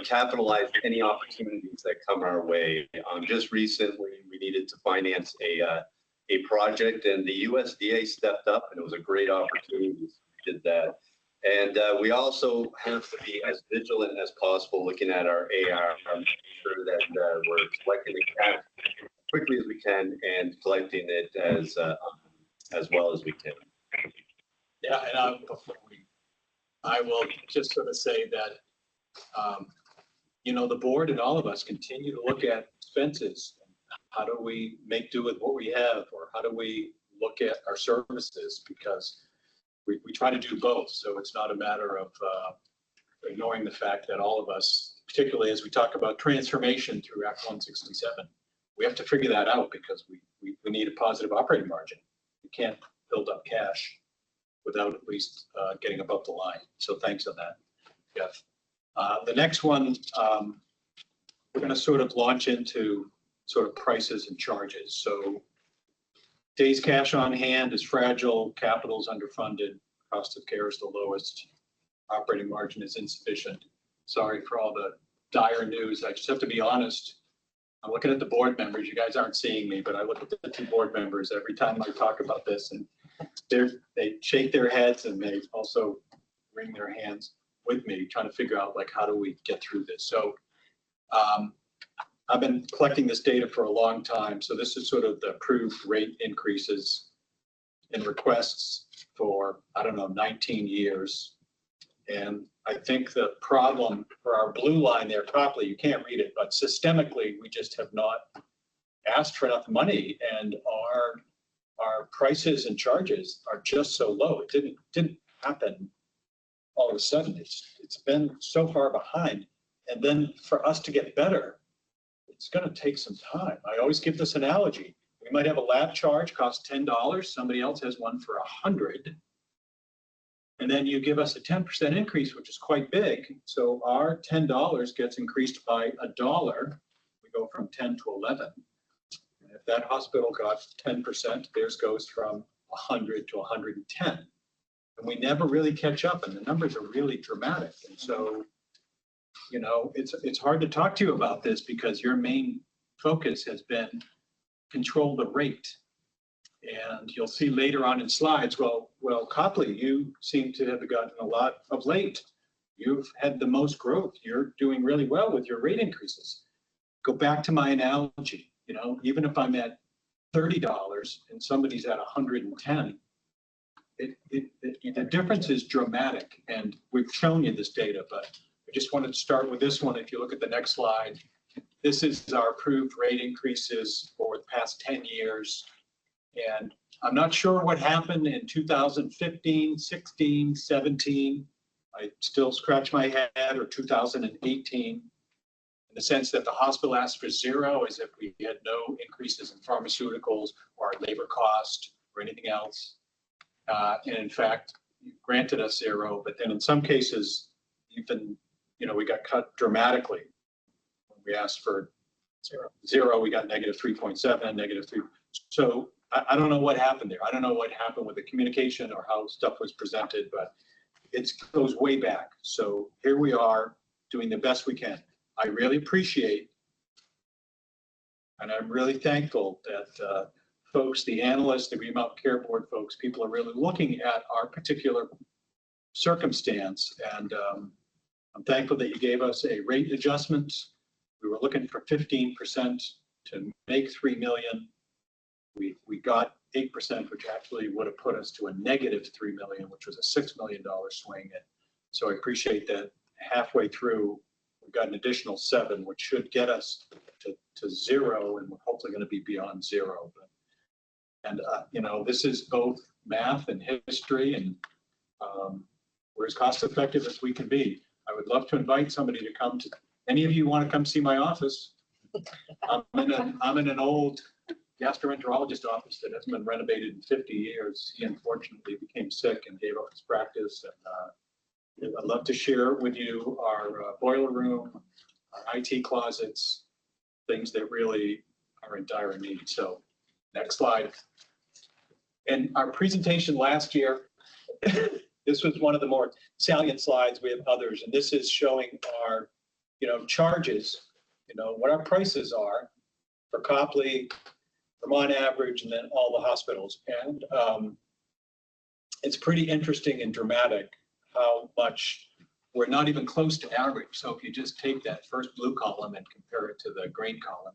capitalize any opportunities that come our way. Just recently, we needed to finance a project, and the USDA stepped up, and it was a great opportunity. We did that. And we also have to be as vigilant as possible looking at our AR, making sure that we're collecting the cash as quickly as we can and collecting it as well as we can. Yeah, and I will just sort of say that, the board and all of us continue to look at expenses. How do we make do with what we have, or how do we look at our services? Because we try to do both. So it's not a matter of ignoring the fact that all of us, particularly as we talk about transformation through Act 167, we have to figure that out, because we need a positive operating margin. We can't build up cash without at least getting above the line. So thanks on that, Jeff. The next one, we're going to sort of launch into sort of prices and charges. So days cash on hand is fragile, capital is underfunded, cost of care is the lowest, operating margin is insufficient. Sorry for all the dire news. I just have to be honest. I'm looking at the board members. You guys aren't seeing me, but I look at the two board members every time I talk about this, and they shake their heads and they also wring their hands with me, trying to figure out, like, how do we get through this? So I've been collecting this data for a long time. So this is sort of the approved rate increases and requests for, 19 years. And I think the problem for our blue line there, Copley, you can't read it, but systemically, we just have not asked for enough money, and our prices and charges are just so low. It didn't happen all of a sudden. It's been so far behind. And then for us to get better, it's going to take some time. I always give this analogy. We might have a lab charge cost $10. Somebody else has one for $100. And then you give us a 10% increase, which is quite big. So our $10 gets increased by $1. We go from 10 to 11. And if that hospital got 10%, theirs goes from 100 to 110. And we never really catch up, and the numbers are really dramatic. And so, it's hard to talk to you about this, because your main focus has been control the rate. And you'll see later on in slides, well, Copley, you seem to have gotten a lot of late. You've had the most growth. You're doing really well with your rate increases. Go back to my analogy. Even if I'm at $30 and somebody's at 110, the difference is dramatic. And we've shown you this data, but I just wanted to start with this one. If you look at the next slide, this is our approved rate increases for the past 10 years. And I'm not sure what happened in 2015, 16, 17. I still scratch my head, or 2018, in the sense that the hospital asked for zero, as if we had no increases in pharmaceuticals or our labor cost or anything else. And in fact, you granted us zero, but then in some cases, even, we got cut dramatically. When we asked for zero, we got negative 3.7, negative 3. So I don't know what happened there. I don't know what happened with the communication or how stuff was presented, but it goes way back. So here we are doing the best we can. I really appreciate, and I'm really thankful that folks, the analysts, the Green Mountain Care Board folks, people are really looking at our particular circumstance. And I'm thankful that you gave us a rate adjustment. We were looking for 15% to make $3 million. We got 8%, which actually would have put us to a negative $3 million, which was a $6 million swing. And so I appreciate that. Halfway through, we've got an additional 7, which should get us to zero, and we're hopefully going to be beyond zero. And this is both math and history, and we're as cost effective as we can be. I would love to invite somebody to come to. Any of you want to come see my office? I'm in an old gastroenterologist office that hasn't been renovated in 50 years. He unfortunately became sick and gave up his practice. And I'd love to share with you our boiler room, our IT closets, things that really are in dire need. So next slide. And our presentation last year, This was one of the more salient slides. We have others, and this is showing our, charges, what our prices are for Copley, Vermont average, and then all the hospitals. And it's pretty interesting and dramatic how much we're not even close to average. So if you just take that first blue column and compare it to the green column,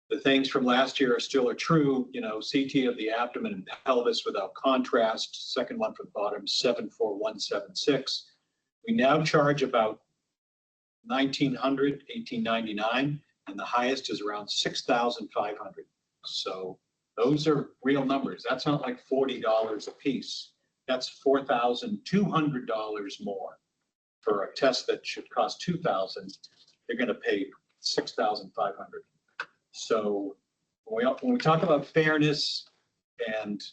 the things from last year are true, CT of the abdomen and pelvis without contrast, second one from the bottom, 74176. We now charge about 1,900, 1,899, and the highest is around 6,500. So those are real numbers. That's not like $40 a piece. That's $4,200 more for a test that should cost $2,000. They're going to pay $6,500. So when we talk about fairness and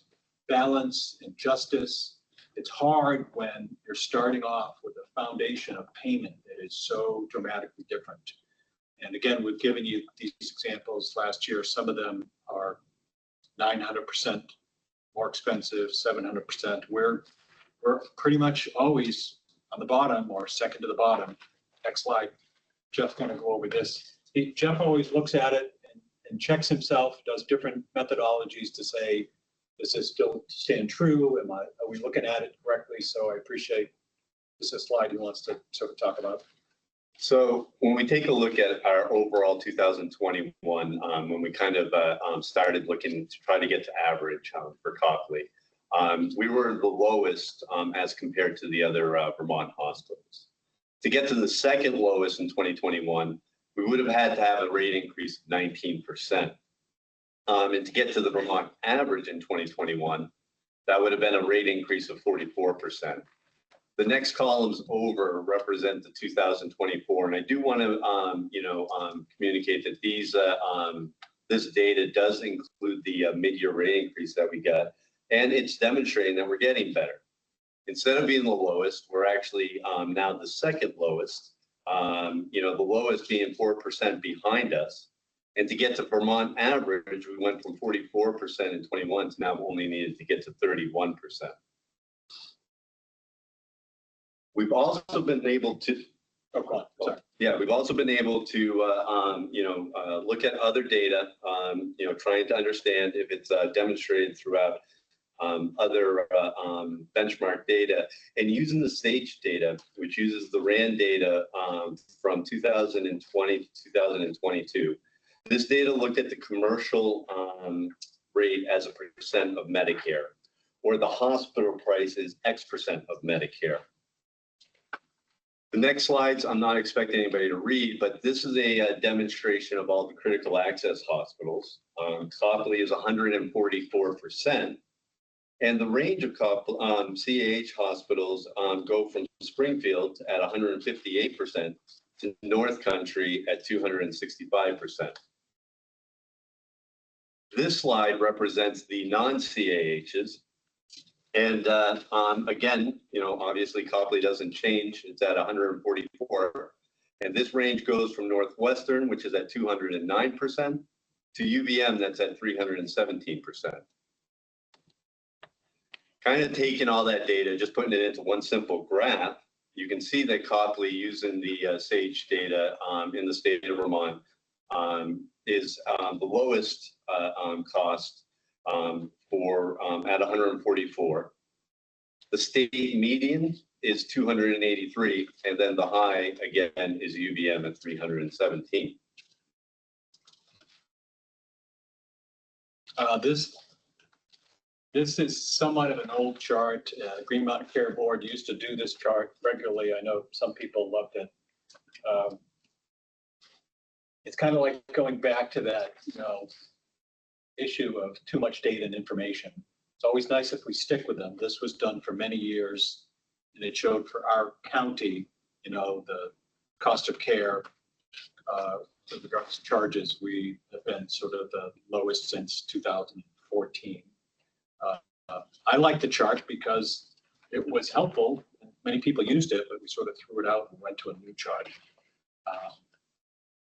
balance and justice, it's hard when you're starting off with a foundation of payment that is so dramatically different. And again, we've given you these examples last year. Some of them are 900% more expensive, 700%. We're pretty much always on the bottom or second to the bottom. Next slide. Jeff's going to go over this. Jeff always looks at it and checks himself, does different methodologies to say, does this still stand true? Are we looking at it correctly? So I appreciate this is a slide he wants to sort of talk about. So when we take a look at our overall 2021, when we kind of started looking to try to get to average for Copley, we were the lowest as compared to the other Vermont hospitals. To get to the second lowest in 2021, we would have had to have a rate increase of 19%. And to get to the Vermont average in 2021, that would have been a rate increase of 44%. The next columns over represent the 2024, and I do want to, communicate that this data does include the mid-year rate increase that we got, and it's demonstrating that we're getting better. Instead of being the lowest, we're actually now the second lowest. The lowest being 4% behind us. And to get to Vermont average, we went from 44% in 21 to now only needed to get to 31%. We've also been able to, we've also been able to, look at other data, trying to understand if it's demonstrated throughout other benchmark data, and using the SAGE data, which uses the RAND data from 2020 to 2022. This data looked at the commercial rate as a percent of Medicare, or the hospital price is X% of Medicare. The next slides, I'm not expecting anybody to read, but this is a demonstration of all the critical access hospitals. Copley is 144%. And the range of CAH hospitals go from Springfield at 158% to North Country at 265%. This slide represents the non-CAHs. And again, obviously Copley doesn't change. It's at 144. And this range goes from Northwestern, which is at 209%, to UVM, that's at 317%. Kind of taking all that data, just putting it into one simple graph, you can see that Copley, using the SAGE data in the state of Vermont, is the lowest cost for at 144. The state median is 283, and then the high again is UVM at 317. This is somewhat of an old chart. Green Mountain Care Board used to do this chart regularly. I know some people loved it. It's kind of like going back to that, issue of too much data and information. It's always nice if we stick with them. This was done for many years, and it showed for our county, the cost of care with regards to charges. We have been sort of the lowest since 2014. I like the chart because it was helpful. Many people used it, but we sort of threw it out and went to a new chart.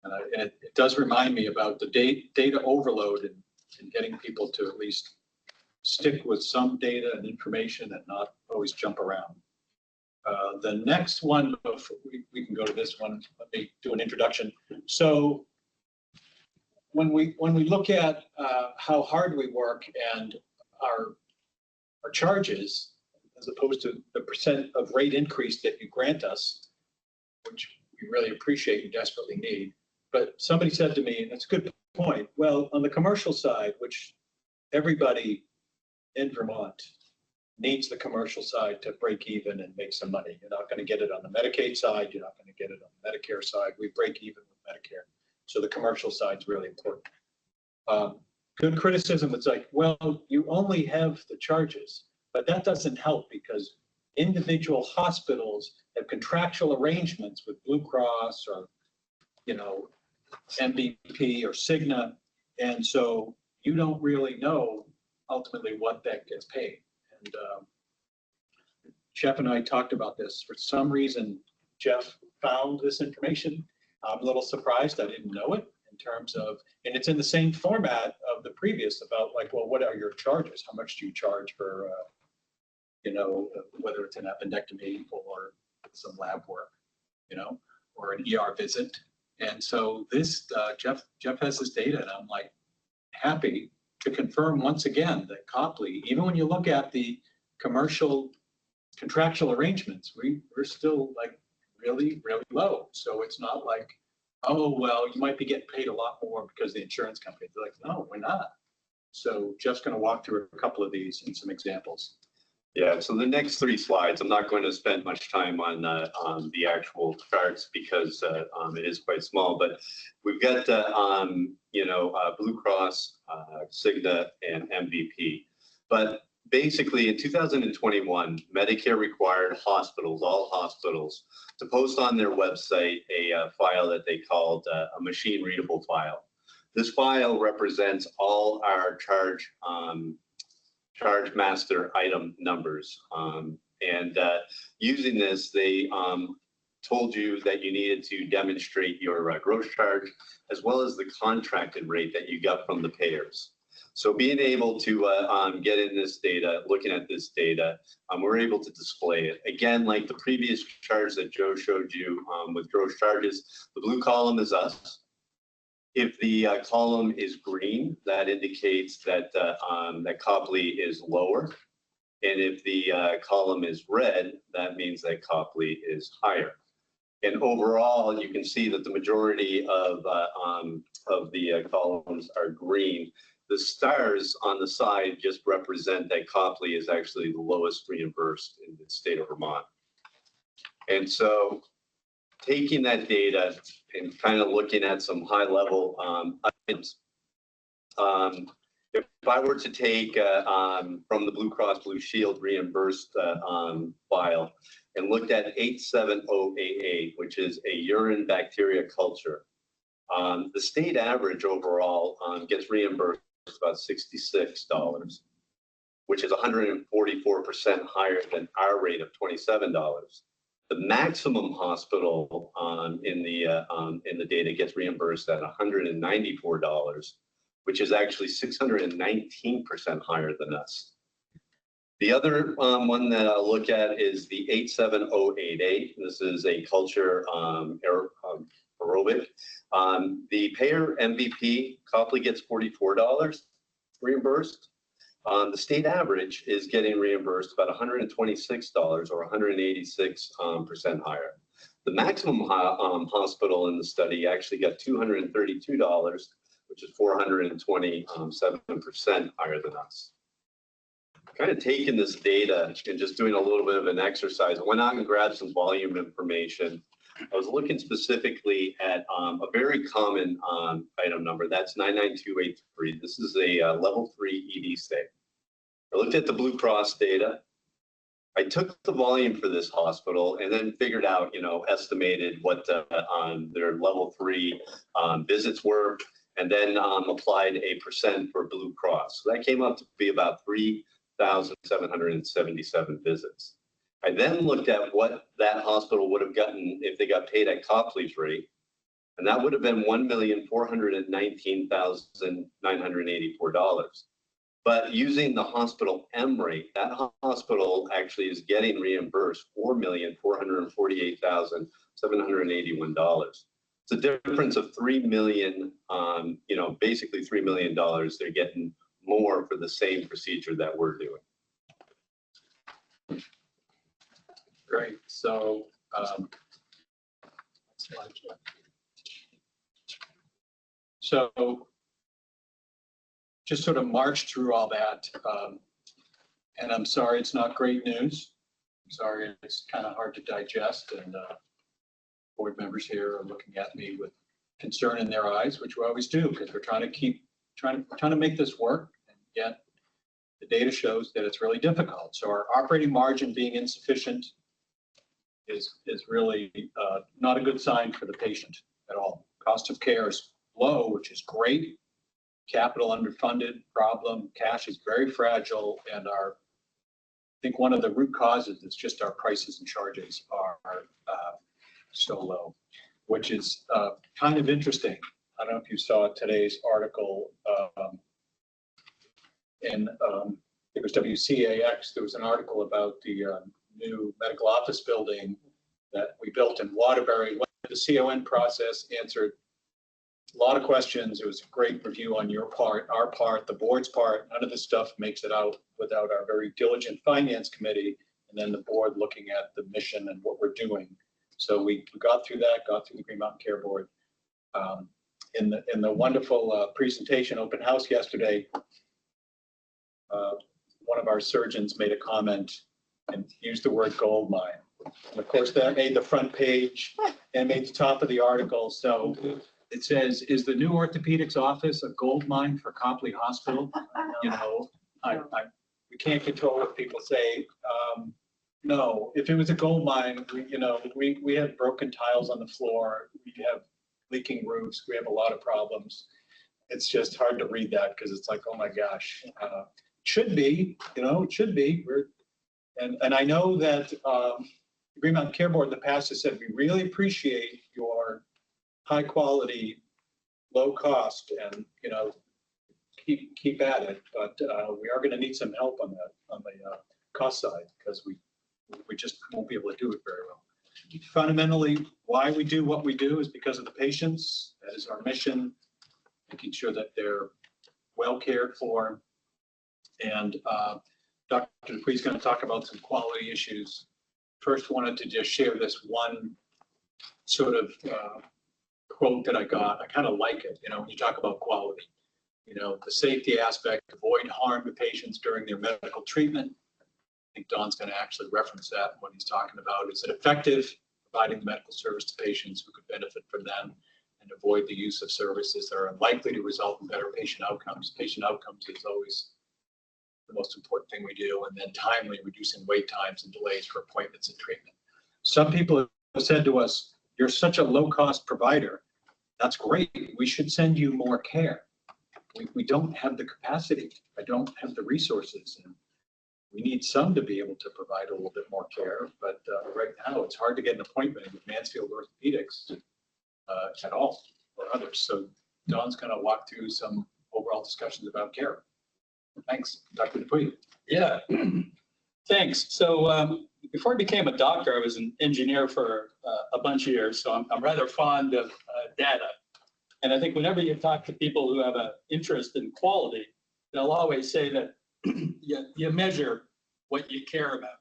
And it does remind me about the data overload and getting people to at least stick with some data and information and not always jump around. The next one, before we can go to this one, let me do an introduction. So when we look at how hard we work and our charges, as opposed to the percent of rate increase that you grant us, which we really appreciate and desperately need. But somebody said to me, and that's a good point, well, on the commercial side, which everybody in Vermont needs the commercial side to break even and make some money. You're not going to get it on the Medicaid side. You're not going to get it on the Medicare side. We break even with Medicare. So the commercial side is really important. Good criticism. It's like, well, you only have the charges, but that doesn't help because individual hospitals have contractual arrangements with Blue Cross or, you know, MVP or Cigna. And so you don't really know ultimately what that gets paid. And Jeff and I talked about this. For some reason, Jeff found this information. I'm a little surprised I didn't know it in terms of, and it's in the same format of the previous about like, well, what are your charges? How much do you charge for, you know, whether it's an appendectomy or some lab work, you know, or an ER visit. And so this, Jeff has this data and I'm like happy to confirm once again that Copley, even when you look at the commercial contractual arrangements, we're still like really, really low. So it's not like, oh, well, you might be getting paid a lot more because the insurance company, they're like, no, we're not. So Jeff's going to walk through a couple of these and some examples. Yeah, so the next three slides, I'm not going to spend much time on the actual charts because it is quite small, but we've got, you know, Blue Cross, Cigna, and MVP. But basically in 2021, Medicare required hospitals, all hospitals, to post on their website a file that they called a machine readable file. This file represents all our charge master item numbers. And using this, they told you that you needed to demonstrate your gross charge as well as the contracted rate that you got from the payers. So being able to get in this data, looking at this data, we're able to display it. Again, like the previous charts that Joe showed you with gross charges, the blue column is us. If the column is green, that indicates that that Copley is lower. And if the column is red, that means that Copley is higher. And overall, you can see that the majority of the columns are green. The stars on the side just represent that Copley is actually the lowest reimbursed in the state of Vermont. And so taking that data and kind of looking at some high level items. If I were to take from the Blue Cross Blue Shield reimbursed file and looked at 87088, which is a urine bacteria culture, the state average overall gets reimbursed about $66, which is 144% higher than our rate of $27. The maximum hospital in the data gets reimbursed at $194, which is actually 619% higher than us. The other one that I'll look at is the 87088. This is a culture aerobic. The payer MVP, Copley gets $44 reimbursed. The state average is getting reimbursed about $126 or 186% higher. The maximum hospital in the study actually got $232, which is 427% higher than us. Kind of taking this data and just doing a little bit of an exercise, I went out and grabbed some volume information. I was looking specifically at a very common item number. That's 99283. This is a level 3 ED stay. I looked at the Blue Cross data. I took the volume for this hospital and then figured out, you know, estimated what their level 3 visits were, and then applied a percent for Blue Cross. So that came up to be about 3,777 visits. I then looked at what that hospital would have gotten if they got paid at Copley's rate, and that would have been $1,419,984. But using the hospital M rate, that hospital actually is getting reimbursed $4,448,781. It's a difference of $3 million, basically $3 million they're getting more for the same procedure that we're doing. Great. So, just sort of march through all that. And I'm sorry, it's not great news. I'm sorry, it's kind of hard to digest. And board members here are looking at me with concern in their eyes, which we always do, because we're trying to make this work. And yet the data shows that it's really difficult. So our operating margin being insufficient is really not a good sign for the patient at all. Cost of care is low, which is great. Capital underfunded, problem. Cash is very fragile, and I think one of the root causes is just our prices and charges are so low, which is kind of interesting. I don't know if you saw today's article in it was WCAX. There was an article about the new medical office building that we built in Waterbury. The CON process answered a lot of questions. It was a great review on your part, our part, the board's part. None of this stuff makes it out without our very diligent finance committee and then the board looking at the mission and what we're doing. So we got through that, got through the Green Mountain Care Board. In the wonderful presentation open house yesterday, one of our surgeons made a comment and used the word gold mine. And of course, that made the front page and made the top of the article. So it says, is the new orthopedics office a gold mine for Copley Hospital? You know, we can't control what people say. No, if it was a gold mine, we have broken tiles on the floor. We have leaking roofs. We have a lot of problems. It's just hard to read that because it's like, oh my gosh, should be, it should be. And I know that the Green Mountain Care Board in the past has said, we really appreciate your high quality, low cost, and keep at it. But we are going to need some help on the cost side because we just won't be able to do it very well. Fundamentally, why we do what we do is because of the patients. That is our mission, making sure that they're well cared for. And Dr. Dupuy is going to talk about some quality issues. First, wanted to just share this one sort of quote that I got. I kind of like it, when you talk about quality. The safety aspect, avoid harm to patients during their medical treatment. I think Don's going to actually reference that when he's talking about, is it effective, providing the medical service to patients who could benefit from them, and avoid the use of services that are unlikely to result in better patient outcomes. Patient outcomes is always the most important thing we do, and then timely reducing wait times and delays for appointments and treatment. Some people have said to us, you're such a low-cost provider. That's great. We should send you more care. We don't have the capacity. I don't have the resources. And we need some to be able to provide a little bit more care, but right now it's hard to get an appointment with Mansfield Orthopedics at all, or others. So Don's going to walk through some overall discussions about care. Thanks, Dr. Dupuy. Yeah, thanks. So before I became a doctor, I was an engineer for a bunch of years, so I'm rather fond of data. And I think whenever you talk to people who have an interest in quality, they'll always say that you measure what you care about.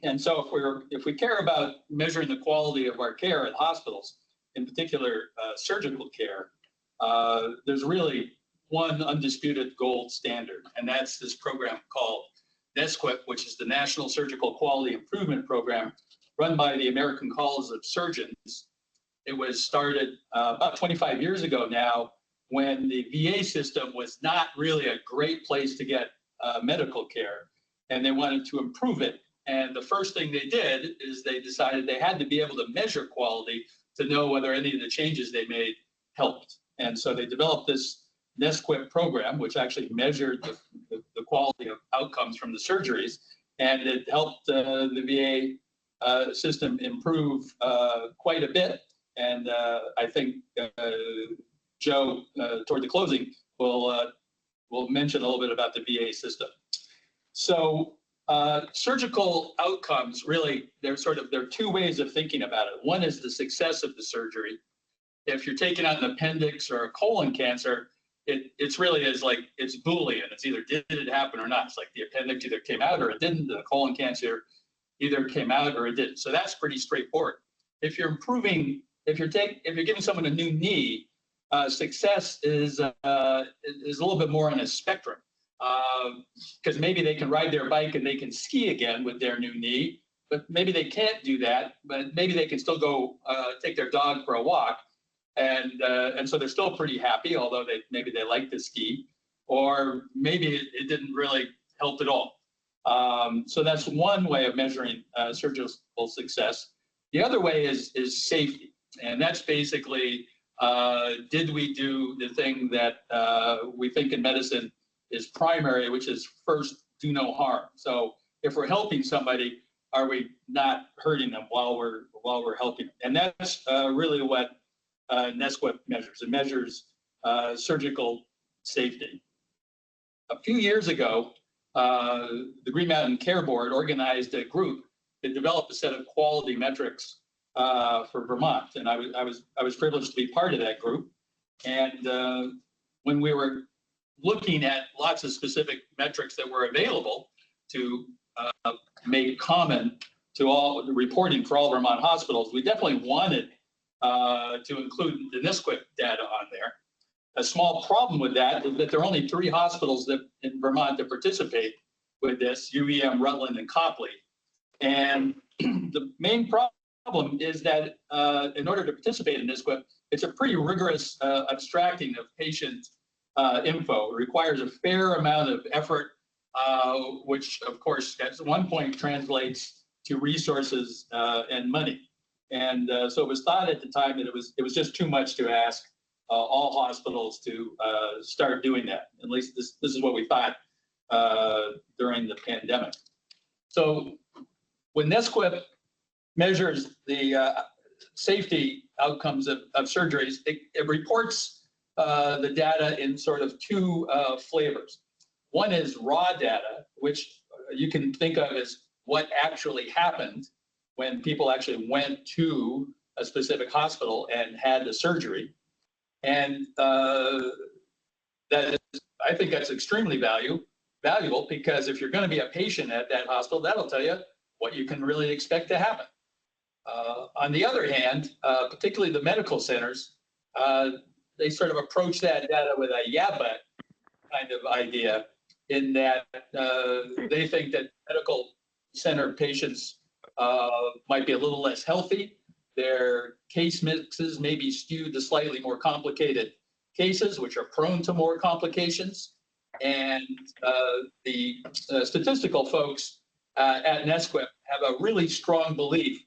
And so if we care about measuring the quality of our care at hospitals, in particular surgical care, there's really one undisputed gold standard, and that's this program called NSQIP, which is the National Surgical Quality Improvement Program run by the American College of Surgeons. It was started about 25 years ago now, when the VA system was not really a great place to get medical care, and they wanted to improve it. And the first thing they did is they decided they had to be able to measure quality to know whether any of the changes they made helped. And so they developed this NSQIP program, which actually measured the quality of outcomes from the surgeries, and it helped the VA system improve quite a bit. And I think Joe, toward the closing, will we'll mention a little bit about the VA system. So surgical outcomes, really, there are two ways of thinking about it. One is the success of the surgery. If you're taking out an appendix or a colon cancer, it's really is like, it's Boolean. It's either did it happen or not. It's like the appendix either came out or it didn't. The colon cancer either came out or it didn't. So that's pretty straightforward. If you're improving, if you're giving someone a new knee, success is a little bit more on a spectrum, because maybe they can ride their bike and they can ski again with their new knee, but maybe they can't do that. But maybe they can still go take their dog for a walk. And so they're still pretty happy, although maybe they like to ski, or maybe it didn't really help at all. So that's one way of measuring surgical success. The other way is safety, and that's basically did we do the thing that we think in medicine is primary, which is first do no harm. So if we're helping somebody, are we not hurting them while we're helping them? And that's really what NSQIP measures. It measures surgical safety. A few years ago, the Green Mountain Care Board organized a group that developed a set of quality metrics for Vermont, and I was privileged to be part of that group. And when we were looking at lots of specific metrics that were available to make common to all the reporting for all Vermont hospitals, we definitely wanted to include the NSQIP data on there. A small problem with that is that there are only 3 hospitals in Vermont that participate with this: UVM, Rutland, and Copley. And the main problem is that in order to participate in NSQIP, it's a pretty rigorous abstracting of patient info. It requires a fair amount of effort, which of course at one point translates to resources and money. And so it was thought at the time that it was just too much to ask all hospitals to start doing that. At least this is what we thought during the pandemic. So when NSQIP measures the safety outcomes of surgeries, it reports the data in sort of 2 flavors. One is raw data, which you can think of as what actually happened when people actually went to a specific hospital and had the surgery. And I think that's extremely valuable, because if you're going to be a patient at that hospital, that'll tell you what you can really expect to happen. On the other hand, particularly the medical centers, they sort of approach that data with a yeah, but kind of idea, in that they think that medical center patients might be a little less healthy. Their case mixes may be skewed to slightly more complicated cases, which are prone to more complications. And the statistical folks at NSQIP have a really strong belief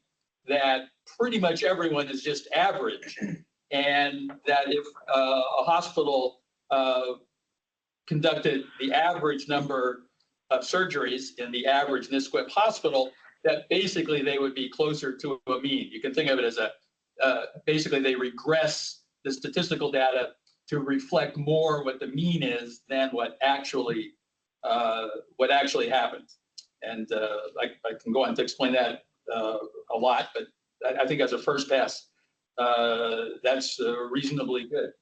that pretty much everyone is just average, and that if a hospital conducted the average number of surgeries in the average NSQIP hospital, that basically they would be closer to a mean. You can think of it as basically they regress the statistical data to reflect more what the mean is than what actually happened. And I can go on to explain that a lot, but I think as a first pass, that's reasonably good.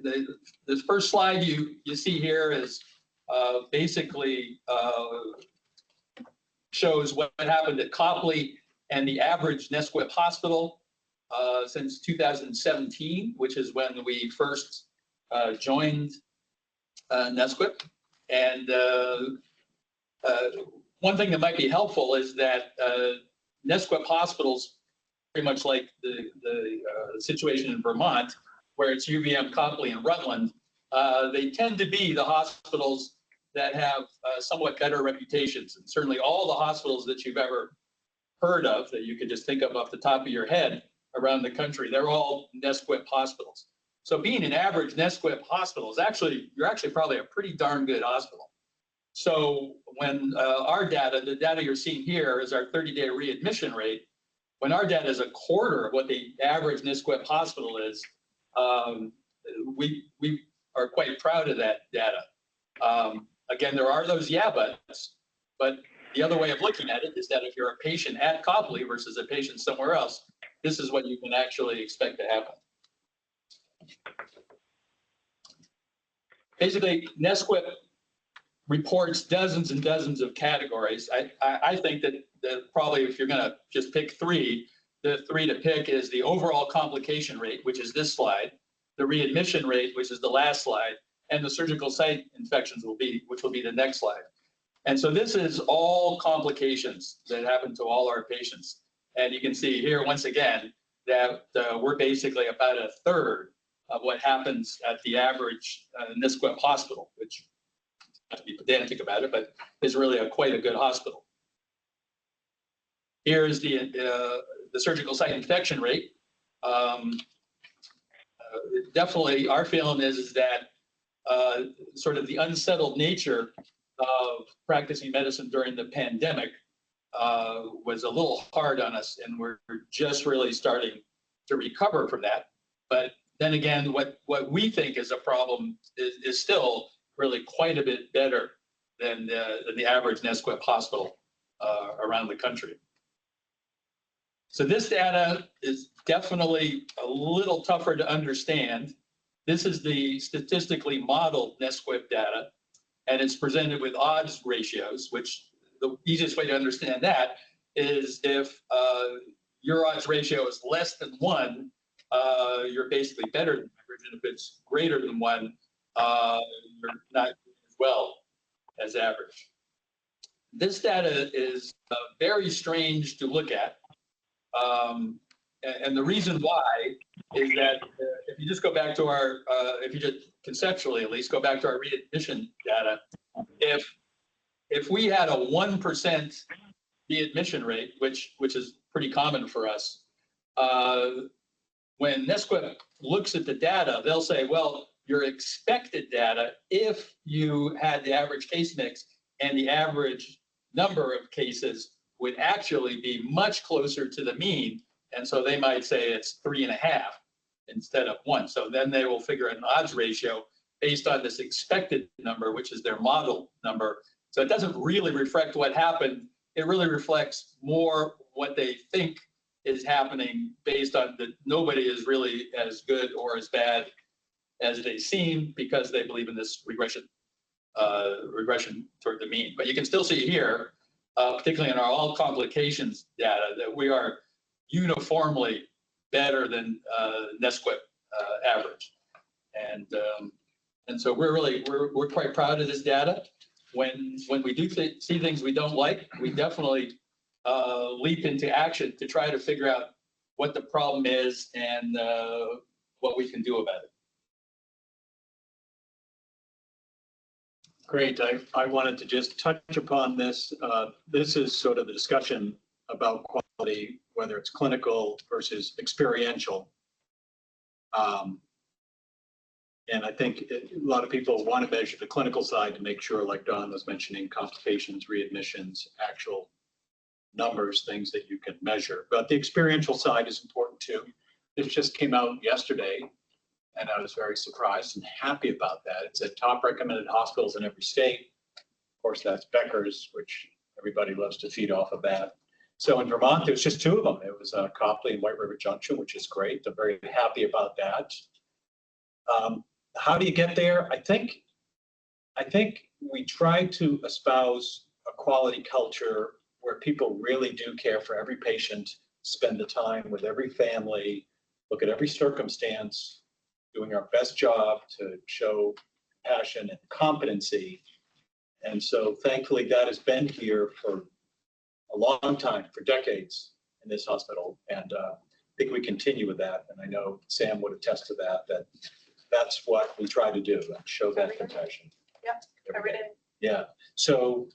The first slide you see here is basically shows what happened at Copley and the average NSQIP hospital since 2017, which is when we first joined NSQIP. And one thing that might be helpful is that NSQIP hospitals, pretty much like the situation in Vermont, where it's UVM, Copley, and Rutland, they tend to be the hospitals that have somewhat better reputations. And certainly all the hospitals that you've ever heard of, that you could just think of off the top of your head around the country, they're all NSQIP hospitals. So being an average NSQIP hospital is you're actually probably a pretty darn good hospital. So when our data, the data you're seeing here is our 30-day readmission rate. When our data is a quarter of what the average NSQIP hospital is, we are quite proud of that data. Again, there are those yeah buts, but the other way of looking at it is that if you're a patient at Copley versus a patient somewhere else, this is what you can actually expect to happen. Basically, NSQIP reports dozens and dozens of categories. I think that probably if you're going to just pick three, the three to pick is the overall complication rate, which is this slide, the readmission rate, which is the last slide, and the surgical site infections which will be the next slide. And so this is all complications that happen to all our patients. And you can see here, once again, that we're basically about a third of what happens at the average NSQIP hospital, which, not to be pedantic about it, but is really quite a good hospital. Here's the surgical site infection rate. Definitely, our feeling is that sort of the unsettled nature of practicing medicine during the pandemic was a little hard on us, and we're just really starting to recover from that. But then again, what we think is a problem is still really quite a bit better than the average NSQIP hospital around the country. So this data is definitely a little tougher to understand. This is the statistically modeled NSQIP data, and it's presented with odds ratios, which the easiest way to understand that is if your odds ratio is less than 1, you're basically better than average, and if it's greater than 1, you're not as well as average. This data is very strange to look at. And the reason why is that if you just go back to our, if you just conceptually at least go back to our readmission data, if we had a 1% readmission rate, which is pretty common for us, when NSQIP looks at the data, they'll say, well, your expected data, if you had the average case mix and the average number of cases, would actually be much closer to the mean. And so they might say it's 3.5 instead of 1. So then they will figure an odds ratio based on this expected number, which is their model number. So it doesn't really reflect what happened. It really reflects more what they think is happening based on that nobody is really as good or as bad as they seem because they believe in this regression toward the mean. But you can still see here, particularly in our all complications data, that we are uniformly better than NSQIP average. And so we're quite proud of this data. When we do see things we don't like, we definitely leap into action to try to figure out what the problem is and what we can do about it. Great. I wanted to just touch upon this. This is sort of the discussion about quality, whether it's clinical versus experiential. And I think a lot of people want to measure the clinical side to make sure, like Don was mentioning, complications, readmissions, actual numbers, things that you can measure. But the experiential side is important too. This just came out yesterday, and I was very surprised and happy about that. It said top recommended hospitals in every state. Of course, that's Becker's, which everybody loves to feed off of that. So in Vermont, there was just 2 of them. It was Copley and White River Junction, which is great. I'm very happy about that. How do you get there? I think we try to espouse a quality culture where people really do care for every patient, spend the time with every family, look at every circumstance, doing our best job to show passion and competency. And so thankfully that has been here for a long time, for decades in this hospital. And I think we continue with that. And I know Sam would attest to that that's what we try to do, show that compassion. Yep, every day. Yeah, so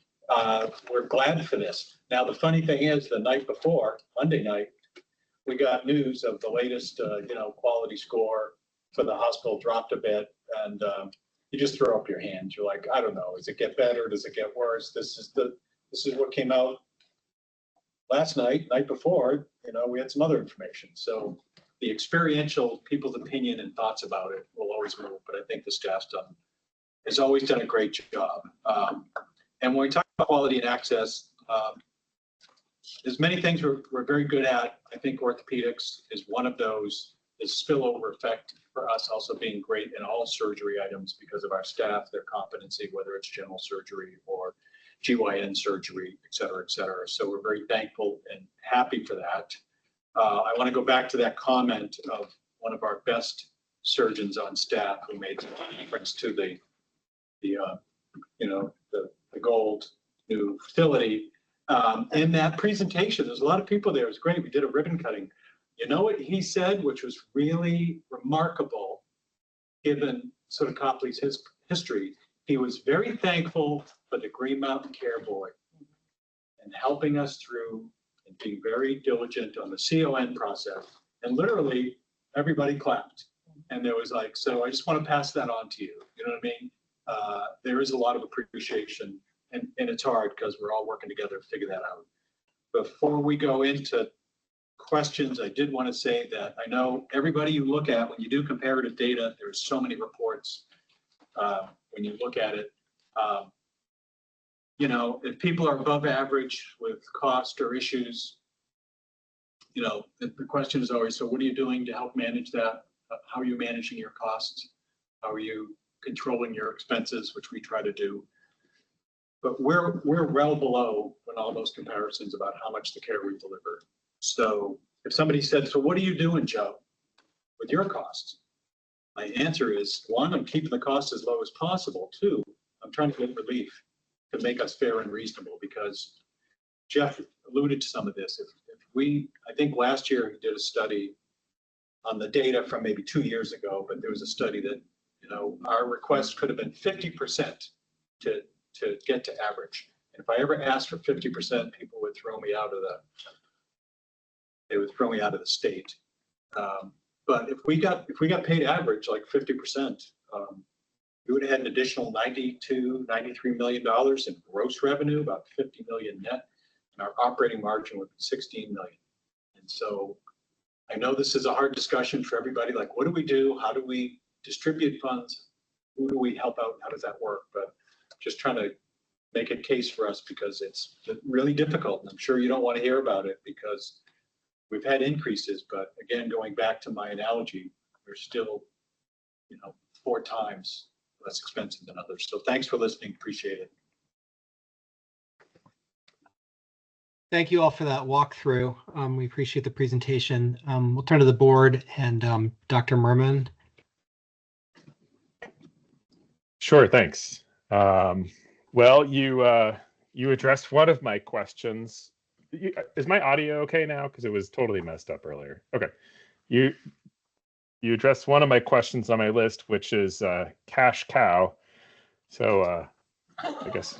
we're glad for this. Now, the funny thing is, the night before, Monday night, we got news of the latest, quality score for the hospital dropped a bit, and you just throw up your hands. You're like, I don't know, does it get better? Does it get worse? This is what came out last night before. We had some other information. So the experiential people's opinion and thoughts about it will always move, but I think the staff's has always done a great job. And when we talk about quality and access, there's many things we're very good at. I think orthopedics is one of those. The spillover effect for us also being great in all surgery items because of our staff, their competency, whether it's general surgery or GYN surgery, et cetera, et cetera. So we're very thankful and happy for that. I want to go back to that comment of one of our best surgeons on staff who made reference to the gold new facility. In that presentation, there's a lot of people there. It was great. We did a ribbon cutting. You know what he said, which was really remarkable, given sort of Copley's history. He was very thankful for the Green Mountain Care Board and helping us through and being very diligent on the CON process. And literally, everybody clapped. And there was like, so I just want to pass that on to you. You know what I mean? There is a lot of appreciation, and it's hard because we're all working together to figure that out. Before we go into questions, I did want to say that I know everybody you look at when you do comparative data, there's so many reports when you look at it. If people are above average with cost or issues, the question is always, so what are you doing to help manage that? How are you managing your costs? How are you controlling your expenses, which we try to do? But we're well below in all those comparisons about how much the care we deliver. So if somebody said, so what are you doing, Joe, with your costs? My answer is, one, I'm keeping the costs as low as possible. Two, I'm trying to get relief to make us fair and reasonable, because Jeff alluded to some of this. I think last year he did a study on the data from maybe 2 years ago, but there was a study that, our request could have been 50% to get to average. And if I ever asked for 50%, people would throw me out of the state. But if we got paid average like 50%, we would have had an additional $93 million in gross revenue, about 50 million net, and our operating margin would be 16 million. And so I know this is a hard discussion for everybody. Like, what do we do? How do we distribute funds? Who do we help out? How does that work? But just trying to make a case for us, because it's really difficult. And I'm sure you don't want to hear about it because we've had increases, but again, going back to my analogy, we're still, 4 times less expensive than others. So thanks for listening. Appreciate it. Thank you all for that walkthrough. We appreciate the presentation. We'll turn to the board and Dr. Merman. Sure, thanks. Well, you addressed one of my questions. Is my audio okay now? Because it was totally messed up earlier. Okay. You addressed one of my questions on my list, which is cash cow. So I guess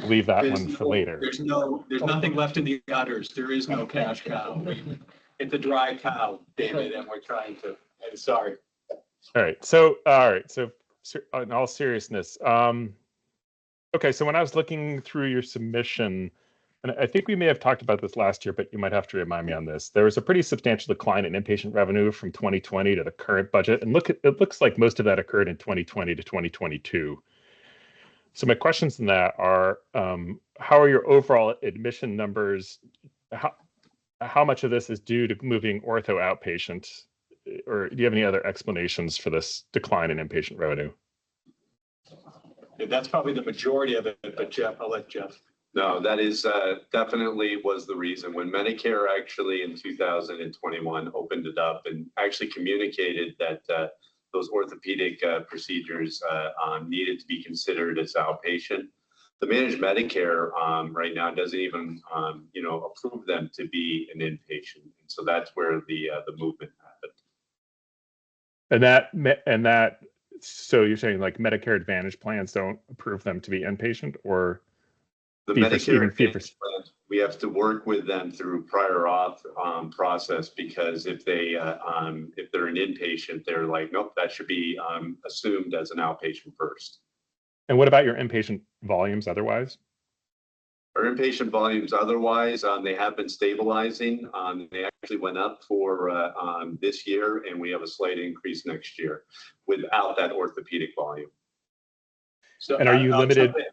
leave that one for later. There's nothing left in the udders. There is no cash cow. It's a dry cow, David, and we're trying to. I'm sorry. All right. So in all seriousness, okay. So when I was looking through your submission, and I think we may have talked about this last year, but you might have to remind me on this. There was a pretty substantial decline in inpatient revenue from 2020 to the current budget. And it looks like most of that occurred in 2020 to 2022. So my questions in that are, how are your overall admission numbers? How much of this is due to moving ortho outpatient? Or do you have any other explanations for this decline in inpatient revenue? That's probably the majority of it, but Jeff, I'll let Jeff. No, that is definitely was the reason. When Medicare actually in 2021 opened it up and actually communicated that those orthopedic procedures needed to be considered as outpatient, the managed Medicare right now doesn't even approve them to be an inpatient. And so that's where the movement happened. And that, so you're saying like Medicare Advantage plans don't approve them to be inpatient, or the Medicare Advantage plans, we have to work with them through prior auth process, because if they're an inpatient, they're like, nope, that should be assumed as an outpatient first. And what about your inpatient volumes otherwise? Our inpatient volumes otherwise, they have been stabilizing. They actually went up for this year, and we have a slight increase next year without that orthopedic volume. So And are you I'll limited? jump in.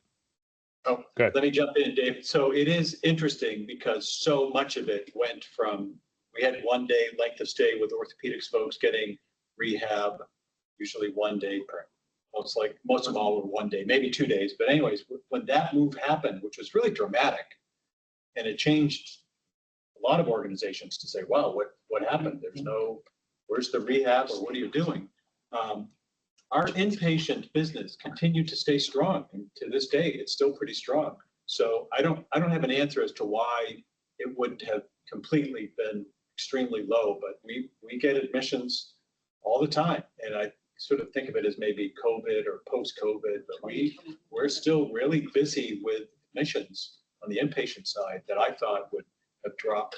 Oh, Go ahead. let me jump in, David. So it is interesting because so much of it went from, we had 1 day length of stay with orthopedics folks getting rehab, usually 1 day per, most of them all were 1 day, maybe 2 days. But anyways, when that move happened, which was really dramatic, and it changed a lot of organizations to say, wow, what happened? There's no, where's the rehab, or what are you doing? Our inpatient business continued to stay strong, and to this day, it's still pretty strong. So I don't have an answer as to why it wouldn't have completely been extremely low, but we get admissions all the time, and I sort of think of it as maybe COVID or post-COVID, but we're still really busy with admissions on the inpatient side that I thought would have dropped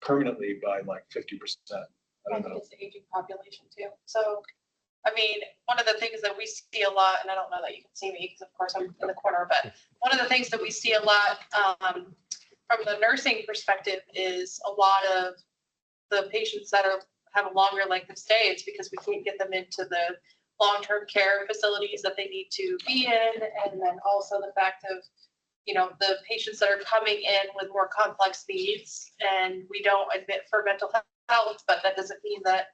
permanently by like 50%. I don't know. It's the aging population too. So, I mean, one of the things that we see a lot, and I don't know that you can see me because of course I'm in the corner, but one of the things that we see a lot from the nursing perspective is a lot of the patients that have a longer length of stay. It's because we can't get them into the long-term care facilities that they need to be in. And then also the fact of, you know, the patients that are coming in with more complex needs, and we don't admit for mental health, but that doesn't mean that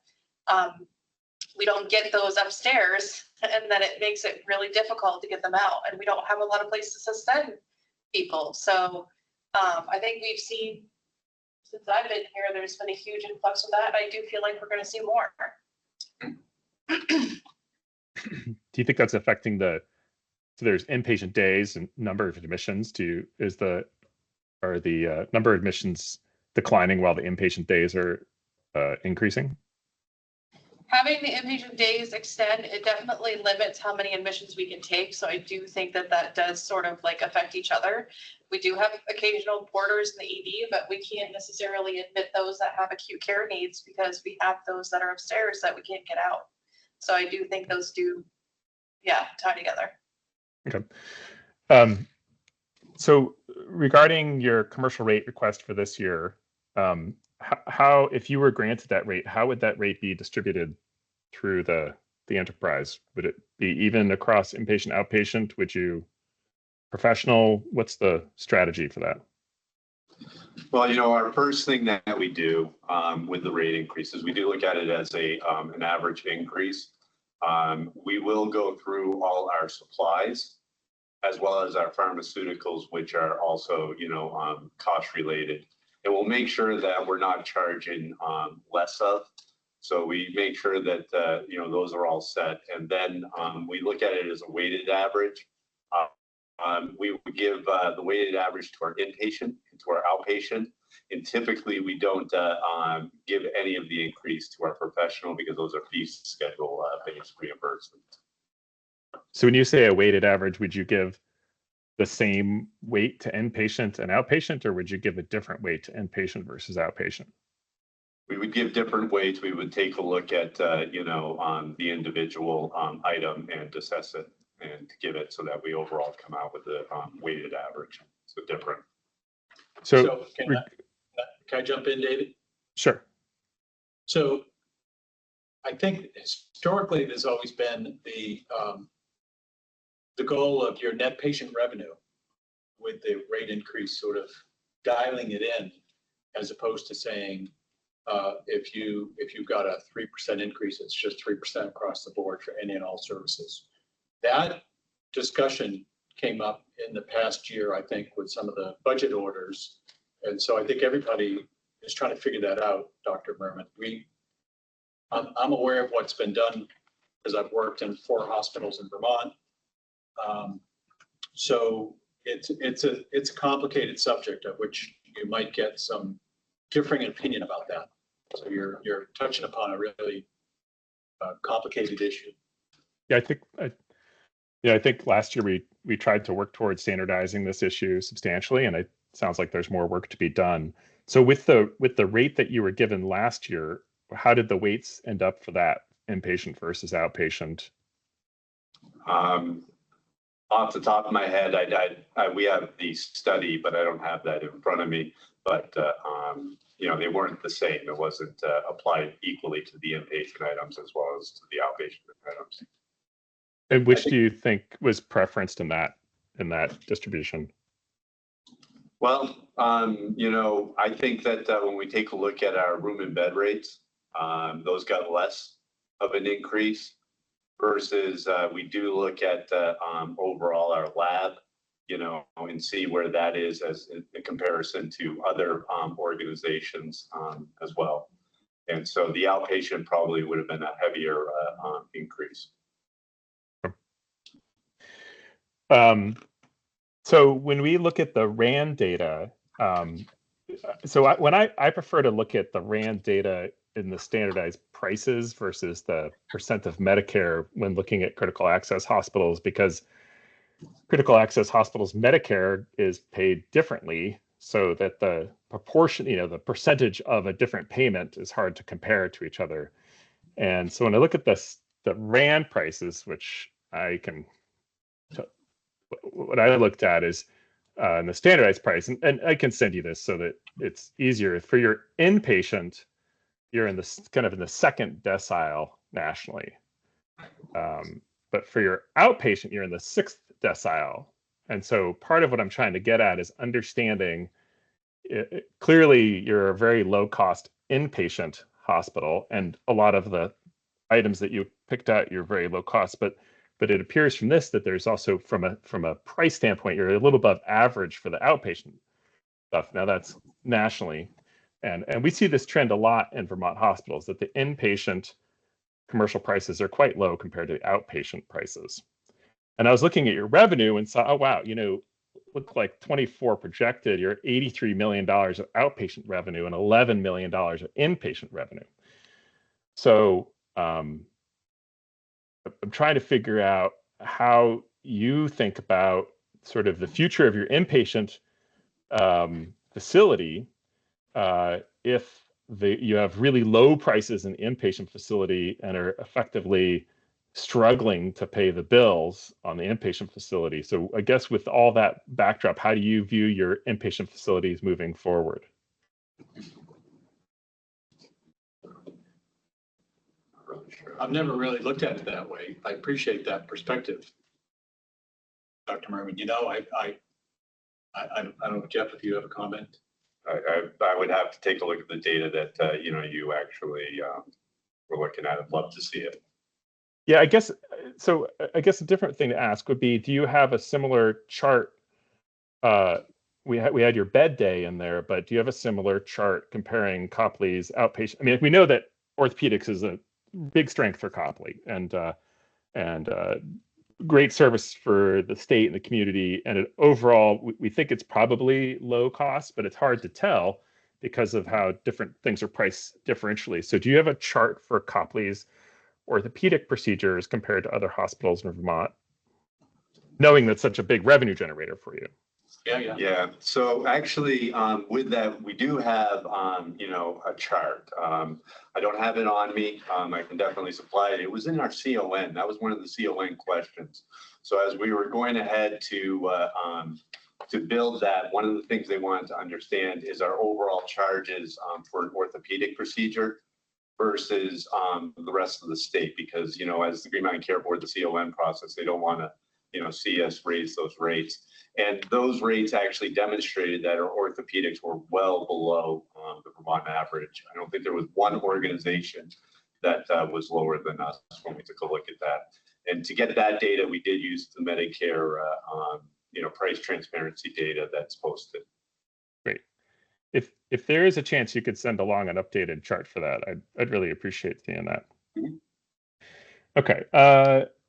we don't get those upstairs, and then it makes it really difficult to get them out, and we don't have a lot of places to send people. So I think we've seen, since I've been here, there's been a huge influx of that. I do feel like we're going to see more. Do you think that's affecting so there's inpatient days and number of admissions are the number of admissions declining while the inpatient days are increasing? Having the inpatient days extend, it definitely limits how many admissions we can take. So I do think that does sort of like affect each other. We do have occasional porters in the ED, but we can't necessarily admit those that have acute care needs because we have those that are upstairs that we can't get out. So I do think those do, tie together. Okay. So regarding your commercial rate request for this year, how, if you were granted that rate, how would that rate be distributed through the enterprise? Would it be even across inpatient, outpatient? Would you professional? What's the strategy for that? Well, you know, our first thing that we do with the rate increases, we do look at it as an average increase. We will go through all our supplies as well as our pharmaceuticals, which are also, cost related. And we'll make sure that we're not charging less of. So we make sure that, those are all set. And then we look at it as a weighted average. We would give the weighted average to our inpatient and to our outpatient. And typically we don't give any of the increase to our professional because those are fee schedule based reimbursements. So when you say a weighted average, would you give the same weight to inpatient and outpatient, or would you give a different weight to inpatient versus outpatient? We would give different weights. We would take a look at, the individual item and assess it and give it so that we overall come out with the weighted average. So different. So can I jump in, David? Sure. So I think historically there's always been the goal of your net patient revenue with the rate increase sort of dialing it in, as opposed to saying if you've got a 3% increase, it's just 3% across the board for any and all services. That discussion came up in the past year, I think, with some of the budget orders. And so I think everybody is trying to figure that out, Dr. Merman. I'm aware of what's been done because I've worked in 4 hospitals in Vermont. So it's a complicated subject of which you might get some differing opinion about that. So you're touching upon a really complicated issue. Yeah, I think last year we tried to work towards standardizing this issue substantially, and it sounds like there's more work to be done. So with the rate that you were given last year, how did the weights end up for that, inpatient versus outpatient? Off the top of my head, we have the study, but I don't have that in front of me. But, they weren't the same. It wasn't applied equally to the inpatient items as well as to the outpatient items. And which do you think was preferenced in that distribution? Well, I think that when we take a look at our room and bed rates, those got less of an increase versus we do look at overall our lab, and see where that is as in comparison to other organizations as well. And so the outpatient probably would have been a heavier increase. So when we look at the RAND data, when I prefer to look at the RAND data in the standardized prices versus the percent of Medicare when looking at critical access hospitals, because critical access hospitals Medicare is paid differently, so that the proportion, the percentage of a different payment is hard to compare to each other. And so when I look at the RAND prices, which what I looked at is in the standardized price, and I can send you this so that it's easier. For your inpatient, you're in the kind of in the second decile nationally. But for your outpatient, you're in the sixth decile. And so part of what I'm trying to get at is understanding, clearly you're a very low cost inpatient hospital, and a lot of the items that you picked out, you're very low cost, but it appears from this that there's also from a price standpoint, you're a little above average for the outpatient stuff. Now that's nationally. And we see this trend a lot in Vermont hospitals, that the inpatient commercial prices are quite low compared to the outpatient prices. And I was looking at your revenue and saw, oh, wow, looked like 24 projected, you're at $83 million of outpatient revenue and $11 million of inpatient revenue. So I'm trying to figure out how you think about sort of the future of your inpatient facility if you have really low prices in the inpatient facility and are effectively struggling to pay the bills on the inpatient facility. So I guess with all that backdrop, how do you view your inpatient facilities moving forward? I've never really looked at it that way. I appreciate that perspective, Dr. Mermin. I don't know, Jeff, if you have a comment. I would have to take a look at the data that you actually were looking at. I'd love to see it. Yeah, I guess so. I guess a different thing to ask would be, do you have a similar chart? We had your bed day in there, but do you have a similar chart comparing Copley's outpatient? I mean, we know that orthopedics is a big strength for Copley, and great service for the state and the community. And overall, we think it's probably low cost, but it's hard to tell because of how different things are priced differentially. So do you have a chart for Copley's orthopedic procedures compared to other hospitals in Vermont, knowing that's such a big revenue generator for you? Yeah. So actually, with that, we do have, a chart. I don't have it on me. I can definitely supply it. It was in our CON. That was one of the CON questions. So as we were going ahead to build that, one of the things they wanted to understand is our overall charges for an orthopedic procedure versus the rest of the state, because, as the Green Mountain Care Board, the CON process, they don't want to, see us raise those rates. And those rates actually demonstrated that our orthopedics were well below the Vermont average. I don't think there was one organization that was lower than us when we took a look at that. And to get that data, we did use the Medicare, price transparency data that's posted. Great. If there is a chance you could send along an updated chart for that, I'd really appreciate seeing that. Mm-hmm. Okay.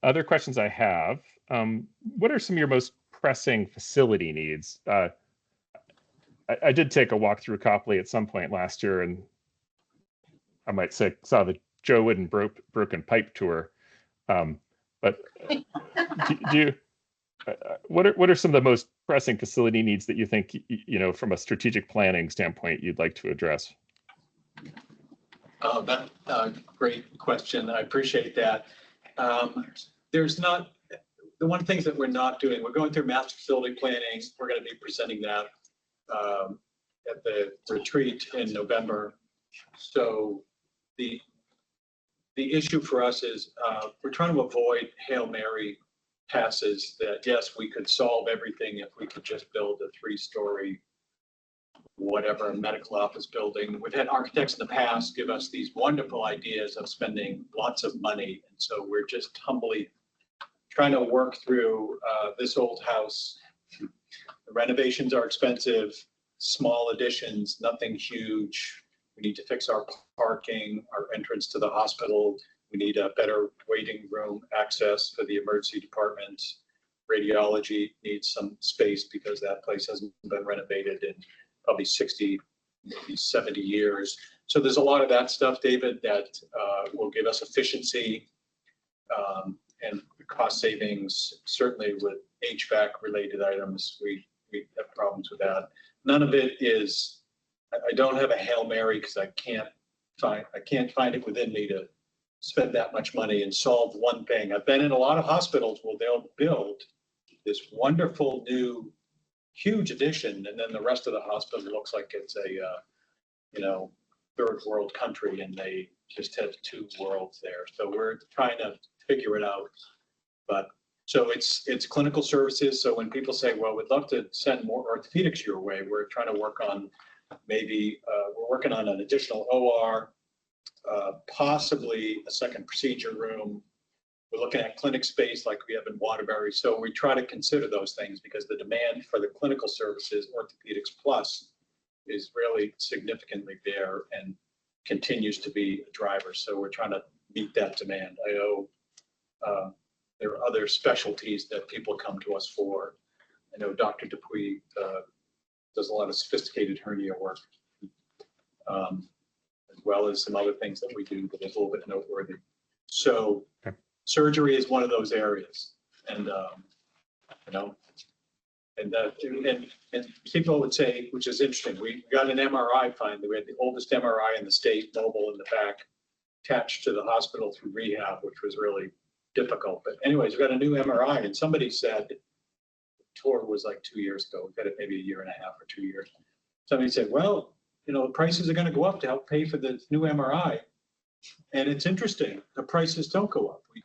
Other questions I have. What are some of your most pressing facility needs? I did take a walk through Copley at some point last year, and I might say saw the Joe Wooden broken pipe tour. But do you? What are some of the most pressing facility needs that you think, from a strategic planning standpoint, you'd like to address? Oh, that's a great question. I appreciate that. The the one things that we're not doing, we're going through master facility planning. We're going to be presenting that at the retreat in November. So the issue for us is we're trying to avoid Hail Mary passes that, yes, we could solve everything if we could just build a 3-story, whatever, medical office building. We've had architects in the past give us these wonderful ideas of spending lots of money. And so we're just humbly trying to work through this old house. The renovations are expensive, small additions, nothing huge. We need to fix our parking, our entrance to the hospital. We need a better waiting room access for the emergency department. Radiology needs some space because that place hasn't been renovated in probably 60, maybe 70 years. So there's a lot of that stuff, David, that will give us efficiency and cost savings. Certainly with HVAC related items, we have problems with that. None of it is, I don't have a Hail Mary because I can't find it within me to spend that much money and solve one thing. I've been in a lot of hospitals where they'll build this wonderful new huge addition, and then the rest of the hospital looks like it's a third world country, and they just have 2 worlds there. So we're trying to figure it out. But so it's clinical services. So when people say, well, we'd love to send more orthopedics your way, we're trying to work on maybe we're working on an additional OR, possibly a second procedure room. We're looking at clinic space like we have in Waterbury. So we try to consider those things because the demand for the clinical services, Orthopedics Plus, is really significantly there and continues to be a driver. So we're trying to meet that demand. I know there are other specialties that people come to us for. I know Dr. Dupuy does a lot of sophisticated hernia work, as well as some other things that we do that is a little bit noteworthy. So surgery is one of those areas, and and people would say, which is interesting, we got an MRI finally. We had the oldest MRI in the state, mobile in the back, attached to the hospital through rehab, which was really difficult. But anyways, we got a new MRI, and somebody said, the tour was like 2 years ago. We got it maybe 1.5 years or 2 years. Somebody said, well, the prices are going to go up to help pay for the new MRI. And it's interesting, the prices don't go up. We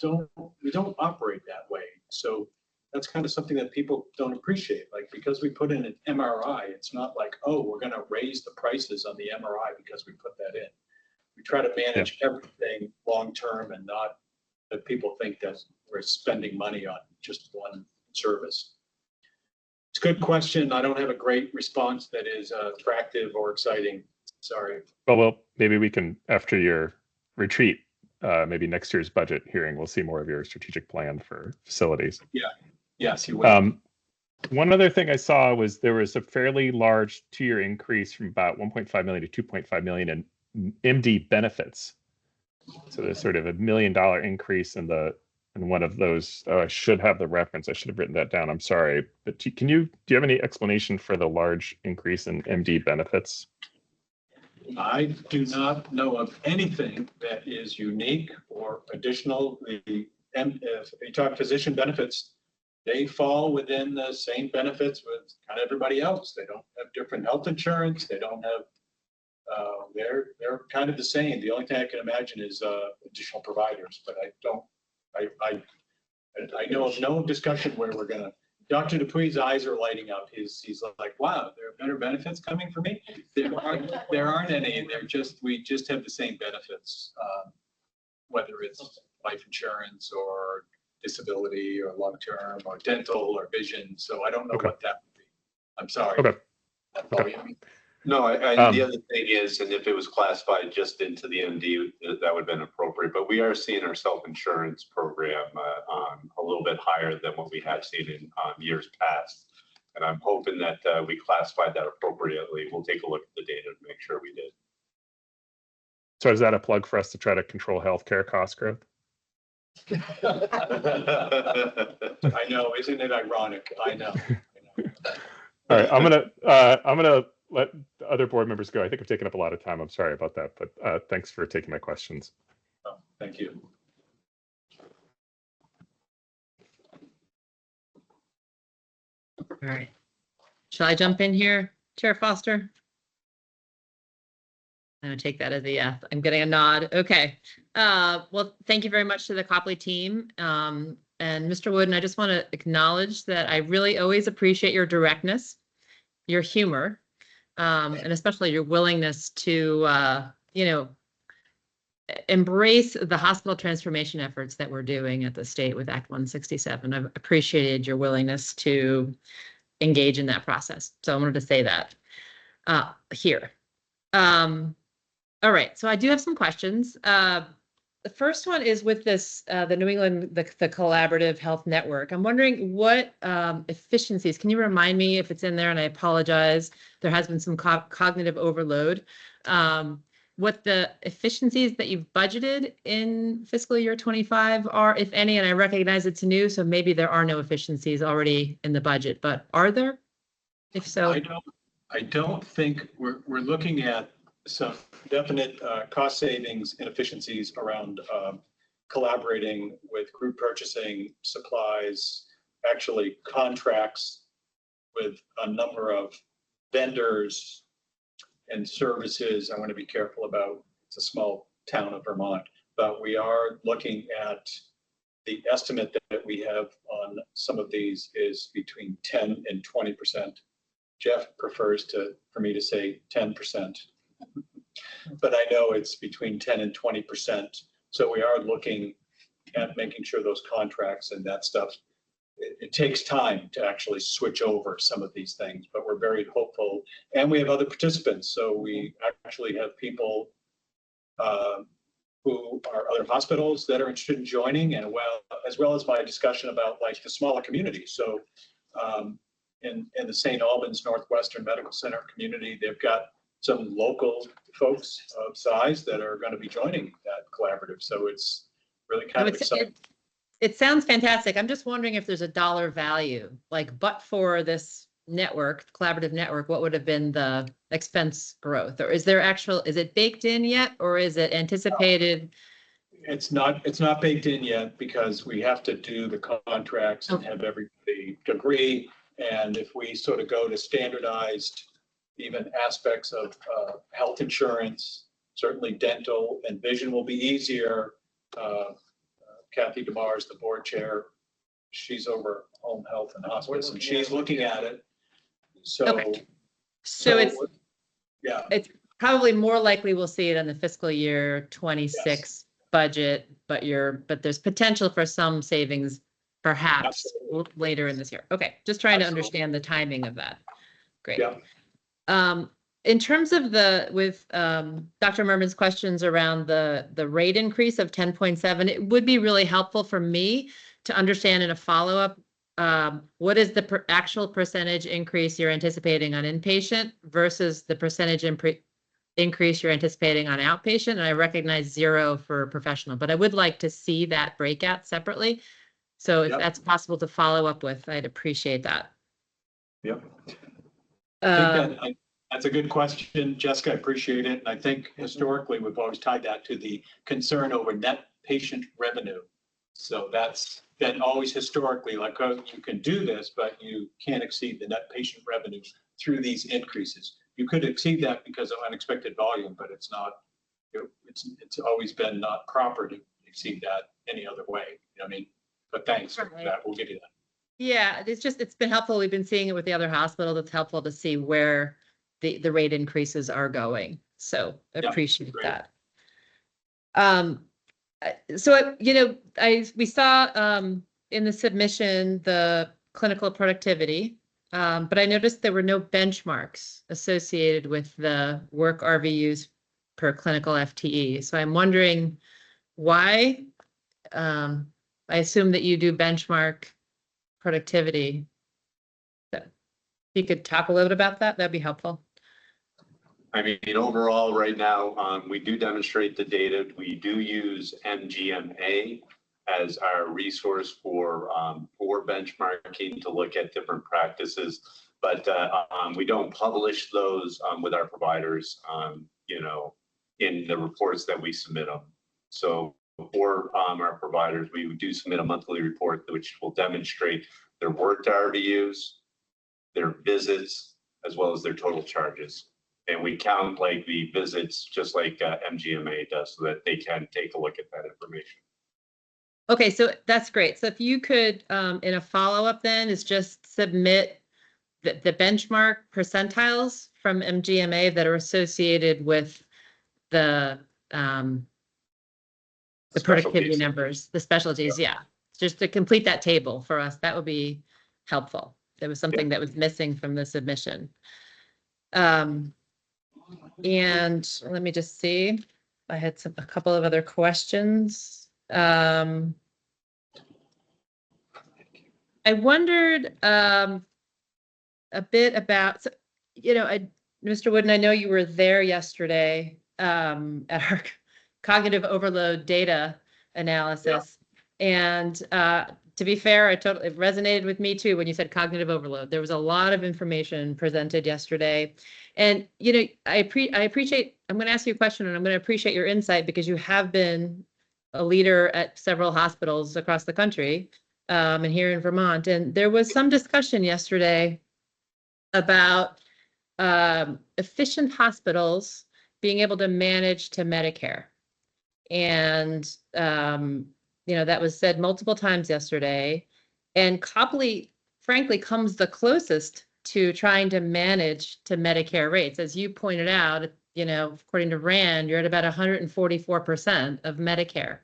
don't operate that way. So that's kind of something that people don't appreciate. Like, because we put in an MRI, it's not like, oh, we're going to raise the prices on the MRI because we put that in. We try to manage everything long-term and not that people think that we're spending money on just one service. It's a good question. I don't have a great response that is attractive or exciting. Sorry. Well, maybe we can, after your retreat, maybe next year's budget hearing, we'll see more of your strategic plan for facilities. Yeah. Yes, you will. One other thing I saw was there was a fairly large 2-year increase from about 1.5 million to 2.5 million in MD benefits. So there's sort of $1 million increase in one of those. Oh, I should have the reference. I should have written that down. I'm sorry. But do you have any explanation for the large increase in MD benefits? I do not know of anything that is unique or additional. If you talk physician benefits, they fall within the same benefits with kind of everybody else. They don't have different health insurance. They don't have, they're kind of the same. The only thing I can imagine is additional providers, but I know of no discussion where we're gonna, Dr. Dupuy's eyes are lighting up. He's like, wow, there are better benefits coming for me. There aren't any. We just have the same benefits, whether it's life insurance or disability or long-term or dental or vision. So I don't know what that would be. I'm sorry. Okay. No, the other thing is, and if it was classified just into the MD, that would have been appropriate. But we are seeing our self-insurance program a little bit higher than what we have seen in years past. And I'm hoping that we classified that appropriately. We'll take a look at the data to make sure we did. So is that a plug for us to try to control healthcare cost growth? I know, isn't it ironic? I know. All right, I'm gonna let the other board members go. I think I've taken up a lot of time. I'm sorry about that, but thanks for taking my questions. Oh, thank you. All right. Shall I jump in here, Chair Foster? I'm gonna take that as a yes. I'm getting a nod. Okay. Well, thank you very much to the Copley team. And Mr. Wooden, I just want to acknowledge that I really always appreciate your directness, your humor, and especially your willingness to, embrace the hospital transformation efforts that we're doing at the state with Act 167. I've appreciated your willingness to engage in that process. So I wanted to say that here. All right, so I do have some questions. The first one is with this, the New England, the Collaborative Health Network. I'm wondering what efficiencies, can you remind me if it's in there, and I apologize, there has been some cognitive overload. What the efficiencies that you've budgeted in fiscal year 25 are, if any, and I recognize it's new, so maybe there are no efficiencies already in the budget, but are there? If so. I don't think we're looking at some definite cost savings and efficiencies around collaborating with group purchasing, supplies, actually contracts with a number of vendors and services. I want to be careful about, it's a small town of Vermont, but we are looking at the estimate that we have on some of these is between 10 and 20%. Jeff prefers for me to say 10%, but I know it's between 10 and 20%. So we are looking at making sure those contracts and that stuff, it takes time to actually switch over some of these things, but we're very hopeful. And we have other participants. So we actually have people who are other hospitals that are interested in joining, and as well as my discussion about like the smaller communities. So in the St. Albans Northwestern Medical Center community, they've got some local folks of size that are going to be joining that collaborative. So it's really kind of exciting. It sounds fantastic. I'm just wondering if there's a dollar value, like, but for this network, collaborative network, what would have been the expense growth? Or is it baked in yet, or is it anticipated? It's not baked in yet because we have to do the contracts and have everybody agree. And if we sort of go to standardized even aspects of health insurance, certainly dental and vision will be easier. Kathy DeMar is the board chair. She's over home health and hospice, and she's looking at it. So, okay. So it's probably more likely we'll see it in the fiscal year 26 yes. budget, but there's potential for some savings perhaps Absolutely. Later in this year. Okay, just trying Absolutely. To understand the timing of that. Great. Yeah. In terms of with Dr. Merman's questions around the rate increase of 10.7, it would be really helpful for me to understand in a follow-up, what is the actual percentage increase you're anticipating on inpatient versus the percentage increase you're anticipating on outpatient? And I recognize 0 for professional, but I would like to see that breakout separately. So if that's possible to follow up with, I'd appreciate that. Yep. I think that's a good question, Jessica. I appreciate it. And I think historically, we've always tied that to the concern over net patient revenue. So that's been always historically like, oh, you can do this, but you can't exceed the net patient revenue through these increases. You could exceed that because of unexpected volume, but it's not, it's always been not proper to exceed that any other way. You know what I mean? But thanks for that. We'll give you that. Yeah, it's been helpful. We've been seeing it with the other hospitals. It's helpful to see where the rate increases are going. So I appreciate that. So, we saw in the submission the clinical productivity, but I noticed there were no benchmarks associated with the work RVUs per clinical FTE. So I'm wondering why. I assume that you do benchmark productivity. So if you could talk a little bit about that, that'd be helpful. I mean, overall, right now, we do demonstrate the data. We do use MGMA as our resource for benchmarking to look at different practices, but we don't publish those with our providers, in the reports that we submit them. So for our providers, we do submit a monthly report which will demonstrate their worked RVUs, their visits as well as their total charges. And we count like the visits just like MGMA does so that they can take a look at that information. Okay, so that's great. So if you could, in a follow-up then, is just submit the benchmark percentiles from MGMA that are associated with the productivity Specialties. numbers, the specialties, yeah. Just to complete that table for us, that would be helpful. There was something that was missing from the submission. And let me just see. I had a couple of other questions. I wondered a bit about, so, you know, Mr. Wooden, I know you were there yesterday at our cognitive overload data analysis. And to be fair, it resonated with me too when you said cognitive overload. There was a lot of information presented yesterday. And, you know, I appreciate, I'm going to ask you a question and I'm going to appreciate your insight because you have been a leader at several hospitals across the country and here in Vermont. And there was some discussion yesterday about efficient hospitals being able to manage to Medicare. And, you know, that was said multiple times yesterday. And Copley, frankly, comes the closest to trying to manage to Medicare rates. As you pointed out, you know, according to RAND, you're at about 144% of Medicare.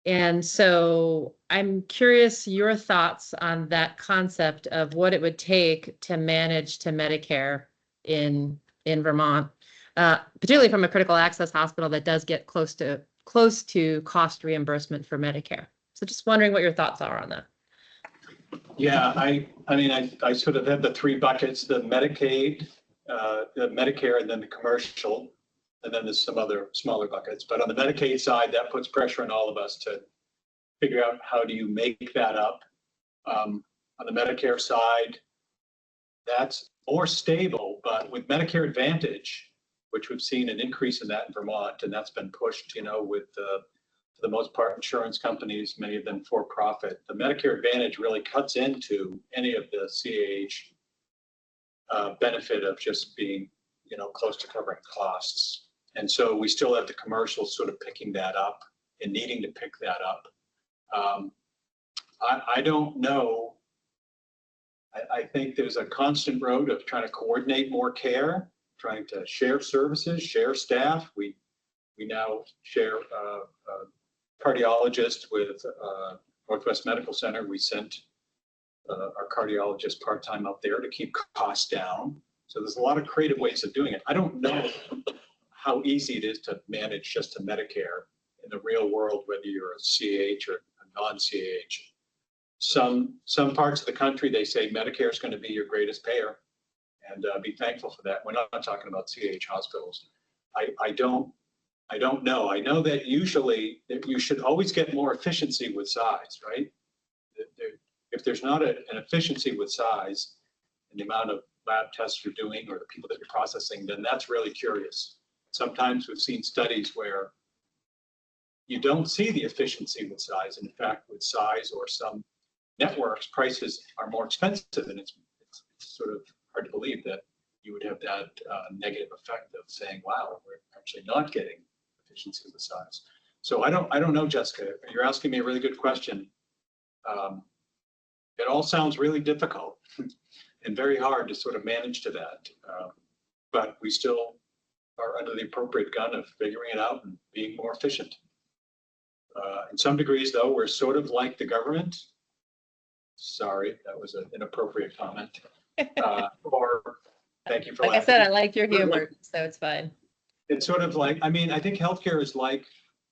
And so I'm curious your thoughts on that concept of what it would take to manage to Medicare in Vermont, particularly from a critical access hospital that does get close to cost reimbursement for Medicare. So just wondering what your thoughts are on that. Yeah, I mean, I sort of have the three buckets, the Medicaid, the Medicare, and then the commercial, and then there's some other smaller buckets. But on the Medicaid side, that puts pressure on all of us to figure out how do you make that up. On the Medicare side, that's more stable, but with Medicare Advantage, which we've seen an increase in that in Vermont, and that's been pushed, you know, with for the most part insurance companies, many of them for profit. The Medicare Advantage really cuts into any of the CAH benefit of just being, you know, close to covering costs. And so we still have the commercials sort of picking that up and needing to pick that up. I don't know. I think there's a constant road of trying to coordinate more care, trying to share services, share staff. We now share cardiologists with Northwest Medical Center. We sent our cardiologist part-time out there to keep costs down. So there's a lot of creative ways of doing it. I don't know how easy it is to manage just to Medicare in the real world, whether you're a CAH or a non-CAH. Some parts of the country, they say Medicare is going to be your greatest payer, and be thankful for that. We're not talking about CAH hospitals. I don't know. I know that usually that you should always get more efficiency with size, right? If there's not an efficiency with size and the amount of lab tests you're doing or the people that you're processing, then that's really curious. Sometimes we've seen studies where you don't see the efficiency with size. And in fact, with size or some networks, prices are more expensive, and it's sort of hard to believe that you would have that negative effect of saying, wow, we're actually not getting efficiency with size. So I don't know, Jessica. You're asking me a really good question. It all sounds really difficult and very hard to sort of manage to that. But we still are under the appropriate gun of figuring it out and being more efficient. In some degrees, though, we're sort of like the government. Sorry, that was an inappropriate comment. Or thank you for like laughing. I said, I like your humor, so it's fine. It's sort of like, I mean, I think healthcare is like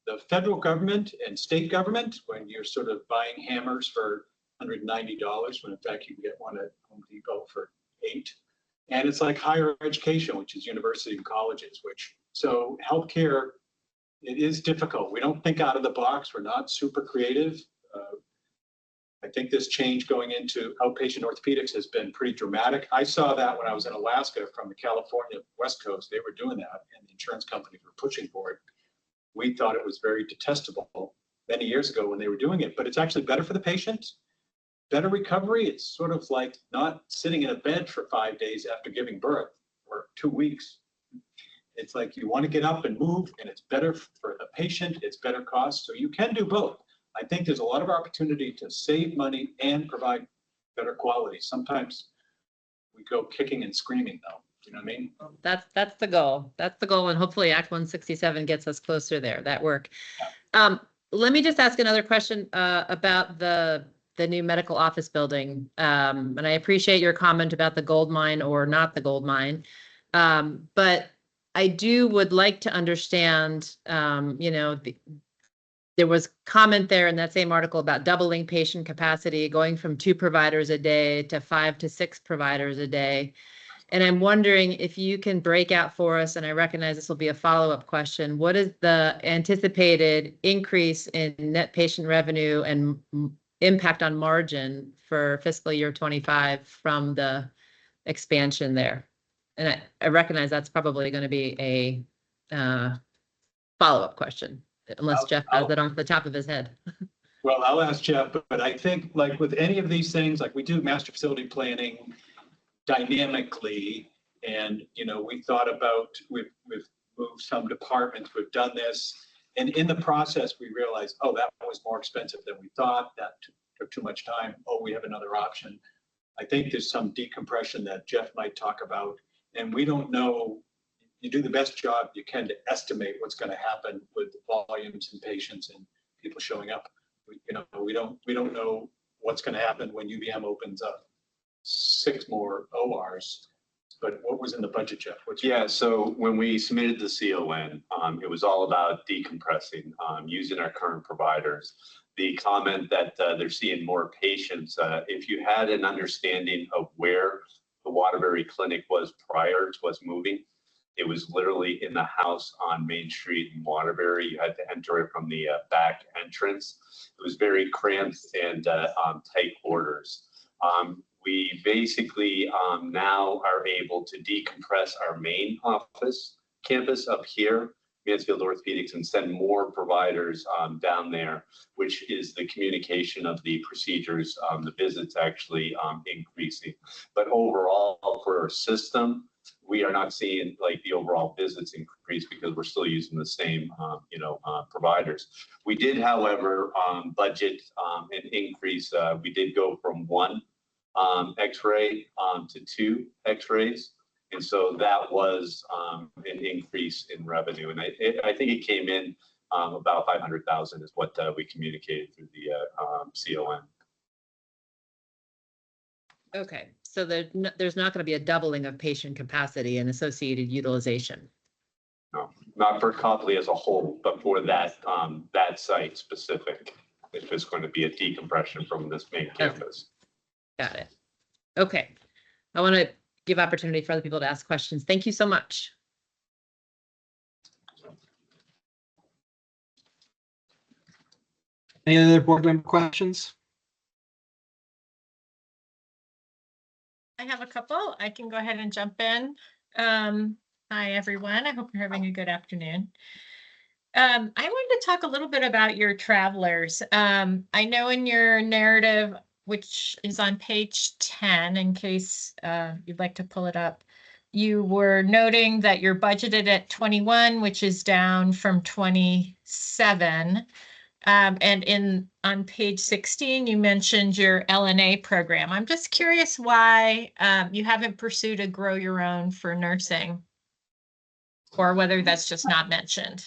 the federal government and state government when you're sort of buying hammers for $190 when in fact you can get one at Home Depot for $8. And it's like higher education, which is university and colleges, so healthcare, it is difficult. We don't think out of the box. We're not super creative. I think this change going into outpatient orthopedics has been pretty dramatic. I saw that when I was in Alaska from the California West Coast. They were doing that and the insurance companies were pushing for it. We thought it was very detestable many years ago when they were doing it, but it's actually better for the patient. better recovery. It's sort of like not sitting in a bed for 5 days after giving birth or 2 weeks. It's like you want to get up and move, and it's better for the patient. It's better cost. So you can do both. I think there's a lot of opportunity to save money and provide better quality. Sometimes we go kicking and screaming though. You know what I mean? That's the goal. That's the goal. And hopefully Act 167 gets us closer there, that work. Let me just ask another question about the new medical office building. And I appreciate your comment about the gold mine or not the gold mine. But I would like to understand, there was comment there in that same article about doubling patient capacity, going from 2 providers a day to 5 to 6 providers a day. And I'm wondering if you can break out for us, and I recognize this will be a follow-up question, what is the anticipated increase in net patient revenue and impact on margin for fiscal year 25 from the expansion there? And I recognize that's probably going to be a follow-up question, unless Jeff has it off the top of his head. Well, I'll ask Jeff, but I think like with any of these things, like we do master facility planning dynamically, and we thought about, we've moved some departments, we've done this, and in the process we realized, oh, that was more expensive than we thought, that took too much time, oh, we have another option. I think there's some decompression that Jeff might talk about, and we don't know. You do the best job you can to estimate what's going to happen with volumes and patients and people showing up. We don't know what's going to happen when UVM opens up 6 more ORs. But what was in the budget, Jeff? Yeah, so when we submitted the CON, it was all about decompressing, using our current providers. The comment that they're seeing more patients, if you had an understanding of where the Waterbury Clinic was prior to us moving, it was literally in the house on Main Street in Waterbury. You had to enter it from the back entrance. It was very cramped and tight quarters. We basically now are able to decompress our main office campus up here, Mansfield Orthopedics, and send more providers down there, which is the communication of the procedures, the visits actually increasing. But overall, for our system, we are not seeing like the overall visits increase because we're still using the same, providers. We did, however, budget an increase. We did go from 1 X-ray to 2 X-rays. And so that was an increase in revenue. And I think it came in about 500,000 is what we communicated through the CON. Okay, so there's not going to be a doubling of patient capacity and associated utilization. No, not for Copley as a whole, but for that site specific. It's just going to be a decompression from this main campus. Got it. Okay. I want to give opportunity for other people to ask questions. Thank you so much. Any other board member questions? I have a couple. I can go ahead and jump in. Hi, everyone. I hope you're having a good afternoon. I wanted to talk a little bit about your travelers. I know in your narrative, which is on page 10, in case you'd like to pull it up, you were noting that you're budgeted at 21, which is down from 27. And on page 16, you mentioned your LNA program. I'm just curious why you haven't pursued a grow your own for nursing, or whether that's just not mentioned.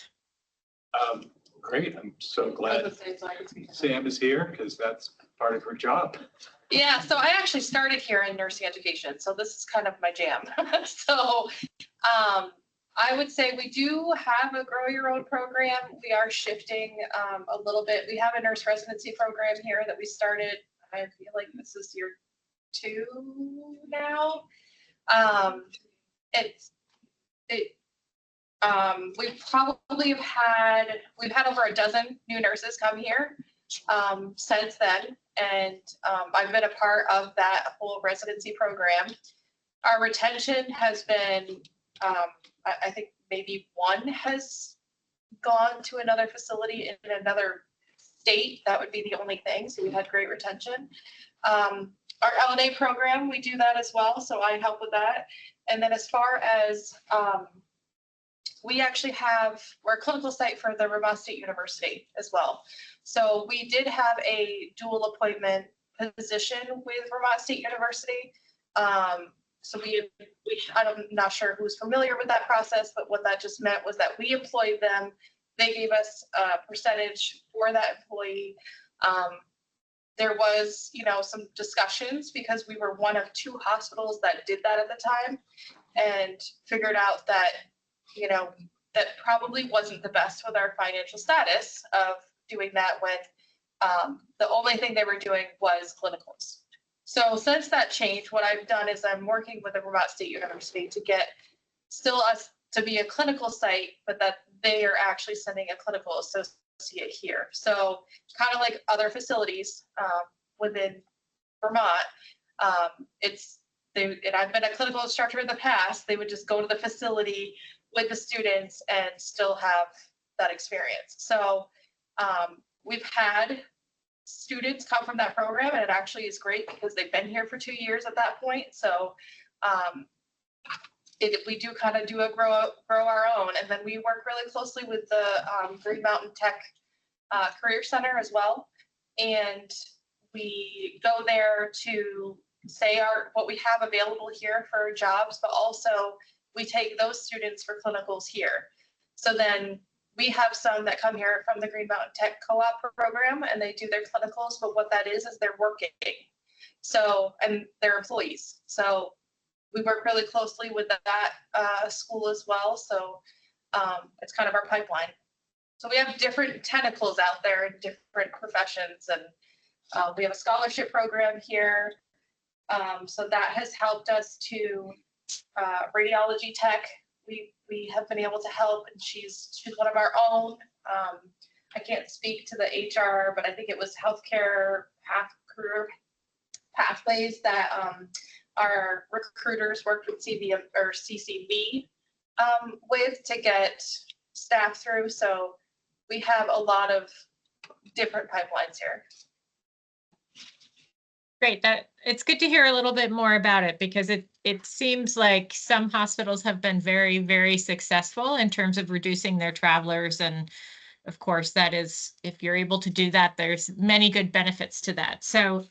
Great. I'm so glad Sam is here because that's part of her job. Yeah, so I actually started here in nursing education, so this is kind of my jam. So I would say we do have a grow your own program. We are shifting a little bit. We have a nurse residency program here that we started. I feel like this is year 2 now. We've had over a dozen new nurses come here since then, and I've been a part of that whole residency program. Our retention has been, I think maybe 1 has gone to another facility in another state. That would be the only thing. So we had great retention. Our LNA program, we do that as well, so I help with that. And then as far as we actually we're a clinical site for the Vermont State University as well. So we did have a dual appointment position with Vermont State University. So I'm not sure who's familiar with that process, but what that just meant was that we employed them. They gave us a percentage for that employee. There was, some discussions because we were one of 2 hospitals that did that at the time, and figured out that, that probably wasn't the best with our financial status of doing that when the only thing they were doing was clinicals. So since that changed, what I've done is I'm working with the Vermont State University to get still us to be a clinical site, but that they are actually sending a clinical associate here. So kind of like other facilities within Vermont, and I've been a clinical instructor in the past, they would just go to the facility with the students and still have that experience. So we've had students come from that program, and it actually is great because they've been here for 2 years at that point. So we do kind of do a grow our own, and then we work really closely with the Green Mountain Tech Career Center as well. And we go there to say what we have available here for jobs, but also we take those students for clinicals here. So then we have some that come here from the Green Mountain Tech Co-op program, and they do their clinicals, but what that is they're working. So, and they're employees. So we work really closely with that school as well. So it's kind of our pipeline. So we have different tentacles out there in different professions, and we have a scholarship program here. So that has helped us to radiology tech. We have been able to help, and she's one of our own. I can't speak to the HR, but I think it was healthcare career pathways that our recruiters worked with CCV with to get staff through. So we have a lot of different pipelines here. Great. It's good to hear a little bit more about it, because it seems like some hospitals have been very, very successful in terms of reducing their travelers. And of course, that is, if you're able to do that, there's many good benefits to that. So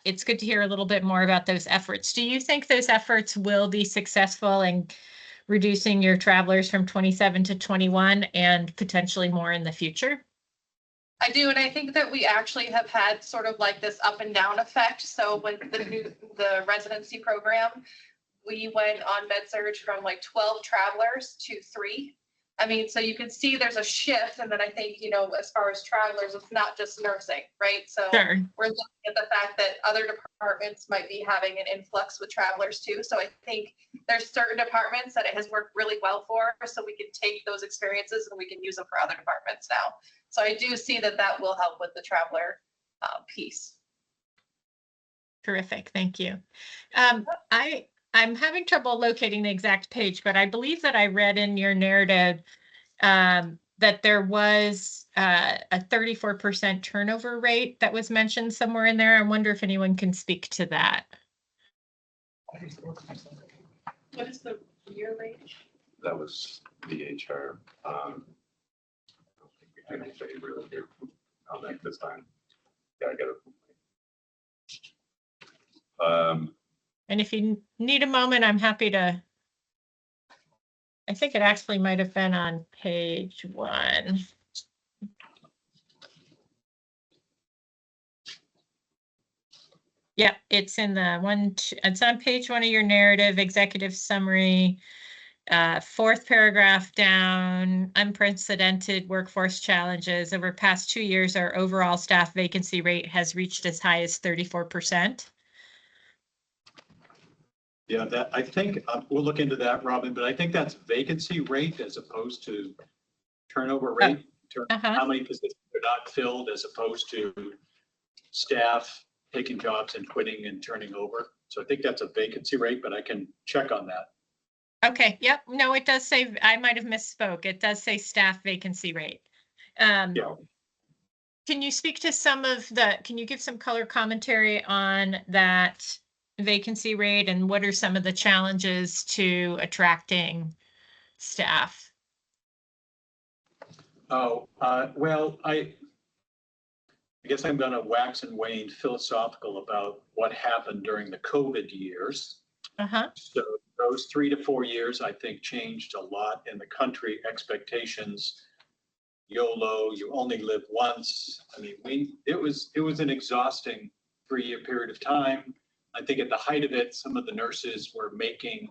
it's good to hear a little bit more about those efforts. Do you think those efforts will be successful in reducing your travelers from 27 to 21 and potentially more in the future? I do, and I think that we actually have had sort of like this up and down effect. So with the residency program, we went on med-surg from like 12 travelers to 3. I mean, so you can see there's a shift, and then I think, as far as travelers, it's not just nursing, right? So Sure. We're looking at the fact that other departments might be having an influx with travelers too. So I think there's certain departments that it has worked really well for, so we can take those experiences and we can use them for other departments now. So I do see that will help with the traveler piece. Terrific. Thank you. I'm having trouble locating the exact page, but I believe that I read in your narrative that there was a 34% turnover rate that was mentioned somewhere in there. I wonder if anyone can speak to that. What is the year range? That was the HR. I don't think we had anybody really here on that this time. Yeah, I got it. And if you need a moment, I'm happy to. I think it actually might have been on page 1. Yeah, it's in the it's on page 1 of your narrative, executive summary, 4th paragraph down, unprecedented workforce challenges. Over past 2 years, our overall staff vacancy rate has reached as high as 34%. Yeah, I think we'll look into that, Robin, but I think that's vacancy rate as opposed to turnover rate. How many positions are not filled as opposed to staff taking jobs and quitting and turning over. So I think that's a vacancy rate, but I can check on that. Okay. Yep. No, it does say, I might have misspoke. It does say staff vacancy rate. Yeah. Can you speak to can you give some color commentary on that vacancy rate and what are some of the challenges to attracting staff? Oh, well, I guess I'm going to wax and wane philosophical about what happened during the COVID years. Uh-huh. So those 3 to 4 years, I think, changed a lot in the country. Expectations, YOLO, you only live once. I mean, it was an exhausting 3-year period of time. I think at the height of it, some of the nurses were making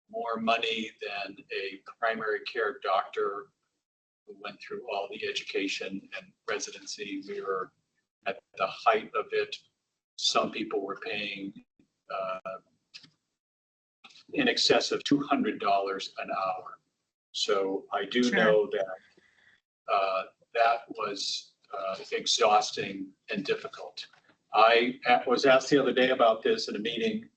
more money than a primary care doctor who went through all the education and residency. We were at the height of it. Some people were paying in excess of $200 an hour. So I do know that that was exhausting and difficult. I was asked the other day about this in a meeting,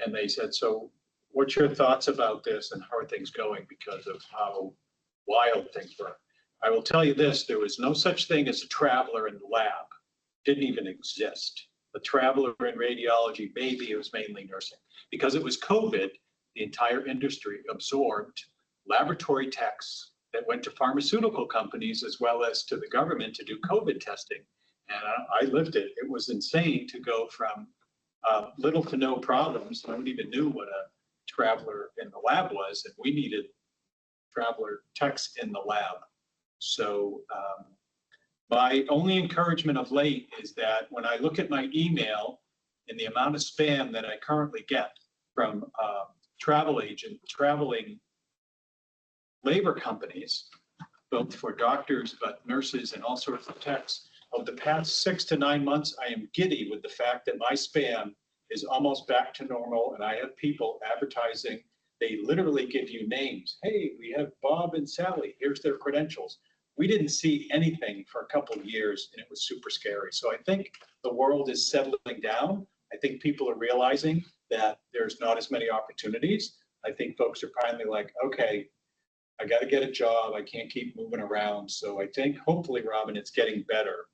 and they said, so what's your thoughts about this and how are things going because of how wild things were? I will tell you this, there was no such thing as a traveler in the lab. Didn't even exist. A traveler in radiology, maybe it was mainly nursing. Because it was COVID, the entire industry absorbed laboratory techs that went to pharmaceutical companies as well as to the government to do COVID testing. And I lived it. It was insane to go from little to no problems. No one even knew what a traveler in the lab was, and we needed traveler techs in the lab. So my only encouragement of late is that when I look at my email and the amount of spam that I currently get from traveling labor companies, both for doctors, but nurses and all sorts of techs, of the past 6 to 9 months, I am giddy with the fact that my spam is almost back to normal. And I have people advertising. They literally give you names. Hey, we have Bob and Sally. Here's their credentials. We didn't see anything for a couple of years, and it was super scary. So I think the world is settling down. I think people are realizing that there's not as many opportunities. I think folks are finally like, okay, I got to get a job. I can't keep moving around. So I think hopefully, Robin, it's getting better.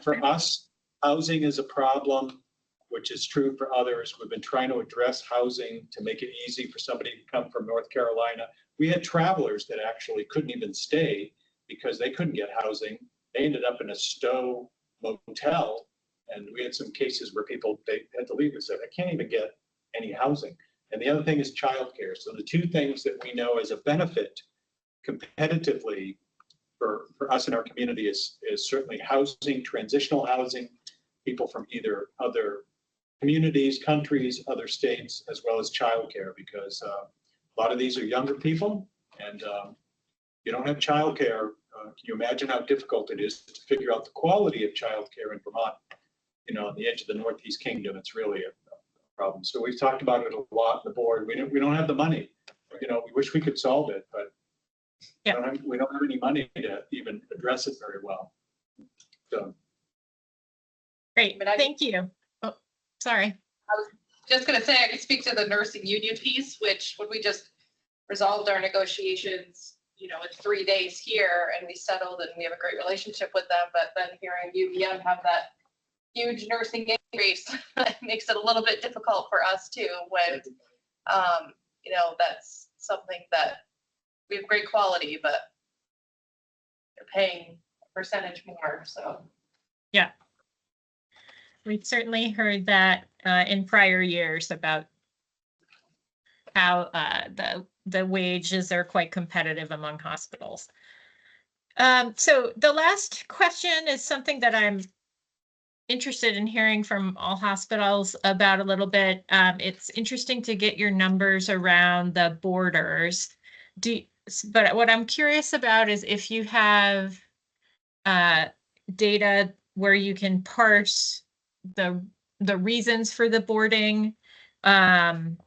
For us, housing is a problem, which is true for others. We've been trying to address housing to make it easy for somebody to come from North Carolina. We had travelers that actually couldn't even stay because they couldn't get housing. They ended up in a Stowe motel. And we had some cases where they had to leave and said, I can't even get any housing. And the other thing is childcare. So the two things that we know as a benefit competitively for us in our community is certainly housing, transitional housing, people from either other communities, countries, other states, as well as childcare, because a lot of these are younger people, and you don't have childcare. Can you imagine how difficult it is to figure out the quality of childcare in Vermont? You know, on the edge of the Northeast Kingdom, it's really a problem. So we've talked about it a lot on the board. We don't have the money. You know, we wish we could solve it, but we don't have any money to even address it very well. So. Great, thank you. Oh, sorry. I was just going to say I could speak to the nursing union piece, which when we just resolved our negotiations, you know, in 3 days here, and we settled and we have a great relationship with them, but then hearing UVM have that huge nursing increase makes it a little bit difficult for us too when, you know, that's something that we have great quality, but they're paying a percentage more, so. Yeah. We've certainly heard that in prior years about how the wages are quite competitive among hospitals. So the last question is something that I'm interested in hearing from all hospitals about a little bit. It's interesting to get your numbers around the borders. But what I'm curious about is if you have data where you can parse the reasons for the boarding and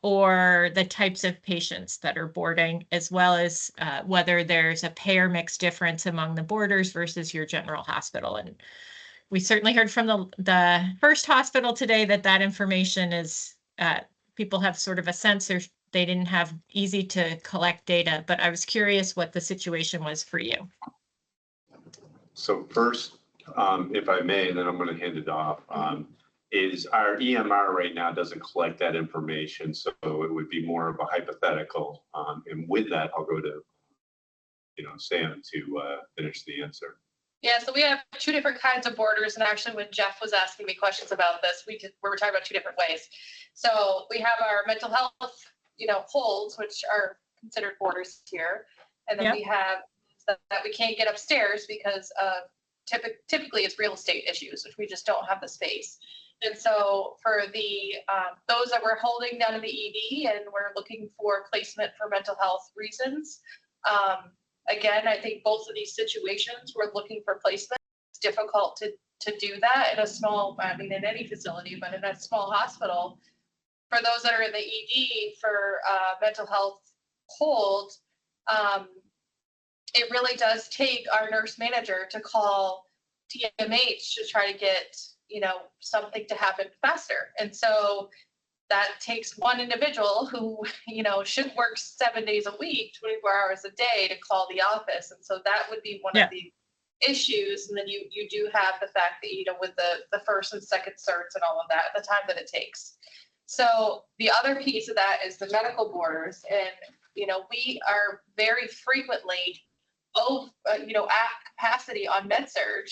or the types of patients that are boarding, as well as whether there's a payer mix difference among the boarders versus your general hospital. And we certainly heard from the first hospital today that information is, people have sort of a sense they didn't have easy to collect data, but I was curious what the situation was for you. So first, if I may, and then I'm going to hand it off, is our EMR right now doesn't collect that information. So it would be more of a hypothetical. And with that, I'll go to, Sam to finish the answer. Yeah, so we have two different kinds of borders, and actually when Jeff was asking me questions about this, we were talking about two different ways. So we have our mental health, holds, which are considered borders here. And then we have that we can't get upstairs because typically it's real estate issues, which we just don't have the space. And so for the those that we're holding down in the ED and we're looking for placement for mental health reasons, again, I think both of these situations, we're looking for placement. It's difficult to do that in a small, in any facility, but in a small hospital. For those that are in the ED for mental health hold, it really does take our nurse manager to call TMH to try to get, something to happen faster. And so that takes one individual who, should work 7 days a week, 24 hours a day to call the office. And so that would be one of the issues. And then you do have the fact that, with the first and second certs and all of that, the time that it takes. So the other piece of that is the medical borders. And, we are very frequently, at capacity on med-surg.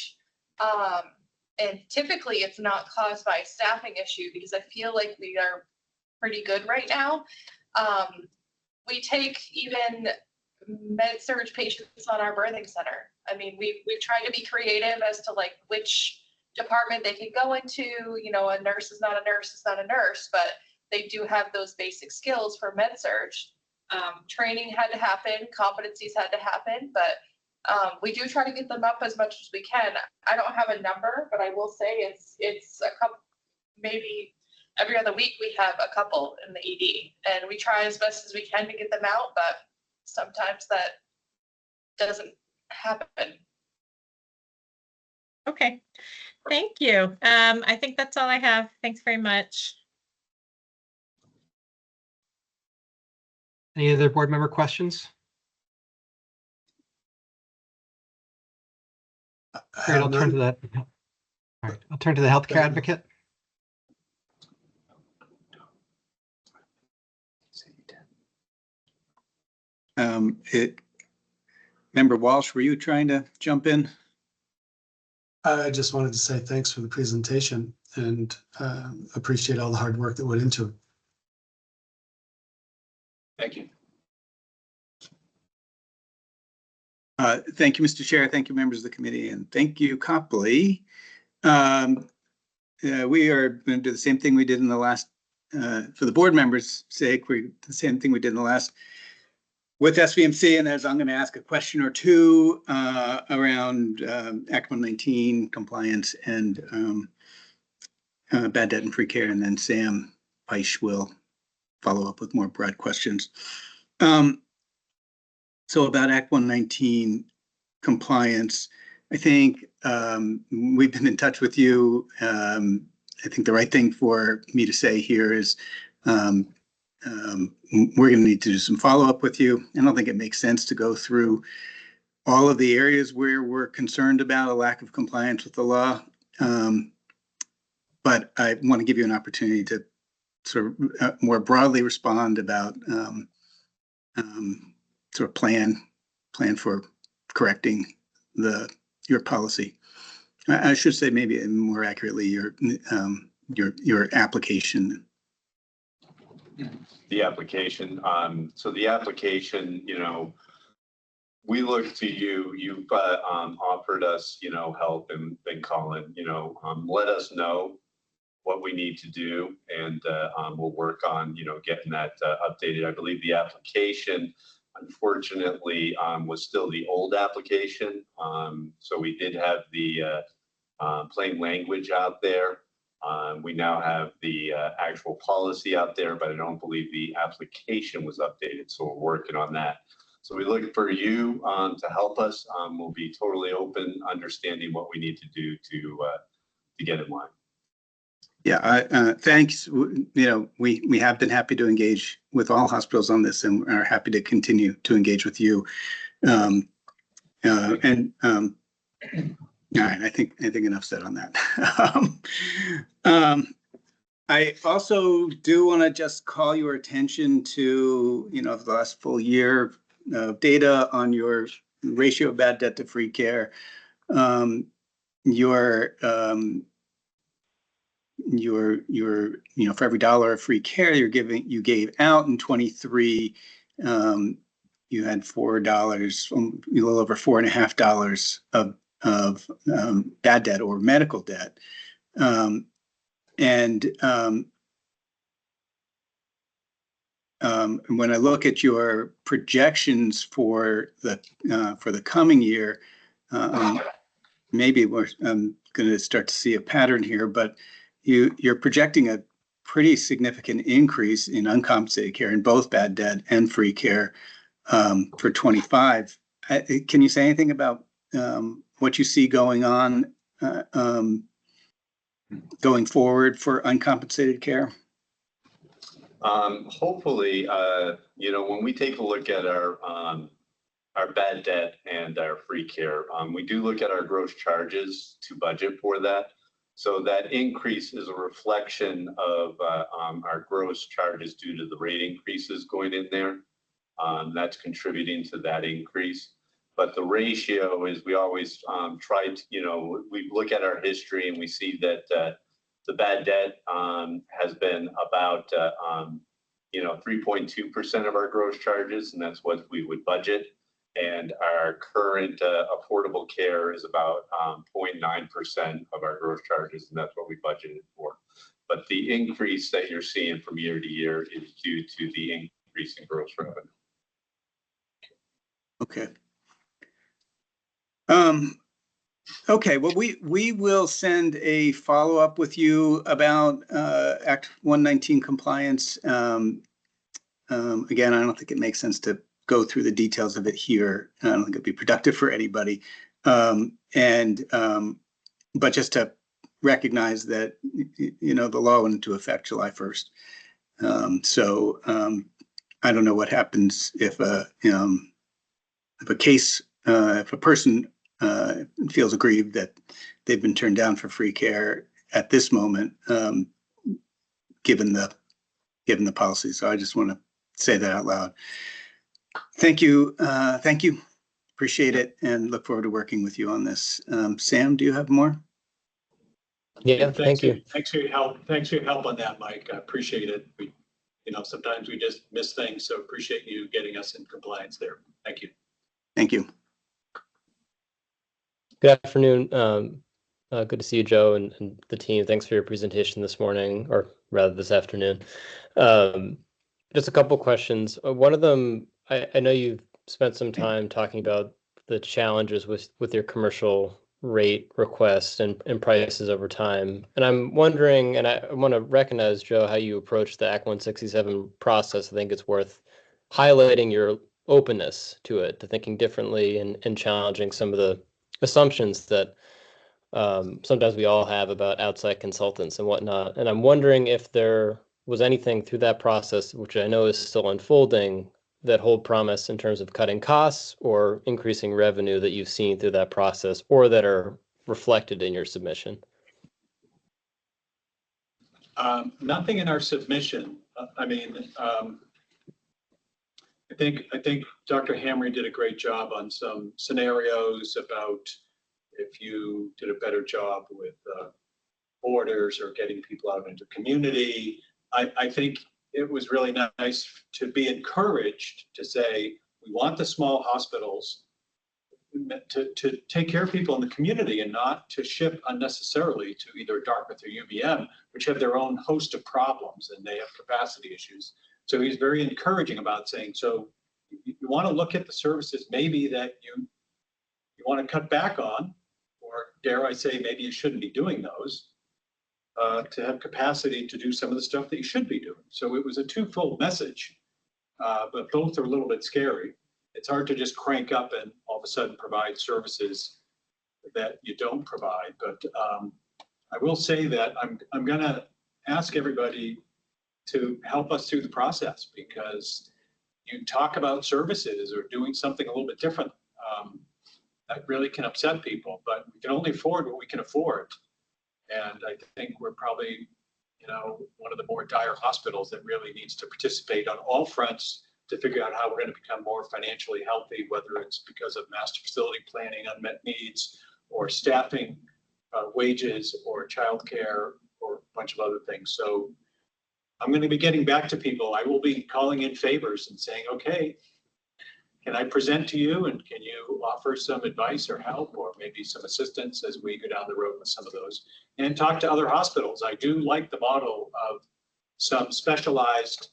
And typically it's not caused by a staffing issue because I feel like we are pretty good right now. We take even med-surg patients on our birthing center. We've tried to be creative as to which department they can go into. A nurse is not a nurse, but they do have those basic skills for med-surg. Training had to happen, competencies had to happen, but we do try to get them up as much as we can. I don't have a number, but I will say it's a couple, maybe every other week we have a couple in the ED, and we try as best as we can to get them out, but sometimes that doesn't happen. Okay, thank you. I think that's all I have. Thanks very much. Any other board member questions? Great, I'll turn to that. All right, I'll turn to the healthcare advocate. Member Walsh, were you trying to jump in? I just wanted to say thanks for the presentation and appreciate all the hard work that went into it. Thank you. Thank you, Mr. Chair. Thank you, members of the committee, and thank you, Copley. We are going to do the same thing we did in the last, for the board members' sake, the same thing we did in the last with SVMC, and as I'm going to ask a question or two around Act 119 compliance and bad debt and free care, and then Sam Peisch will follow up with more broad questions. So about Act 119 compliance, I think we've been in touch with you. I think the right thing for me to say here is we're going to need to do some follow-up with you. I don't think it makes sense to go through all of the areas where we're concerned about a lack of compliance with the law. But I want to give you an opportunity to sort of more broadly respond about sort of plan for correcting your policy. I should say maybe more accurately your application. The application. So the application, we look to you. You've offered us, help, and Colin, let us know what we need to do, and we'll work on, getting that updated. I believe the application, unfortunately, was still the old application. So we did have the plain language out there. We now have the actual policy out there, but I don't believe the application was updated. So we're working on that. So we look for you to help us. We'll be totally open, understanding what we need to do to get in line. Yeah, thanks. We have been happy to engage with all hospitals on this, and are happy to continue to engage with you. All right, I think enough said on that. I also do want to just call your attention to, the last full year data on your ratio of bad debt to free care. Your for every dollar of free care you gave out in 23, you had $4, a little over $4.50 of bad debt or medical debt. When I look at your projections for the coming year, maybe I'm going to start to see a pattern here, but you're projecting a pretty significant increase in uncompensated care in both bad debt and free care for 25. Can you say anything about what you see going on going forward for uncompensated care? Hopefully, when we take a look at our bad debt and our free care, we do look at our gross charges to budget for that. So that increase is a reflection of our gross charges due to the rate increases going in there. That's contributing to that increase. But the ratio is, we always try to, we look at our history and we see that the bad debt has been about 3.2% of our gross charges, and that's what we would budget. And our current affordable care is about 0.9% of our gross charges, and that's what we budgeted for. But the increase that you're seeing from year to year is due to the increase in gross revenue. Okay. Okay, well, we will send a follow-up with you about Act 119 compliance. Again, I don't think it makes sense to go through the details of it here. I don't think it'd be productive for anybody. But just to recognize that, the law went into effect July 1st. I don't know what happens if a person feels aggrieved that they've been turned down for free care at this moment, given the policy. So I just want to say that out loud. Thank you. Appreciate it, and look forward to working with you on this. Sam, do you have more? Yeah, thank you. Thanks for your help. Thanks for your help on that, Mike. I appreciate it. Sometimes we just miss things, so appreciate you getting us in compliance there. Thank you. Thank you. Good afternoon. Good to see you, Joe, and the team. Thanks for your presentation this morning, or rather this afternoon. Just a couple questions. One of them, I know you've spent some time talking about the challenges with your commercial rate requests and prices over time. And I'm wondering, and I want to recognize, Joe, how you approach the Act 167 process. I think it's worth highlighting your openness to it, to thinking differently and challenging some of the assumptions that sometimes we all have about outside consultants and whatnot. And I'm wondering if there was anything through that process, which I know is still unfolding, that hold promise in terms of cutting costs or increasing revenue that you've seen through that process, or that are reflected in your submission. Nothing in our submission. I think Dr. Hamry did a great job on some scenarios about if you did a better job with orders or getting people out into community. I think it was really nice to be encouraged to say, we want the small hospitals to take care of people in the community and not to ship unnecessarily to either Dartmouth or UVM, which have their own host of problems and they have capacity issues. So he's very encouraging about saying, so you want to look at the services maybe that you want to cut back on, or dare I say, maybe you shouldn't be doing those, to have capacity to do some of the stuff that you should be doing. So it was a twofold message, but both are a little bit scary. It's hard to just crank up and all of a sudden provide services that you don't provide. But I will say that I'm going to ask everybody to help us through the process, because you talk about services or doing something a little bit different. that really can upset people, but we can only afford what we can afford. And I think we're probably, one of the more dire hospitals that really needs to participate on all fronts to figure out how we're going to become more financially healthy, whether it's because of master facility planning, unmet needs, or staffing, wages, or childcare, or a bunch of other things. So I'm going to be getting back to people. I will be calling in favors and saying, okay, can I present to you, and can you offer some advice or help, or maybe some assistance as we go down the road with some of those, and talk to other hospitals. I do like the model of some specialized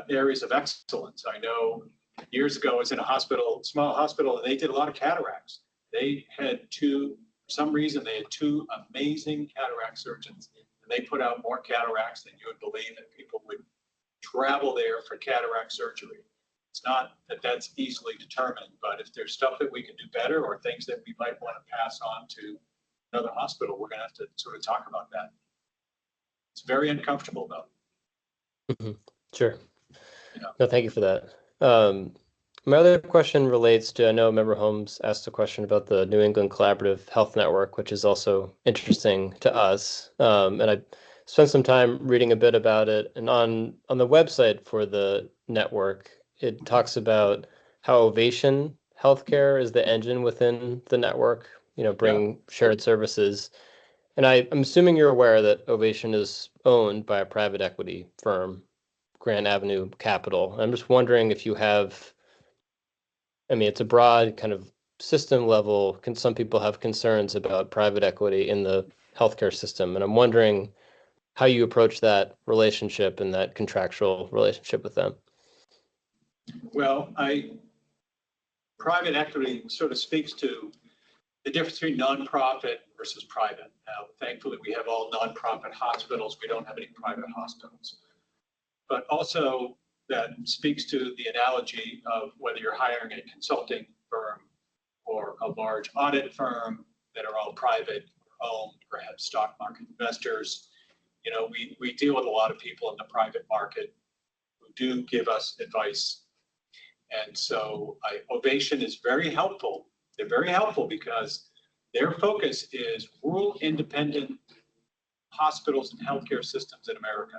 areas of excellence. I know years ago I was in a hospital, small hospital, and they did a lot of cataracts. They had for some reason, they had two amazing cataract surgeons, and they put out more cataracts than you would believe, and people would travel there for cataract surgery. It's not that that's easily determined, but if there's stuff that we can do better, or things that we might want to pass on to another hospital, we're going to have to sort of talk about that. It's very uncomfortable, though. Mm-hmm. Sure. No, thank you for that. My other question relates to, I know Member Holmes asked a question about the New England Collaborative Health Network, which is also interesting to us. And I spent some time reading a bit about it. And on the website for the network, it talks about how Ovation Healthcare is the engine within the network, bring shared services. And I'm assuming you're aware that Ovation is owned by a private equity firm, Grand Avenue Capital. I'm just wondering if you have, it's a broad kind of system level. Some people have concerns about private equity in the healthcare system. And I'm wondering how you approach that relationship and that contractual relationship with them. Well, private equity sort of speaks to the difference between nonprofit versus private. Now, thankfully, we have all nonprofit hospitals. We don't have any private hospitals. But also that speaks to the analogy of whether you're hiring a consulting firm or a large audit firm that are all private or owned or have stock market investors. We deal with a lot of people in the private market who do give us advice. And so Ovation is very helpful. They're very helpful because their focus is rural independent hospitals and healthcare systems in America.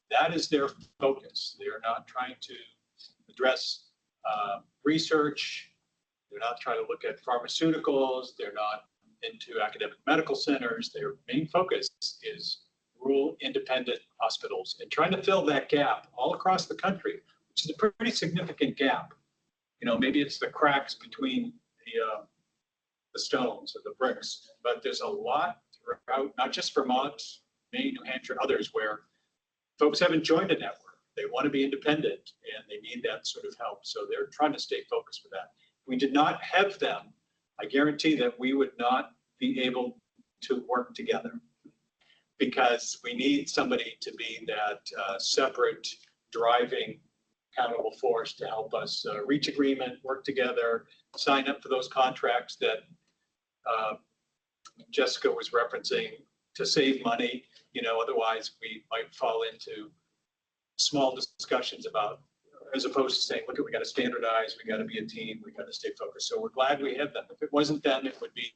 That is their focus. They're not trying to address research. They're not trying to look at pharmaceuticals. They're not into academic medical centers. Their main focus is rural independent hospitals and trying to fill that gap all across the country, which is a pretty significant gap. Maybe it's the cracks between the stones or the bricks, but there's a lot throughout, not just Vermont, Maine, New Hampshire, others, where folks haven't joined a network. They want to be independent and they need that sort of help. So they're trying to stay focused with that. If we did not have them, I guarantee that we would not be able to work together, because we need somebody to be that separate, driving, accountable force to help us reach agreement, work together, sign up for those contracts that Jessica was referencing to save money. Otherwise we might fall into small discussions about, as opposed to saying, look, we got to standardize, we got to be a team, we got to stay focused. So we're glad we have them. If it wasn't them, it would be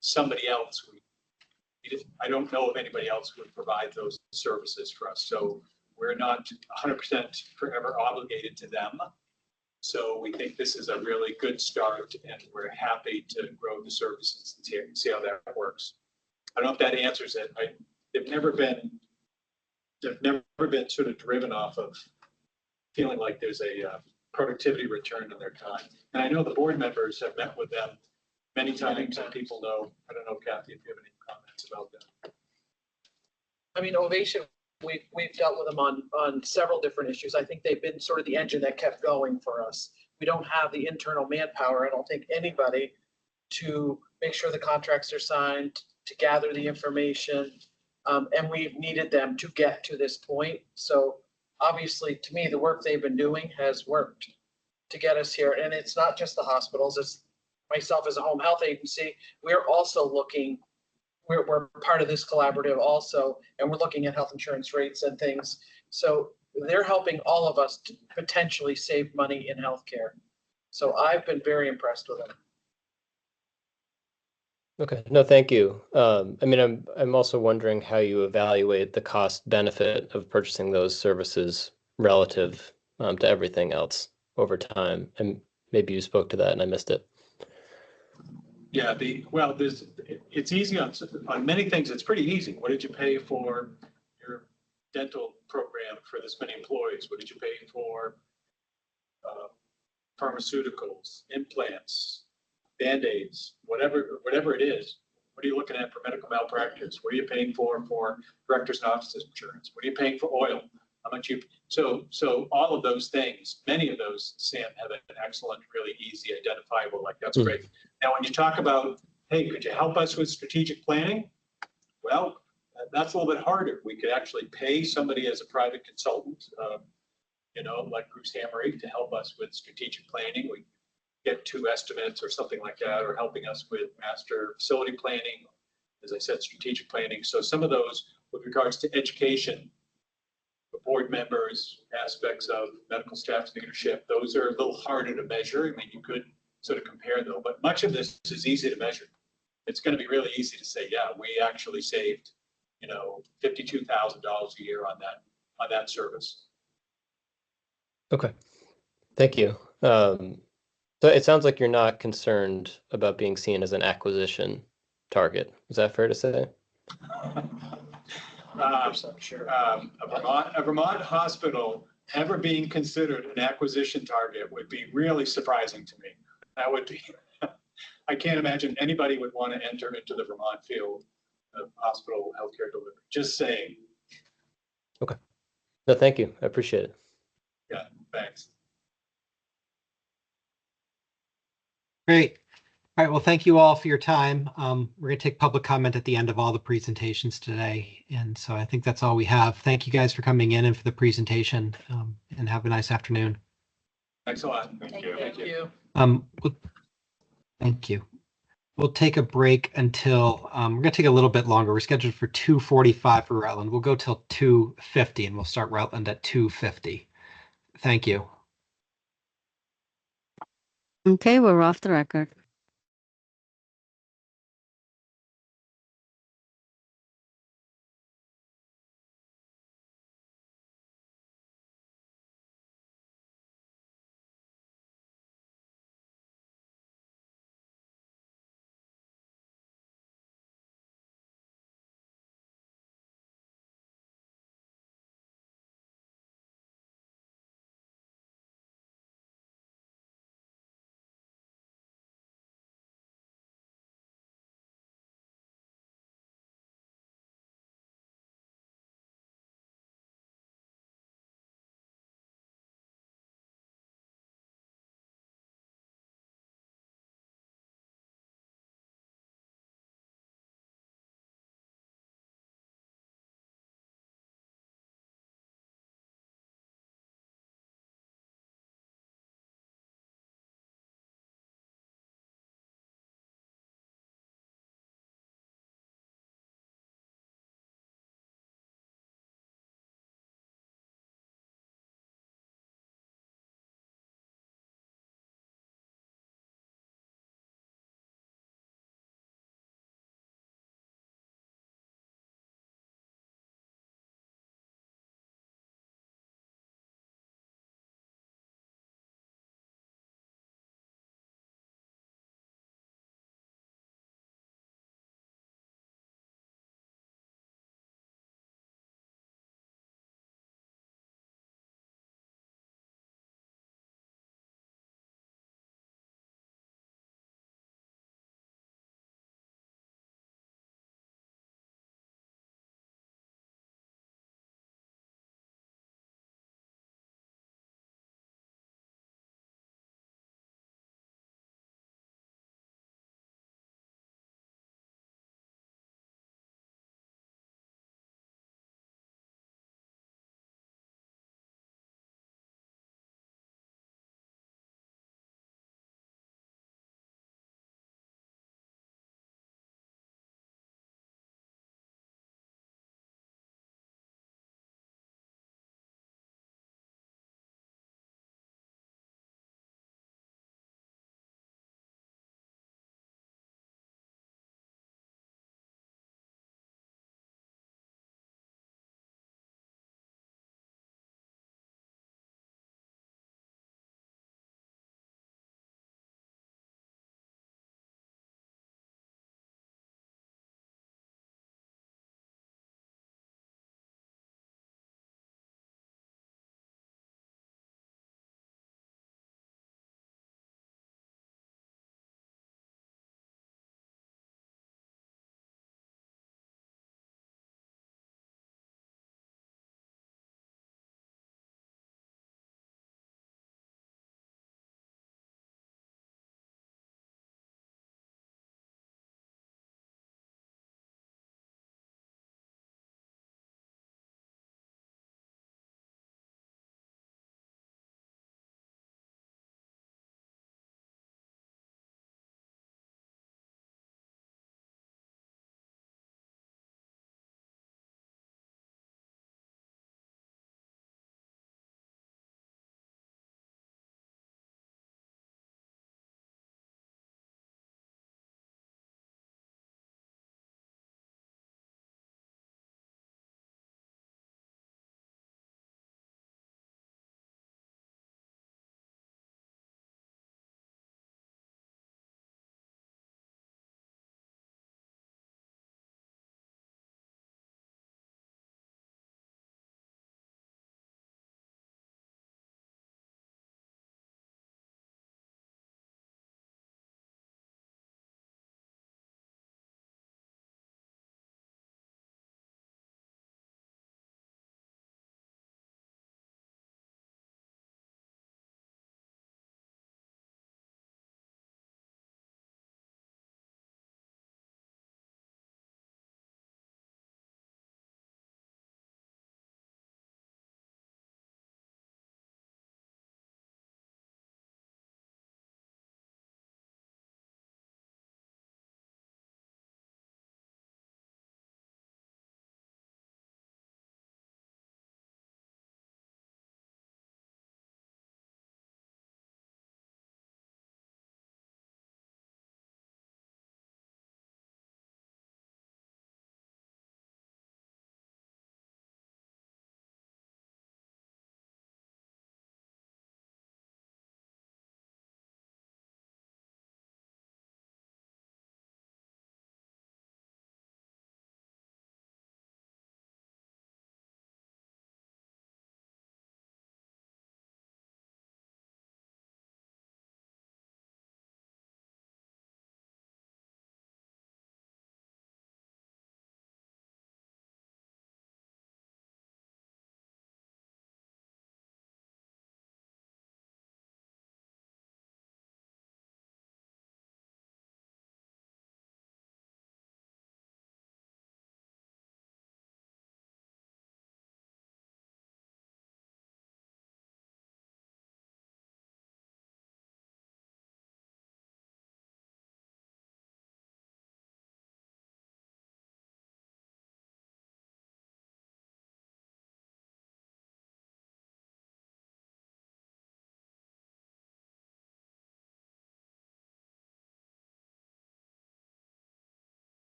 somebody else. I don't know if anybody else would provide those services for us. So we're not 100% forever obligated to them. So we think this is a really good start, and we're happy to grow the services and see how that works. I don't know if that answers it. They've never been sort of driven off of feeling like there's a productivity return on their time. And I know the board members have met with them many times, and people know. I don't know, Kathy, if you have any comments about that. Ovation, we've dealt with them on several different issues. I think they've been sort of the engine that kept going for us. We don't have the internal manpower, I don't think, anybody, to make sure the contracts are signed, to gather the information, and we've needed them to get to this point. So obviously, to me, the work they've been doing has worked to get us here. And it's not just the hospitals, it's myself as a home health agency. We're also looking, we're part of this collaborative also, and we're looking at health insurance rates and things. So they're helping all of us to potentially save money in healthcare. So I've been very impressed with them. Okay, no, thank you. I mean, I'm also wondering how you evaluate the cost benefit of purchasing those services relative to everything else over time. And maybe you spoke to that and I missed it. Yeah, it's easy on many things. It's pretty easy. What did you pay for your dental program for this many employees? What did you pay for pharmaceuticals, implants, Band-Aids, whatever it is? What are you looking at for medical malpractice? What are you paying for director's and officer's insurance? What are you paying for oil? How much so all of those things, many of those, Sam, have an excellent, really easy, identifiable, like that's great. Now, when you talk about, hey, could you help us with strategic planning? Well, that's a little bit harder. We could actually pay somebody as a private consultant, like Bruce Hammery, to help us with strategic planning. We get 2 estimates or something like that, or helping us with master facility planning, as I said, strategic planning. So some of those with regards to education, the board members, aspects of medical staff leadership, those are a little harder to measure. I mean, you could sort of compare them, but much of this is easy to measure. It's going to be really easy to say, yeah, we actually saved, $52,000 a year on that service. Okay, thank you. So it sounds like you're not concerned about being seen as an acquisition target. Is that fair to say? Sure. A Vermont hospital ever being considered an acquisition target would be really surprising to me. That would be, I can't imagine anybody would want to enter into the Vermont field of hospital healthcare delivery. Just saying. Okay. No, thank you. I appreciate it. Yeah, thanks. Great. All right, well, thank you all for your time. We're going to take public comment at the end of all the presentations today. And so I think that's all we have. Thank you guys for coming in and for the presentation, and have a nice afternoon. Thanks a lot. Thank you. Thank you. Thank you. We'll take a break until, we're going to take a little bit longer. We're scheduled for 2:45 for Rutland. We'll go till 2:50 and we'll start Rutland at 2:50. Thank you. Okay, we're off the record.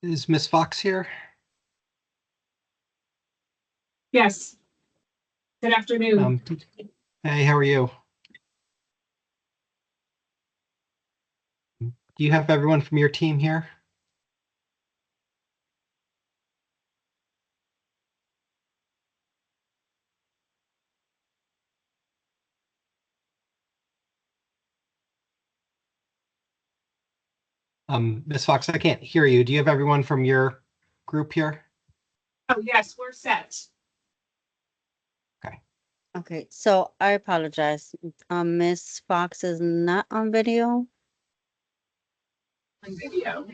Is Miss Fox here? Yes. Good afternoon. Hey, how are you? Do you have everyone from your team here? Ms. Fox, I can't hear you. Do you have everyone from your group here? Oh, yes, we're set. Okay, so I apologize. Miss Fox is not on video. On video.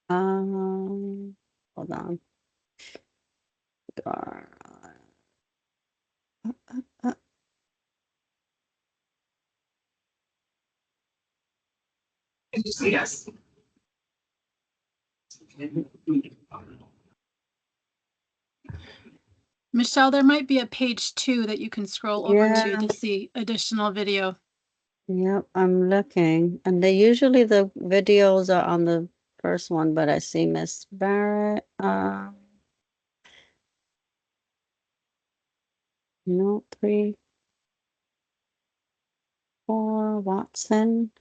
Hold on. Can you see us? Michelle, there might be a page 2 that you can scroll over Yeah. to see additional video. Yep, I'm looking, and they usually the videos are on the first one, but I see Miss Barrett. No, 3, 4, Watson.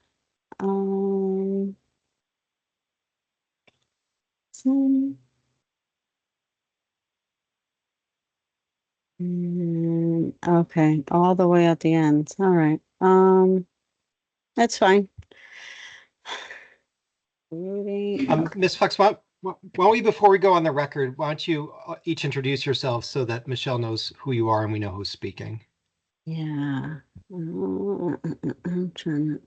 Okay, all the way at the end. All right. That's fine. Rudy. Ms. Fox, why don't we, before we go on the record, why don't you each introduce yourselves so that Michelle knows who you are and we know who's speaking? Yeah. I'm trying to.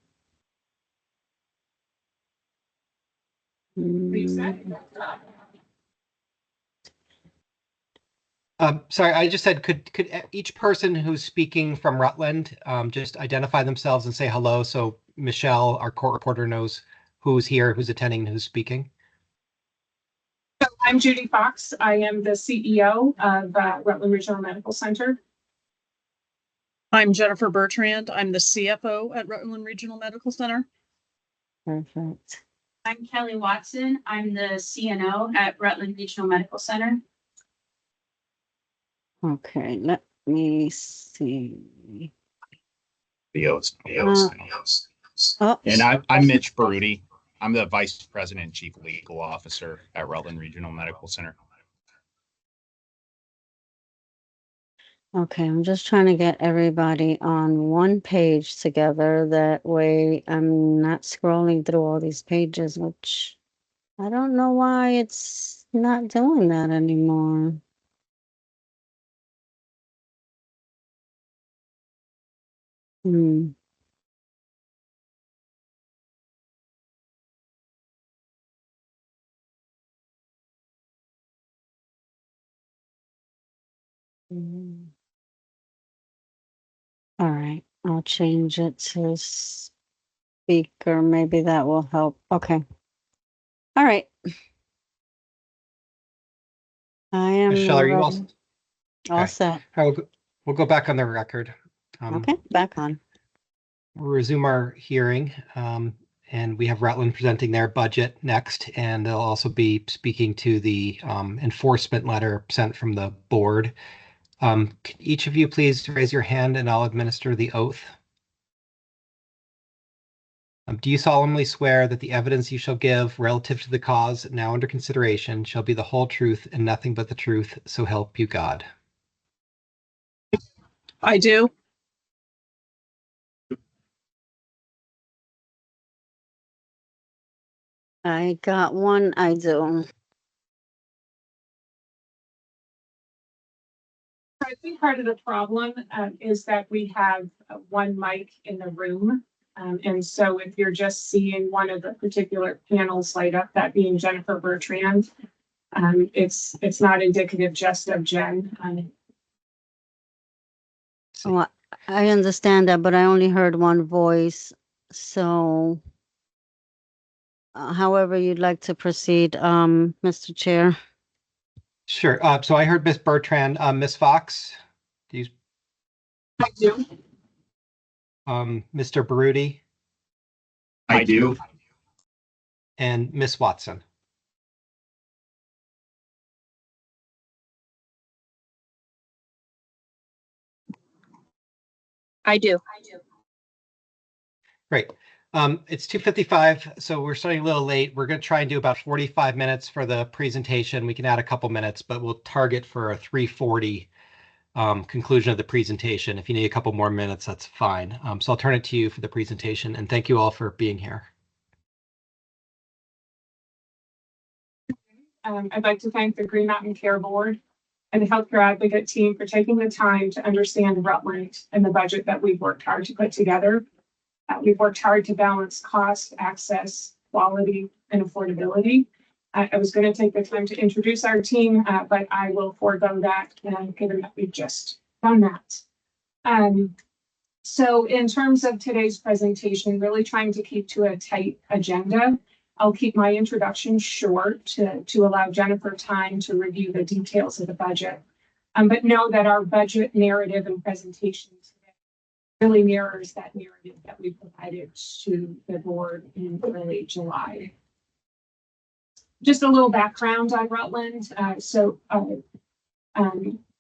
Sorry, I just said, could each person who's speaking from Rutland just identify themselves and say hello so Michelle, our court reporter, knows who's here, who's attending, and who's speaking? I'm Judy Fox. I am the CEO of Rutland Regional Medical Center. I'm Jennifer Bertrand. I'm the CFO at Rutland Regional Medical Center. Perfect. I'm Kelly Watson. I'm the CNO at Rutland Regional Medical Center. Okay, let me see. Videos. Oh. And I'm Mitch Baruti. I'm the Vice President and Chief Legal Officer at Rutland Regional Medical Center. Okay, I'm just trying to get everybody on one page together. That way I'm not scrolling through all these pages, which I don't know why it's not doing that anymore. Hmm. All right, I'll change it to speaker. Maybe that will help. Okay. All right. I am Michelle, are you all set? All right, we'll go back on the record. Okay, back on. We'll resume our hearing, and we have Rutland presenting their budget next, and they'll also be speaking to the enforcement letter sent from the board. Can each of you please raise your hand and I'll administer the oath? Do you solemnly swear that the evidence you shall give relative to the cause now under consideration shall be the whole truth and nothing but the truth, so help you God? I do. I got one. I do. I think part of the problem is that we have one mic in the room. And so if you're just seeing one of the particular panels light up, that being Jennifer Bertrand, it's not indicative just of Jen. Well, I understand that, but I only heard one voice. So however you'd like to proceed, Mr. Chair. Sure. So I heard Miss Bertrand. Miss Fox? Do you? I do. Mr. Baruti? I do. and Miss Watson. I do. Great. It's 2:55, so we're starting a little late. We're going to try and do about 45 minutes for the presentation. We can add a couple minutes, but we'll target for a 3:40 conclusion of the presentation. If you need a couple more minutes, that's fine. So I'll turn it to you for the presentation, and thank you all for being here. I'd like to thank the Green Mountain Care Board and the Healthcare Advocate team for taking the time to understand Rutland and the budget that we've worked hard to put together. We've worked hard to balance cost, access, quality, and affordability. I was going to take the time to introduce our team, but I will forego that, given that we've just done that. So in terms of today's presentation, really trying to keep to a tight agenda. I'll keep my introduction short to allow Jennifer time to review the details of the budget. But know that our budget narrative and presentation today really mirrors that narrative that we provided to the board in early July. Just a little background on Rutland.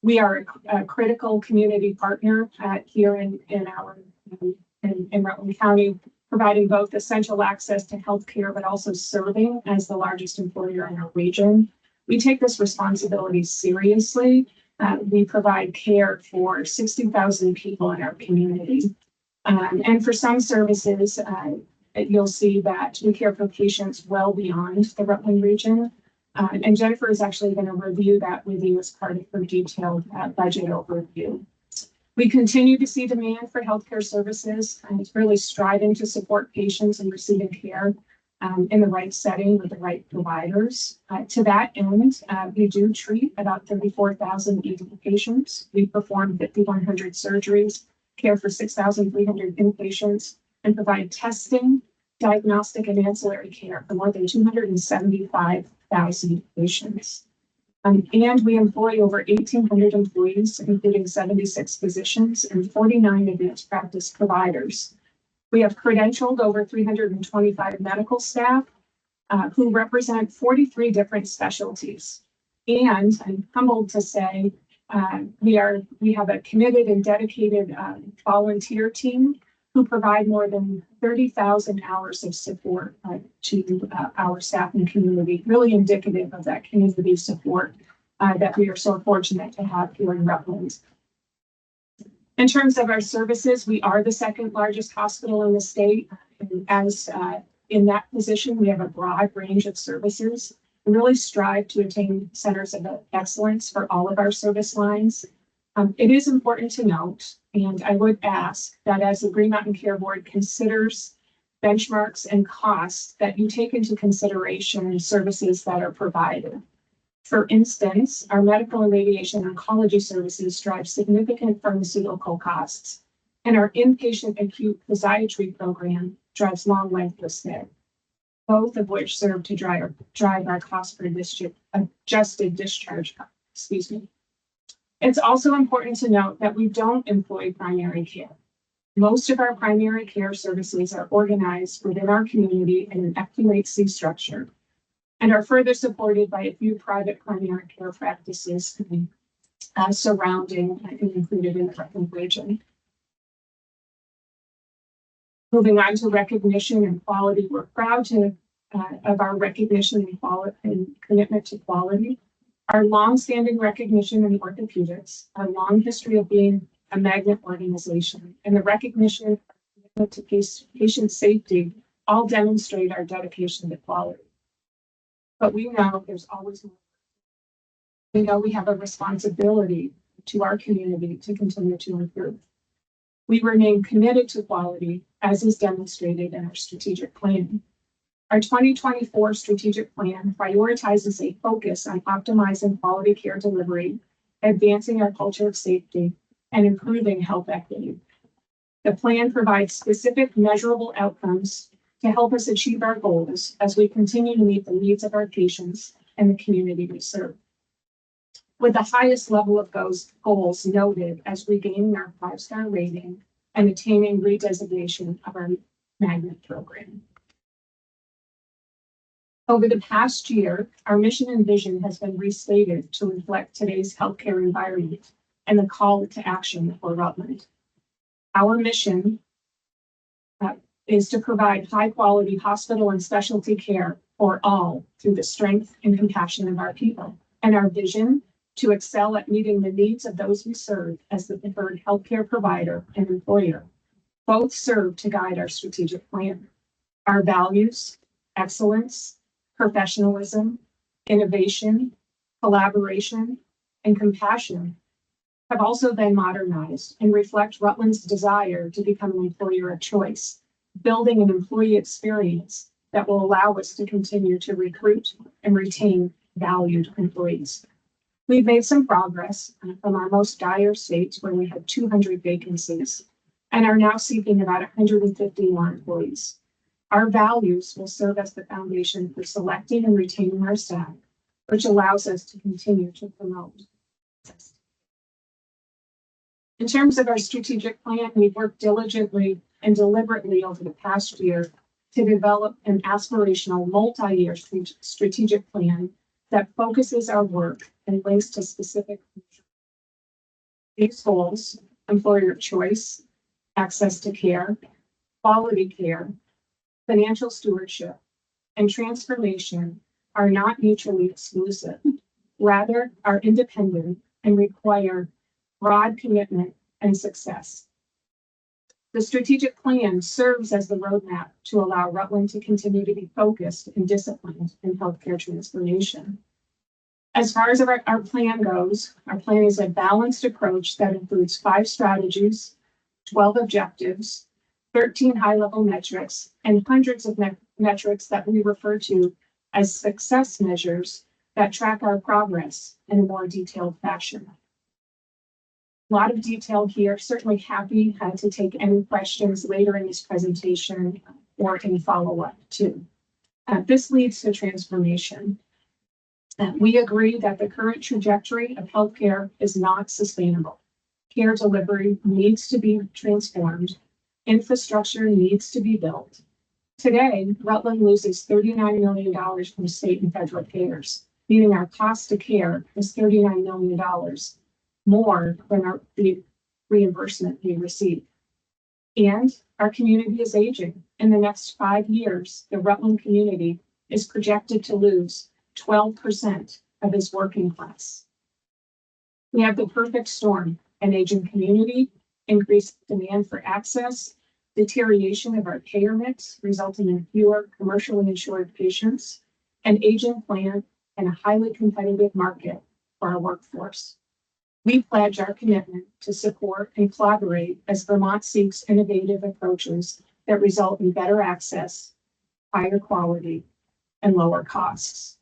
We are a critical community partner here in Rutland County, providing both essential access to healthcare, but also serving as the largest employer in our region. We take this responsibility seriously. We provide care for 60,000 people in our community. And for some services, you'll see that we care for patients well beyond the Rutland region. And Jennifer is actually going to review that with you as part of her detailed budget overview. We continue to see demand for healthcare services, and it's really striving to support patients in receiving care in the right setting with the right providers. To that end, we do treat about 34,000 ED patients. We perform 5,100 surgeries, care for 6,300 inpatients, and provide testing, diagnostic, and ancillary care for more than 275,000 patients. And we employ over 1,800 employees, including 76 physicians and 49 advanced practice providers. We have credentialed over 325 medical staff who represent 43 different specialties. And I'm humbled to say we have a committed and dedicated volunteer team who provide more than 30,000 hours of support to our staff and community, really indicative of that community support that we are so fortunate to have here in Rutland. In terms of our services, we are the second largest hospital in the state. And as in that position, we have a broad range of services. We really strive to attain centers of excellence for all of our service lines. It is important to note, and I would ask that as the Green Mountain Care Board considers benchmarks and costs, that you take into consideration services that are provided. For instance, our medical and radiation oncology services drive significant pharmaceutical costs, and our inpatient acute physiatry program drives long length of stay, both of which serve to drive our cost per adjusted discharge. Excuse me. It's also important to note that we don't employ primary care. Most of our primary care services are organized within our community in an FQHC structure and are further supported by a few private primary care practices surrounding and included in the Rutland region. Moving on to recognition and quality, we're proud of our recognition and commitment to quality. Our longstanding recognition in orthopedics, our long history of being a magnet organization, and the recognition to patient safety all demonstrate our dedication to quality. But we know there's always more. We know we have a responsibility to our community to continue to improve. We remain committed to quality, as is demonstrated in our strategic plan. Our 2024 strategic plan prioritizes a focus on optimizing quality care delivery, advancing our culture of safety, and improving health equity. The plan provides specific measurable outcomes to help us achieve our goals as we continue to meet the needs of our patients and the community we serve. With the highest level of those goals noted as regaining our 5-star rating and attaining redesignation of our magnet program. Over the past year, our mission and vision has been restated to reflect today's healthcare environment and the call to action for Rutland. Our mission is to provide high-quality hospital and specialty care for all through the strength and compassion of our people, and our vision to excel at meeting the needs of those we serve as the preferred healthcare provider and employer. Both serve to guide our strategic plan. Our values, excellence, professionalism, innovation, collaboration, and compassion have also been modernized and reflect Rutland's desire to become an employer of choice, building an employee experience that will allow us to continue to recruit and retain valued employees. We've made some progress from our most dire states where we had 200 vacancies and are now seeking about 150 more employees. Our values will serve as the foundation for selecting and retaining our staff, which allows us to continue to promote. In terms of our strategic plan, we've worked diligently and deliberately over the past year to develop an aspirational multi-year strategic plan that focuses our work and links to specific measures. These goals, employer of choice, access to care, quality care, financial stewardship, and transformation are not mutually exclusive. Rather, are independent and require broad commitment and success. The strategic plan serves as the roadmap to allow Rutland to continue to be focused and disciplined in healthcare transformation. As far as our plan goes, our plan is a balanced approach that includes 5 strategies, 12 objectives, 13 high-level metrics, and hundreds of metrics that we refer to as success measures that track our progress in a more detailed fashion. A lot of detail here. Certainly happy to take any questions later in this presentation or any follow-up too. This leads to transformation. We agree that the current trajectory of healthcare is not sustainable. Care delivery needs to be transformed. Infrastructure needs to be built. Today, Rutland loses $39 million from state and federal payers, meaning our cost of care is $39 million more than the reimbursement we receive. And our community is aging. In the next 5 years, the Rutland community is projected to lose 12% of its working class. We have the perfect storm: an aging community, increased demand for access, deterioration of our payer mix, resulting in fewer commercially insured patients, an aging plan, and a highly competitive market for our workforce. We pledge our commitment to support and collaborate as Vermont seeks innovative approaches that result in better access, higher quality, and lower costs.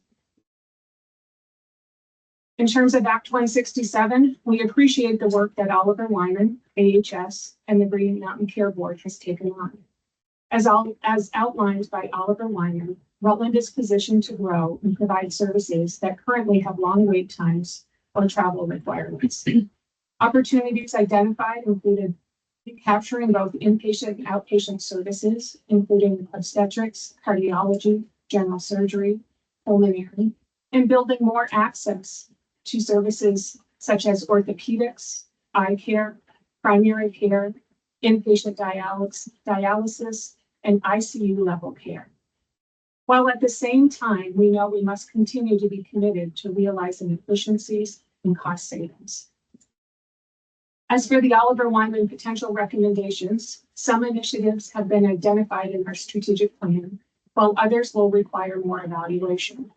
In terms of Act 167, we appreciate the work that Oliver Wyman, AHS, and the Green Mountain Care Board has taken on. As outlined by Oliver Wyman, Rutland is positioned to grow and provide services that currently have long wait times or travel requirements. Opportunities identified included capturing both inpatient and outpatient services, including obstetrics, cardiology, general surgery, pulmonary, and building more access to services such as orthopedics, eye care, primary care, inpatient dialysis, and ICU level care. While at the same time, we know we must continue to be committed to realizing efficiencies and cost savings. As for the Oliver Wyman potential recommendations, some initiatives have been identified in our strategic plan, while others will require more evaluation.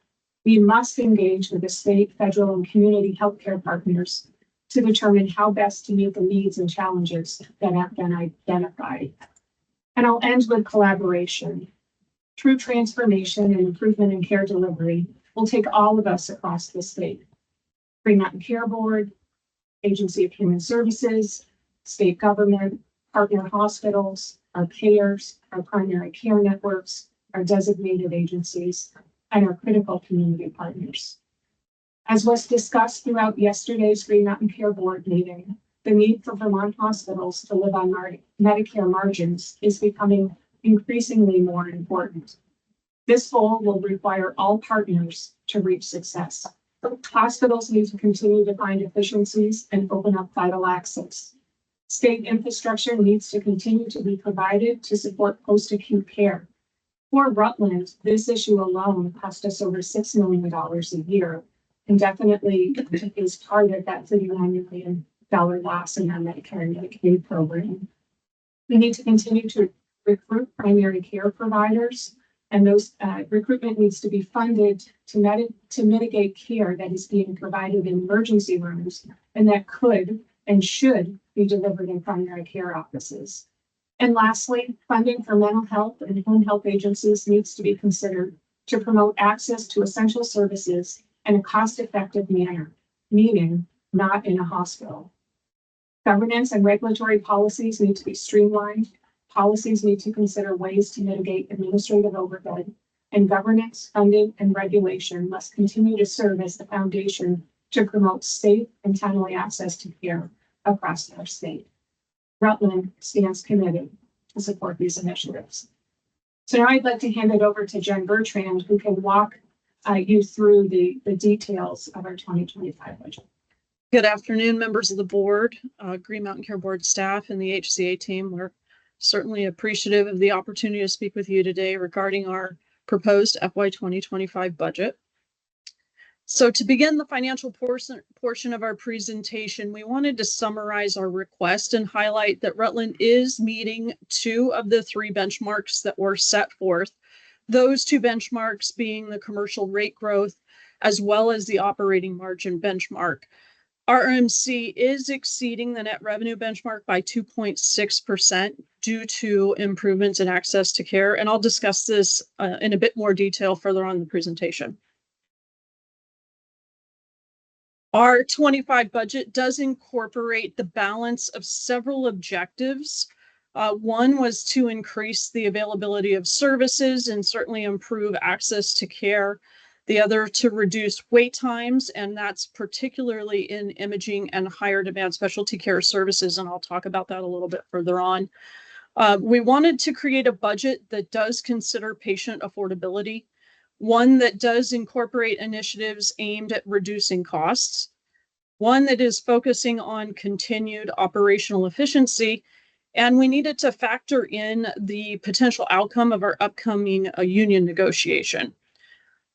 We must engage with the state, federal, and community healthcare partners to determine how best to meet the needs and challenges that have been identified. And I'll end with collaboration. True transformation and improvement in care delivery will take all of us across the state. Green Mountain Care Board, Agency of Human Services, state government, partner hospitals, our payers, our primary care networks, our designated agencies, and our critical community partners. As was discussed throughout yesterday's Green Mountain Care Board meeting, the need for Vermont hospitals to live on Medicare margins is becoming increasingly more important. This goal will require all partners to reach success. Hospitals need to continue to find efficiencies and open up vital access. State infrastructure needs to continue to be provided to support post-acute care. For Rutland, this issue alone cost us over $6 million a year, and definitely is part of that $39 million loss in our Medicare and Medicaid program. We need to continue to recruit primary care providers, and those recruitment needs to be funded to mitigate care that is being provided in emergency rooms and that could and should be delivered in primary care offices. And lastly, funding for mental health and home health agencies needs to be considered to promote access to essential services in a cost-effective manner, meaning not in a hospital. Governance and regulatory policies need to be streamlined. Policies need to consider ways to mitigate administrative overhead, and governance, funding, and regulation must continue to serve as the foundation to promote safe and timely access to care across our state. Rutland stands committed to support these initiatives. So now I'd like to hand it over to Jen Bertrand, who can walk you through the details of our 2025 budget. Good afternoon, members of the board, Green Mountain Care Board staff, and the HCA team. We're certainly appreciative of the opportunity to speak with you today regarding our proposed FY 2025 budget. So to begin the financial portion of our presentation, we wanted to summarize our request and highlight that Rutland is meeting 2 of the 3 benchmarks that were set forth. Those 2 benchmarks being the commercial rate growth as well as the operating margin benchmark. RMC is exceeding the net revenue benchmark by 2.6% due to improvements in access to care. And I'll discuss this in a bit more detail further on in the presentation. Our 25 budget does incorporate the balance of several objectives. One was to increase the availability of services and certainly improve access to care. The other to reduce wait times, and that's particularly in imaging and higher demand specialty care services, and I'll talk about that a little bit further on. We wanted to create a budget that does consider patient affordability, one that does incorporate initiatives aimed at reducing costs, one that is focusing on continued operational efficiency, and we needed to factor in the potential outcome of our upcoming union negotiation.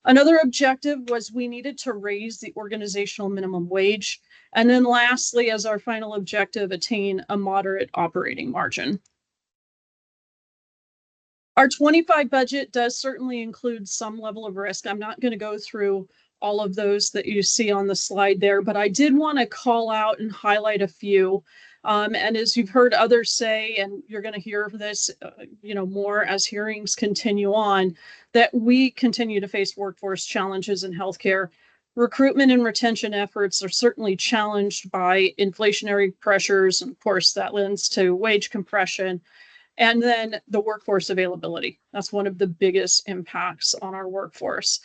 Another objective was we needed to raise the organizational minimum wage. And then lastly, as our final objective, attain a moderate operating margin. Our 25 budget does certainly include some level of risk. I'm not going to go through all of those that you see on the slide there, but I did want to call out and highlight a few. And as you've heard others say, and you're going to hear this, more as hearings continue on, that we continue to face workforce challenges in healthcare. Recruitment and retention efforts are certainly challenged by inflationary pressures, and of course that lends to wage compression, and then the workforce availability. That's one of the biggest impacts on our workforce.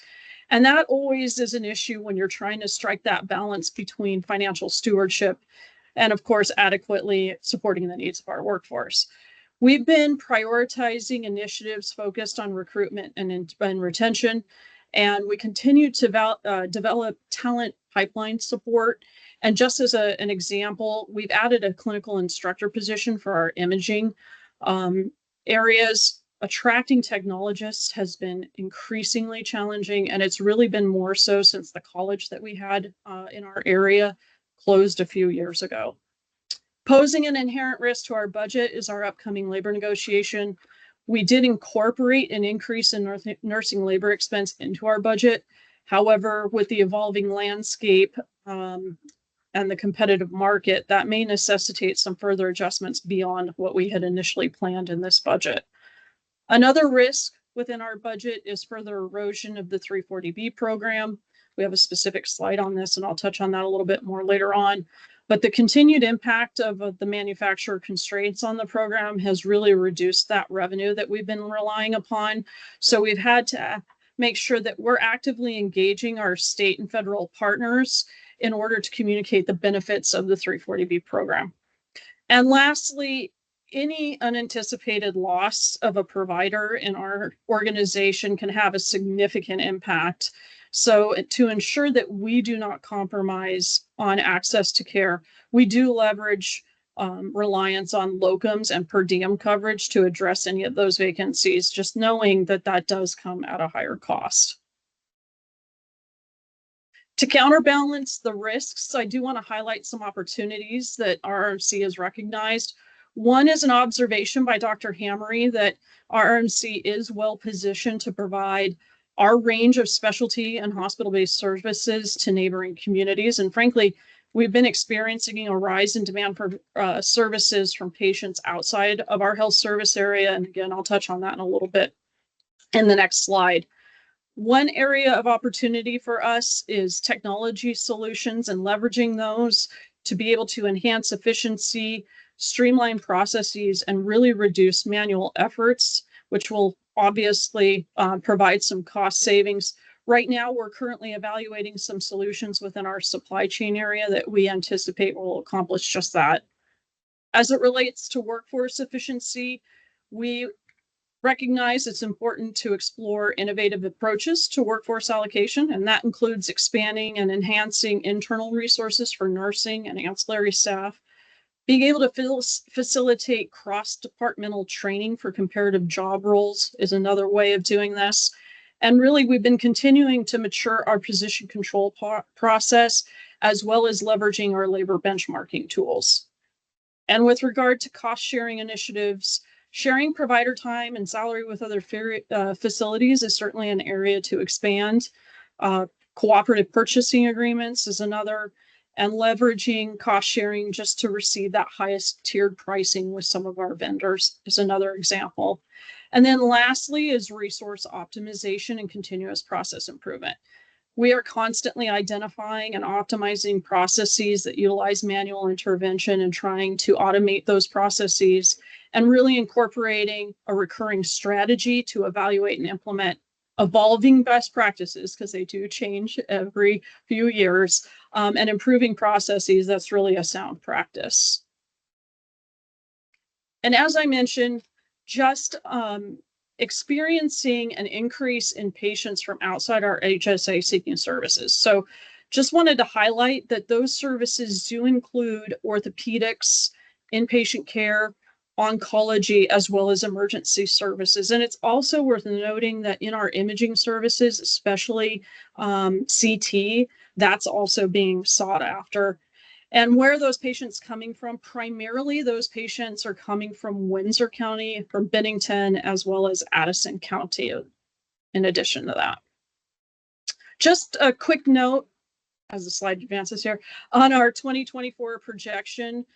And that always is an issue when you're trying to strike that balance between financial stewardship and of course, adequately supporting the needs of our workforce. We've been prioritizing initiatives focused on recruitment and retention, and we continue to develop talent pipeline support. And just as an example, we've added a clinical instructor position for our imaging areas. Attracting technologists has been increasingly challenging, and it's really been more so since the college that we had in our area closed a few years ago. Posing an inherent risk to our budget is our upcoming labor negotiation. We did incorporate an increase in nursing labor expense into our budget. However, with the evolving landscape and the competitive market, that may necessitate some further adjustments beyond what we had initially planned in this budget. Another risk within our budget is further erosion of the 340B program. We have a specific slide on this, and I'll touch on that a little bit more later on. But the continued impact of the manufacturer constraints on the program has really reduced that revenue that we've been relying upon. So we've had to make sure that we're actively engaging our state and federal partners in order to communicate the benefits of the 340B program. And lastly, any unanticipated loss of a provider in our organization can have a significant impact. So to ensure that we do not compromise on access to care, we do leverage reliance on locums and per diem coverage to address any of those vacancies, just knowing that that does come at a higher cost. To counterbalance the risks, I do want to highlight some opportunities that RMC has recognized. One is an observation by Dr. Hammery that RMC is well positioned to provide our range of specialty and hospital-based services to neighboring communities. And frankly, we've been experiencing a rise in demand for services from patients outside of our health service area. And again, I'll touch on that in a little bit in the next slide. One area of opportunity for us is technology solutions and leveraging those to be able to enhance efficiency, streamline processes, and really reduce manual efforts, which will obviously provide some cost savings. Right now, we're currently evaluating some solutions within our supply chain area that we anticipate will accomplish just that. As it relates to workforce efficiency, we recognize it's important to explore innovative approaches to workforce allocation, and that includes expanding and enhancing internal resources for nursing and ancillary staff. Being able to facilitate cross-departmental training for comparative job roles is another way of doing this. And really, we've been continuing to mature our position control process, as well as leveraging our labor benchmarking tools. And with regard to cost-sharing initiatives, sharing provider time and salary with other facilities is certainly an area to expand. Cooperative purchasing agreements is another, and leveraging cost sharing just to receive that highest tiered pricing with some of our vendors is another example. And then lastly is resource optimization and continuous process improvement. We are constantly identifying and optimizing processes that utilize manual intervention and trying to automate those processes, and really incorporating a recurring strategy to evaluate and implement evolving best practices, because they do change every few years, and improving processes. That's really a sound practice. And as I mentioned, just experiencing an increase in patients from outside our HSA seeking services. So just wanted to highlight that those services do include orthopedics, inpatient care, oncology, as well as emergency services. And it's also worth noting that in our imaging services, especially CT, that's also being sought after. And where are those patients coming from? Primarily, those patients are coming from Windsor County, from Bennington, as well as Addison County, in addition to that. Just a quick note, as the slide advances here, on our 2024 projection,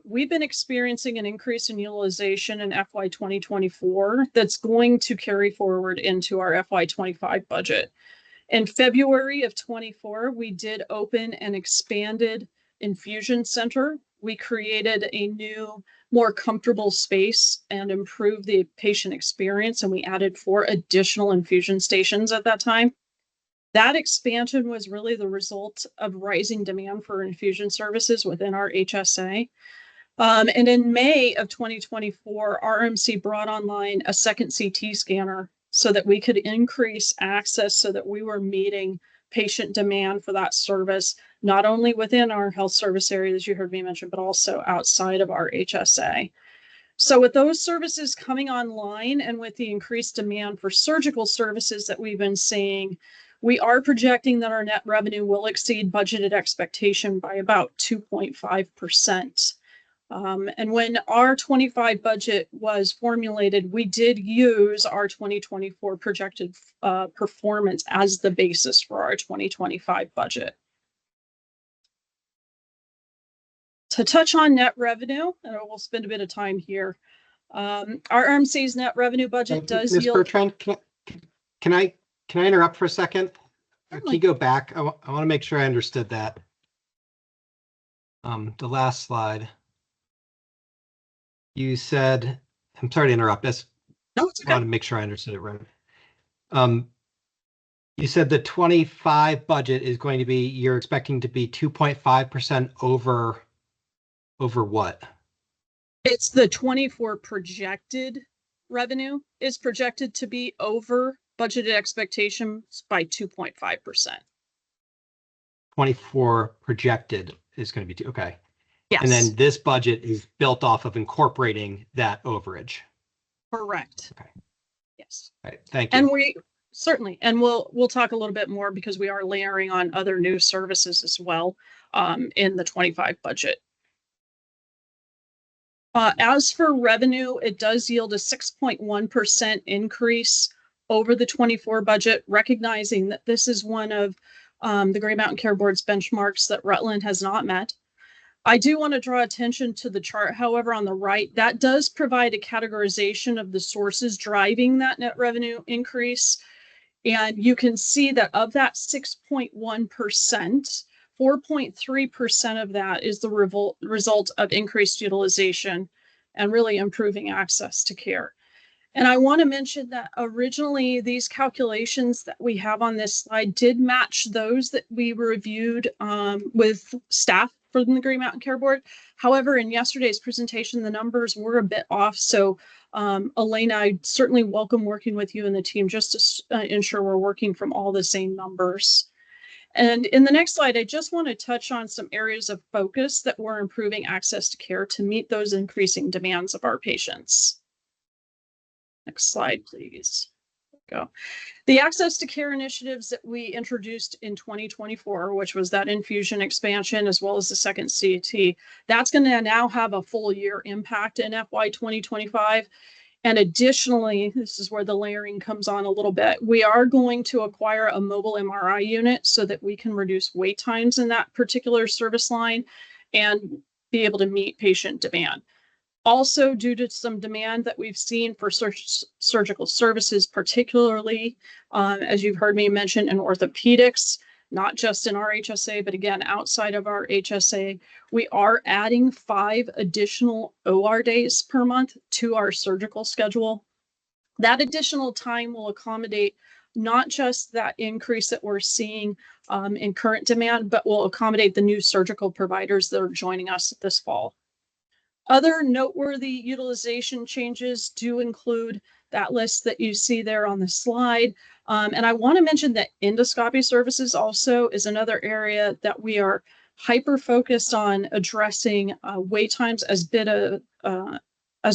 we've been experiencing an increase in utilization in FY 2024 that's going to carry forward into our FY 25 budget. In February of 24, we did open an expanded infusion center. We created a new, more comfortable space and improved the patient experience, and we added 4 additional infusion stations at that time. That expansion was really the result of rising demand for infusion services within our HSA. And in May of 2024, RMC brought online a second CT scanner so that we could increase access, so that we were meeting patient demand for that service, not only within our health service area, as you heard me mention, but also outside of our HSA. So with those services coming online and with the increased demand for surgical services that we've been seeing, we are projecting that our net revenue will exceed budgeted expectation by about 2.5%. And when our 25 budget was formulated, we did use our 2024 projected performance as the basis for our 2025 budget. To touch on net revenue, and we'll spend a bit of time here. Our RMC's net revenue budget does Ms. yield. Bertrand, can I interrupt for a second? Can you go back? I want to make sure I understood that. The last slide. You said, I'm sorry to interrupt. I want to make sure I understood it right. You said the 25 budget is going to be, you're expecting to be 2.5% over what? It's the 24 projected revenue is projected to be over budgeted expectations by 2.5%. 24 projected is going to be okay. Yes. And then this budget is built off of incorporating that overage. Correct. Okay. Yes. All right. Thank you. And we certainly, and we'll talk a little bit more because we are layering on other new services as well in the 25 budget. As for revenue, it does yield a 6.1% increase over the 24 budget, recognizing that this is one of the Green Mountain Care Board's benchmarks that Rutland has not met. I do want to draw attention to the chart, however, on the right, that does provide a categorization of the sources driving that net revenue increase. And you can see that of that 6.1%, 4.3% of that is the result of increased utilization and really improving access to care. And I want to mention that originally these calculations that we have on this slide did match those that we reviewed with staff from the Green Mountain Care Board. However, in yesterday's presentation, the numbers were a bit off. So Elena, I certainly welcome working with you and the team just to ensure we're working from all the same numbers. And in the next slide, I just want to touch on some areas of focus that we're improving access to care to meet those increasing demands of our patients. Next slide, please. Go. The access to care initiatives that we introduced in 2024, which was that infusion expansion as well as the second CT, that's going to now have a full year impact in FY 2025. And additionally, this is where the layering comes on a little bit. We are going to acquire a mobile MRI unit so that we can reduce wait times in that particular service line and be able to meet patient demand. Also, due to some demand that we've seen for surgical services, particularly, as you've heard me mention, in orthopedics, not just in our HSA, but again, outside of our HSA, we are adding 5 additional OR days per month to our surgical schedule. That additional time will accommodate not just that increase that we're seeing in current demand, but will accommodate the new surgical providers that are joining us this fall. Other noteworthy utilization changes do include that list that you see there on the slide. And I want to mention that endoscopy services also is another area that we are hyper-focused on addressing wait times as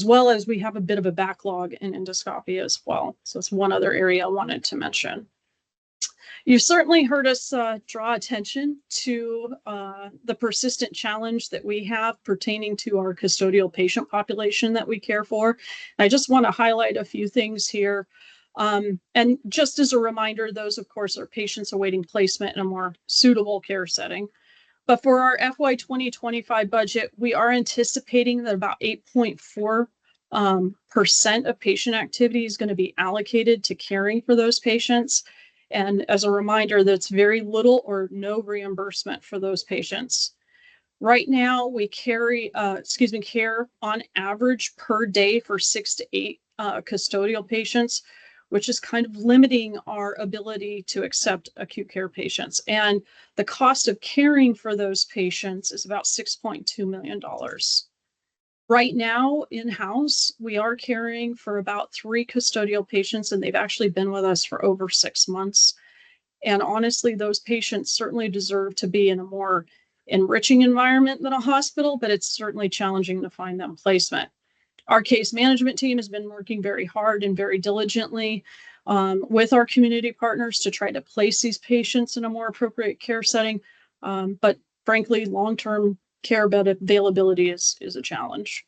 well as we have a bit of a backlog in endoscopy as well. So it's one other area I wanted to mention. You certainly heard us draw attention to the persistent challenge that we have pertaining to our custodial patient population that we care for. I just want to highlight a few things here. And just as a reminder, those, of course, are patients awaiting placement in a more suitable care setting. But for our FY 2025 budget, we are anticipating that about 8.4% of patient activity is going to be allocated to caring for those patients. And as a reminder, that's very little or no reimbursement for those patients. Right now, we care on average per day for 6 to 8 custodial patients, which is kind of limiting our ability to accept acute care patients. And the cost of caring for those patients is about $6.2 million. Right now, in-house, we are caring for about 3 custodial patients, and they've actually been with us for over 6 months. And honestly, those patients certainly deserve to be in a more enriching environment than a hospital, but it's certainly challenging to find them placement. Our case management team has been working very hard and very diligently with our community partners to try to place these patients in a more appropriate care setting. But frankly, long-term care bed availability is a challenge.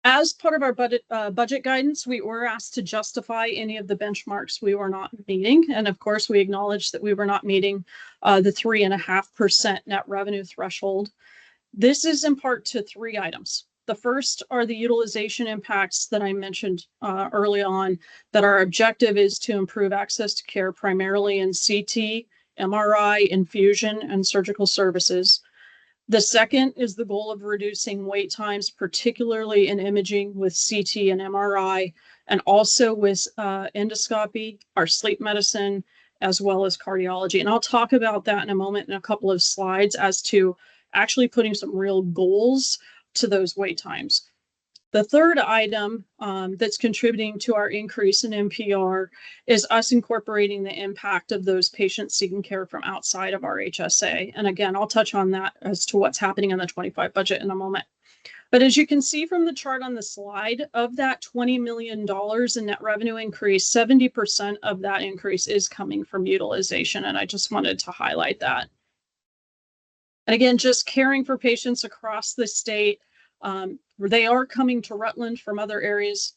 As part of our budget guidance, we were asked to justify any of the benchmarks we were not meeting. And of course, we acknowledged that we were not meeting the 3.5% net revenue threshold. This is in part to 3 items. The first are the utilization impacts that I mentioned early on, that our objective is to improve access to care primarily in CT, MRI, infusion, and surgical services. The second is the goal of reducing wait times, particularly in imaging with CT and MRI, and also with endoscopy, our sleep medicine, as well as cardiology. And I'll talk about that in a moment in a couple of slides as to actually putting some real goals to those wait times. The third item that's contributing to our increase in NPR is us incorporating the impact of those patients seeking care from outside of our HSA. And again, I'll touch on that as to what's happening in the 25 budget in a moment. But as you can see from the chart on the slide, of that $20 million in net revenue increase, 70% of that increase is coming from utilization. And I just wanted to highlight that. And again, just caring for patients across the state. They are coming to Rutland from other areas.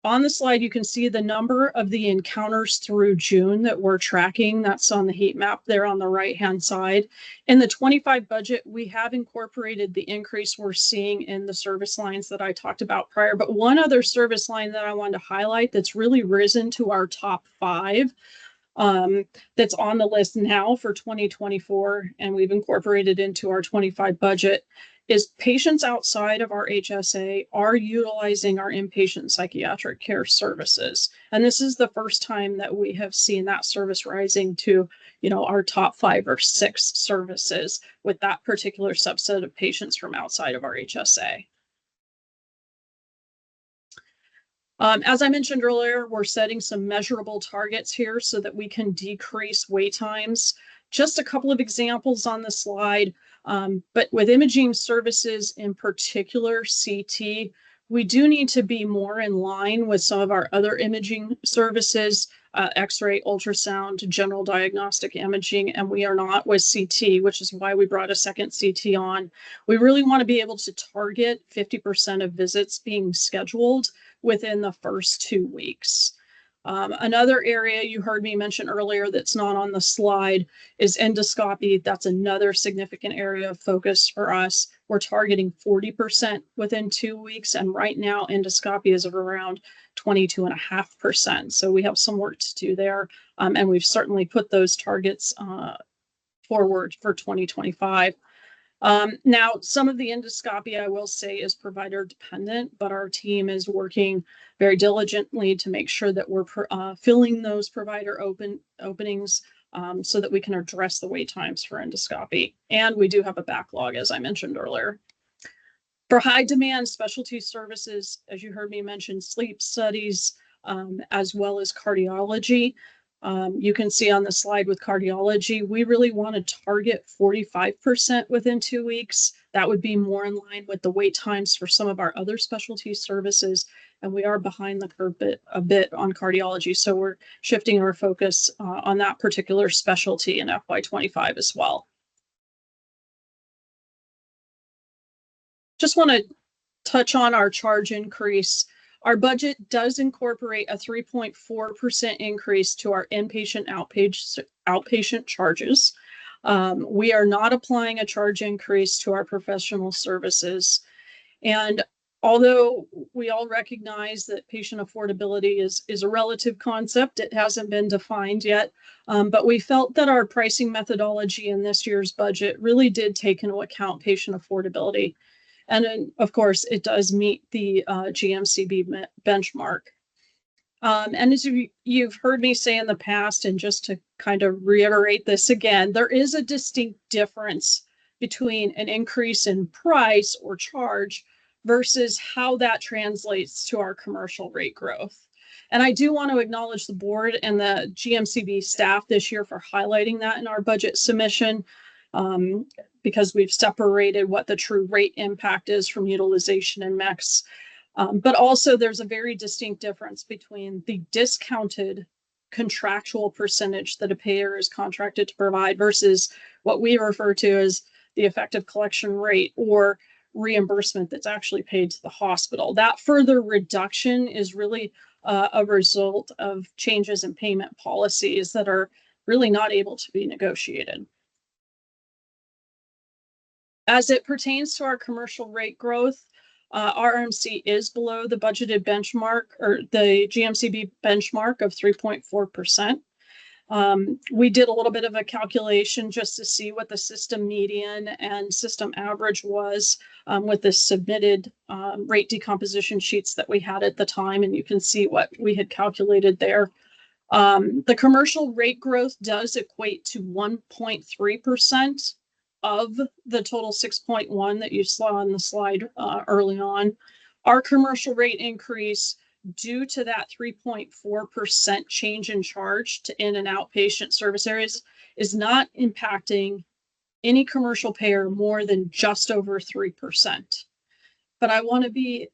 On the slide, you can see the number of the encounters through June that we're tracking. That's on the heat map there on the right-hand side. In the 25 budget, we have incorporated the increase we're seeing in the service lines that I talked about prior. But one other service line that I wanted to highlight that's really risen to our top 5 that's on the list now for 2024, and we've incorporated into our 25 budget, is patients outside of our HSA are utilizing our inpatient psychiatric care services. And this is the first time that we have seen that service rising to, our top 5 or 6 services with that particular subset of patients from outside of our HSA. As I mentioned earlier, we're setting some measurable targets here so that we can decrease wait times. Just a couple of examples on the slide. But with imaging services, in particular CT, we do need to be more in line with some of our other imaging services, X-ray, ultrasound, general diagnostic imaging, and we are not with CT, which is why we brought a second CT on. We really want to be able to target 50% of visits being scheduled within the first 2 weeks. Another area you heard me mention earlier that's not on the slide is endoscopy. That's another significant area of focus for us. We're targeting 40% within 2 weeks, and right now endoscopy is around 22.5%. So we have some work to do there, and we've certainly put those targets forward for 2025. Now, some of the endoscopy, I will say, is provider dependent, but our team is working very diligently to make sure that we're filling those provider openings so that we can address the wait times for endoscopy. And we do have a backlog, as I mentioned earlier. For high demand specialty services, as you heard me mention, sleep studies, as well as cardiology. You can see on the slide with cardiology, we really want to target 45% within 2 weeks. That would be more in line with the wait times for some of our other specialty services. And we are behind the curve a bit on cardiology. So we're shifting our focus on that particular specialty in FY25 as well. Just want to touch on our charge increase. Our budget does incorporate a 3.4% increase to our inpatient outpatient charges. We are not applying a charge increase to our professional services. And although we all recognize that patient affordability is a relative concept, it hasn't been defined yet. But we felt that our pricing methodology in this year's budget really did take into account patient affordability. And then, of course, it does meet the GMCB benchmark. And as you've heard me say in the past, and just to kind of reiterate this again, there is a distinct difference between an increase in price or charge versus how that translates to our commercial rate growth. And I do want to acknowledge the board and the GMCB staff this year for highlighting that in our budget submission. Because we've separated what the true rate impact is from utilization and mix. But also there's a very distinct difference between the discounted contractual percentage that a payer is contracted to provide versus what we refer to as the effective collection rate or reimbursement that's actually paid to the hospital. That further reduction is really a result of changes in payment policies that are really not able to be negotiated. As it pertains to our commercial rate growth, RMC is below the budgeted benchmark or the GMCB benchmark of 3.4%. We did a little bit of a calculation just to see what the system median and system average was with the submitted rate decomposition sheets that we had at the time, and you can see what we had calculated there. The commercial rate growth does equate to 1.3%. of the total 6.1 that you saw on the slide early on. Our commercial rate increase due to that 3.4% change in charge to in and outpatient service areas is not impacting any commercial payer more than just over 3%. But I want to be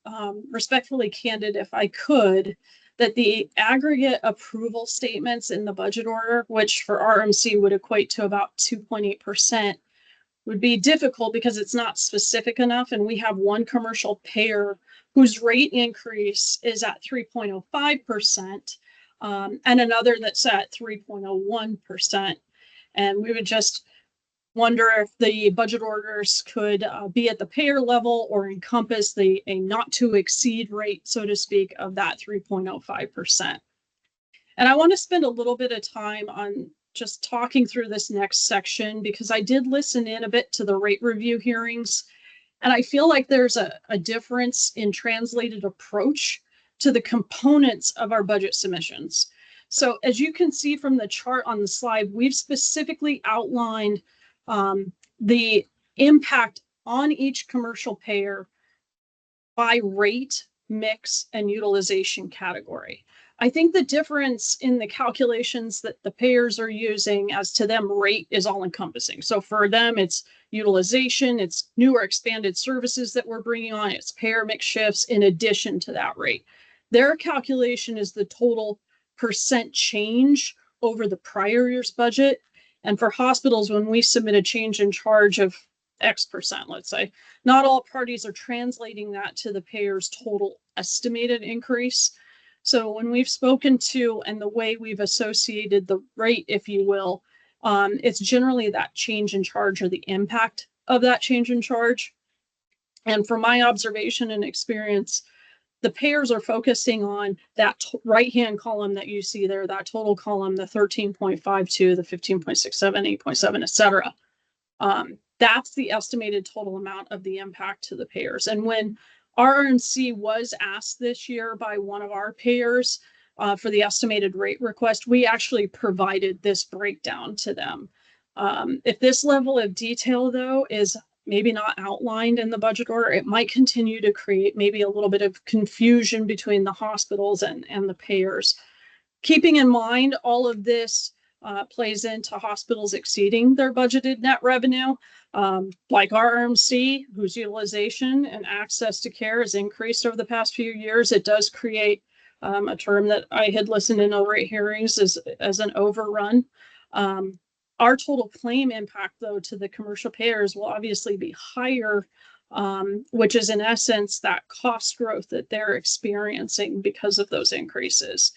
respectfully candid, if I could, that the aggregate approval statements in the budget order, which for RMC would equate to about 2.8%, would be difficult because it's not specific enough. And we have one commercial payer whose rate increase is at 3.05%, and another that's at 3.01%. And we would just wonder if the budget orders could be at the payer level or encompass a not to exceed rate, so to speak, of that 3.05%. And I want to spend a little bit of time on just talking through this next section because I did listen in a bit to the rate review hearings, and I feel like there's a difference in translated approach to the components of our budget submissions. So as you can see from the chart on the slide, we've specifically outlined the impact on each commercial payer by rate, mix, and utilization category. I think the difference in the calculations that the payers are using as to them rate is all encompassing. So for them, it's utilization, it's new or expanded services that we're bringing on, it's payer mix shifts in addition to that rate. Their calculation is the total percent change over the prior year's budget. And for hospitals, when we submit a change in charge of X%, let's say, not all parties are translating that to the payer's total estimated increase. So when we've spoken to and the way we've associated the rate, if you will, it's generally that change in charge or the impact of that change in charge. And from my observation and experience, the payers are focusing on that right-hand column that you see there, that total column, the 13.52, the 15.67, 8.7, et cetera. That's the estimated total amount of the impact to the payers. And when RMC was asked this year by one of our payers for the estimated rate request, we actually provided this breakdown to them. If this level of detail, though, is maybe not outlined in the budget order, it might continue to create maybe a little bit of confusion between the hospitals and the payers. Keeping in mind all of this plays into hospitals exceeding their budgeted net revenue, like RMC, whose utilization and access to care has increased over the past few years. It does create a term that I had listened in over rate hearings as an overrun. Our total claim impact, though, to the commercial payers will obviously be higher, which is in essence that cost growth that they're experiencing because of those increases.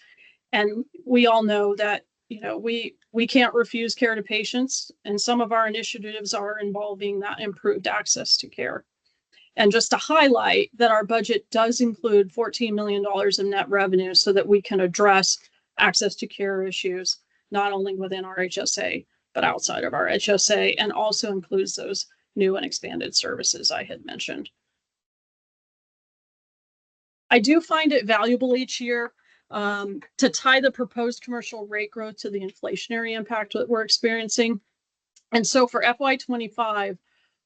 And we all know that, you know, we can't refuse care to patients, and some of our initiatives are involving that improved access to care. And just to highlight that our budget does include $14 million of net revenue so that we can address access to care issues, not only within our HSA, but outside of our HSA, and also includes those new and expanded services I had mentioned. I do find it valuable each year to tie the proposed commercial rate growth to the inflationary impact that we're experiencing. And so for FY25,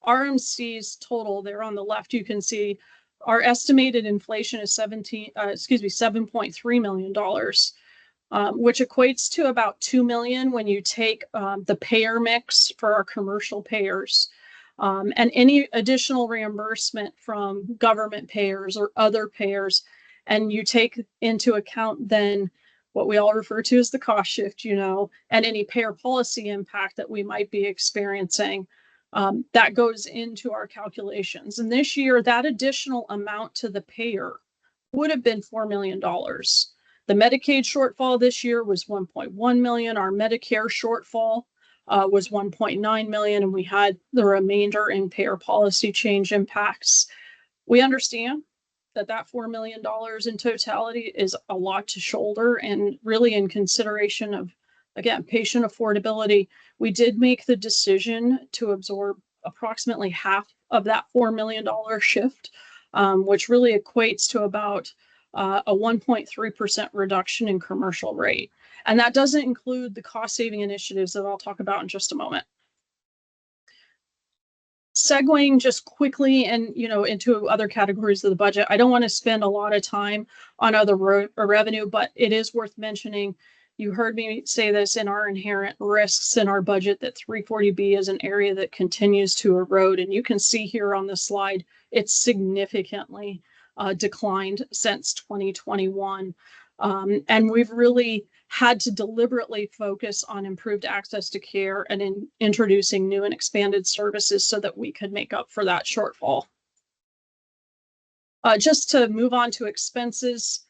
RMC's total there on the left, you can see our estimated inflation is $7.3 million. Which equates to about $2 million when you take the payer mix for our commercial payers and any additional reimbursement from government payers or other payers. And you take into account then what we all refer to as the cost shift, you know, and any payer policy impact that we might be experiencing. That goes into our calculations. And this year, that additional amount to the payer would have been $4 million. The Medicaid shortfall this year was 1.1 million. Our Medicare shortfall was 1.9 million, and we had the remainder in payer policy change impacts. We understand that $4 million in totality is a lot to shoulder, and really in consideration of, again, patient affordability, we did make the decision to absorb approximately half of that $4 million shift, which really equates to about a 1.3% reduction in commercial rate. And that doesn't include the cost saving initiatives that I'll talk about in just a moment. Segueing just quickly and, into other categories of the budget, I don't want to spend a lot of time on other revenue, but it is worth mentioning. You heard me say this in our inherent risks in our budget that 340B is an area that continues to erode. And you can see here on the slide, it's significantly declined since 2021. And we've really had to deliberately focus on improved access to care and in introducing new and expanded services so that we could make up for that shortfall. Just to move on to expenses,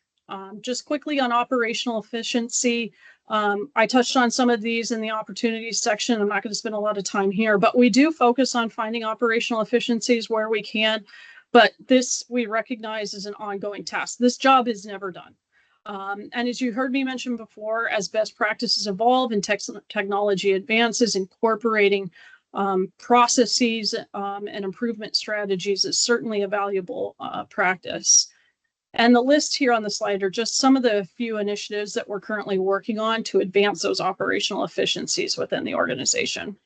just quickly on operational efficiency. I touched on some of these in the opportunities section. I'm not going to spend a lot of time here, but we do focus on finding operational efficiencies where we can. But this we recognize as an ongoing task. This job is never done. And as you heard me mention before, as best practices evolve and technology advances, incorporating processes and improvement strategies is certainly a valuable practice. And the list here on the slide are just some of the few initiatives that we're currently working on to advance those operational efficiencies within the organization.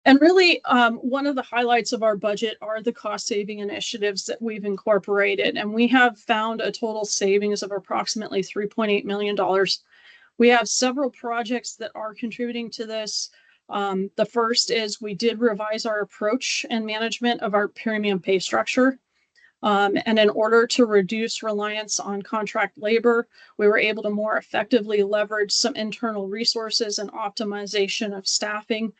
And really, one of the highlights of our budget are the cost-saving initiatives that we've incorporated. And we have found a total savings of approximately $3.8 million. We have several projects that are contributing to this. The first is we did revise our approach and management of our premium pay structure. And in order to reduce reliance on contract labor, we were able to more effectively leverage some internal resources and optimization of staffing.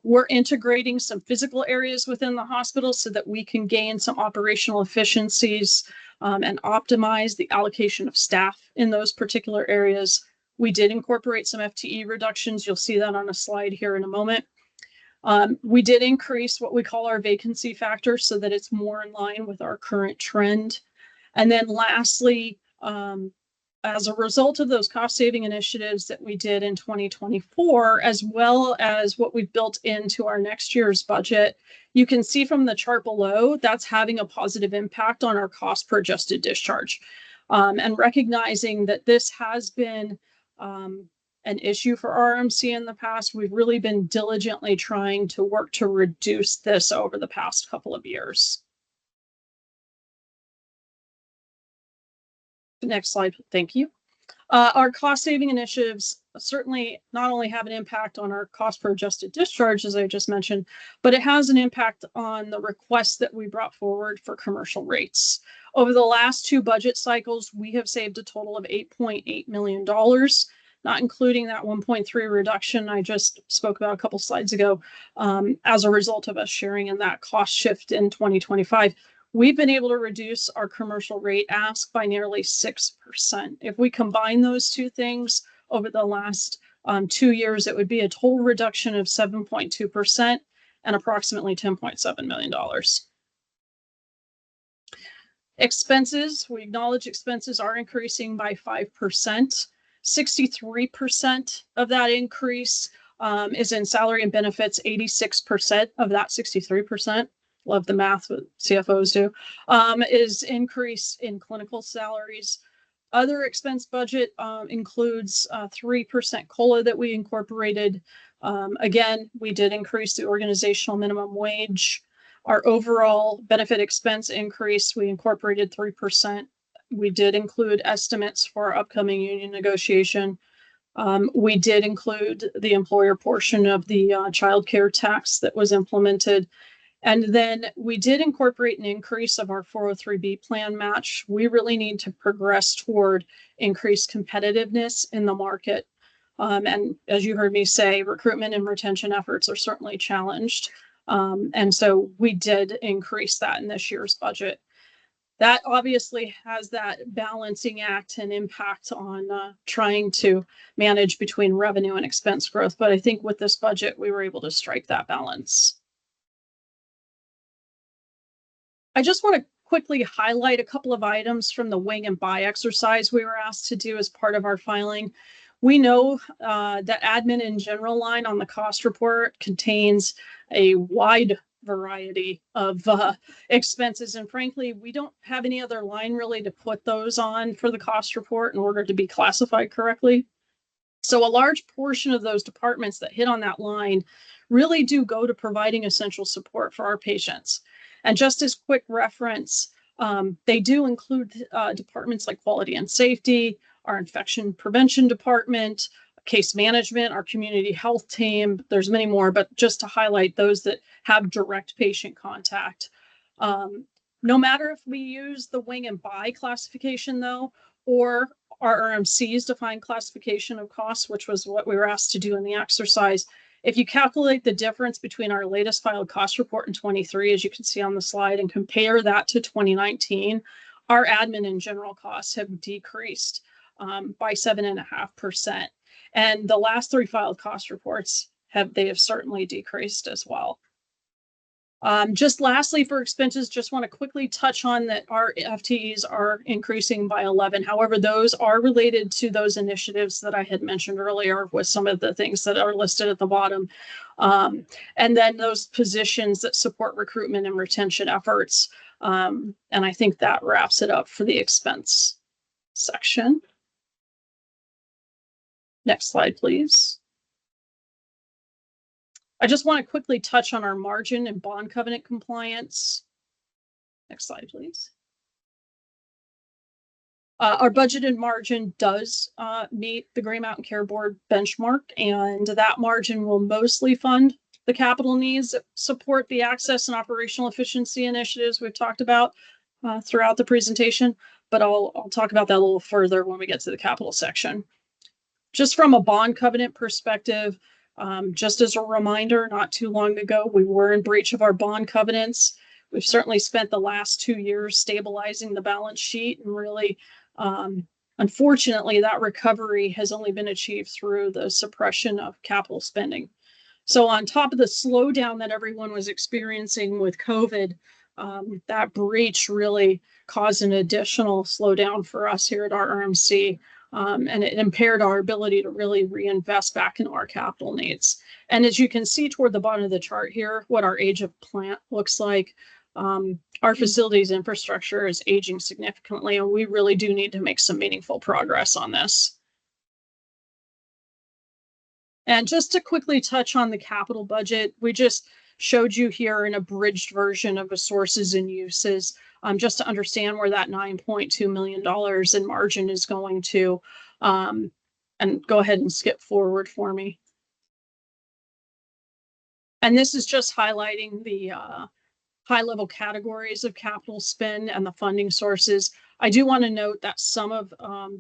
We're integrating some physical areas within the hospital so that we can gain some operational efficiencies and optimize the allocation of staff in those particular areas. We did incorporate some FTE reductions. You'll see that on a slide here in a moment. We did increase what we call our vacancy factor so that it's more in line with our current trend. And then lastly, as a result of those cost-saving initiatives that we did in 2024, as well as what we've built into our next year's budget, you can see from the chart below, that's having a positive impact on our cost per adjusted discharge. And recognizing that this has been an issue for RMC in the past, we've really been diligently trying to work to reduce this over the past couple of years. Next slide, thank you. Our cost-saving initiatives certainly not only have an impact on our cost per adjusted discharge, as I just mentioned, but it has an impact on the requests that we brought forward for commercial rates. Over the last 2 budget cycles, we have saved a total of $8.8 million, not including that 1.3 reduction I just spoke about a couple slides ago, as a result of us sharing in that cost shift in 2025. We've been able to reduce our commercial rate ask by nearly 6%. If we combine those two things over the last 2 years, it would be a total reduction of 7.2% and approximately $10.7 million. Expenses, we acknowledge expenses are increasing by 5%. 63% of that increase is in salary and benefits, 86% of that 63%. Love the math, what CFOs do, is increase in clinical salaries. Other expense budget includes 3% COLA that we incorporated. Again, we did increase the organizational minimum wage. Our overall benefit expense increase, we incorporated 3%. We did include estimates for our upcoming union negotiation. We did include the employer portion of the child care tax that was implemented. And then we did incorporate an increase of our 403B plan match. We really need to progress toward increased competitiveness in the market. And as you heard me say, recruitment and retention efforts are certainly challenged. And so we did increase that in this year's budget. That obviously has that balancing act and impact on trying to manage between revenue and expense growth. But I think with this budget, we were able to strike that balance. I just want to quickly highlight a couple of items from the wing and buy exercise we were asked to do as part of our filing. We know that admin in general line on the cost report contains a wide variety of expenses. And frankly, we don't have any other line really to put those on for the cost report in order to be classified correctly. So a large portion of those departments that hit on that line really do go to providing essential support for our patients. And just as quick reference, they do include departments like quality and safety, our infection prevention department, case management, our community health team. There's many more, but just to highlight those that have direct patient contact. No matter if we use the wing and buy classification though, or our RMC's defined classification of costs, which was what we were asked to do in the exercise. If you calculate the difference between our latest filed cost report in 23, as you can see on the slide, and compare that to 2019, our admin and general costs have decreased by 7.5%. And the last 3 filed cost reports have certainly decreased as well. Just lastly, for expenses, just want to quickly touch on that our FTEs are increasing by 11. However, those are related to those initiatives that I had mentioned earlier with some of the things that are listed at the bottom. And then those positions that support recruitment and retention efforts. And I think that wraps it up for the expense section. Next slide, please. I just want to quickly touch on our margin and bond covenant compliance. Next slide, please. Our budgeted margin does meet the Green Mountain Care Board benchmark, and that margin will mostly fund the capital needs that support the access and operational efficiency initiatives we've talked about throughout the presentation, but I'll talk about that a little further when we get to the capital section. Just from a bond covenant perspective, just as a reminder, not too long ago, we were in breach of our bond covenants. We've certainly spent the last 2 years stabilizing the balance sheet, and really, unfortunately, that recovery has only been achieved through the suppression of capital spending. So on top of the slowdown that everyone was experiencing with COVID, that breach really caused an additional slowdown for us here at our RMC. And it impaired our ability to really reinvest back into our capital needs. And as you can see toward the bottom of the chart here, what our age of plant looks like, our facilities infrastructure is aging significantly, and we really do need to make some meaningful progress on this. And just to quickly touch on the capital budget, we just showed you here in a bridged version of the sources and uses, just to understand where that $9.2 million in margin is going to. And go ahead and skip forward for me. And this is just highlighting the high-level categories of capital spend and the funding sources. I do want to note that some of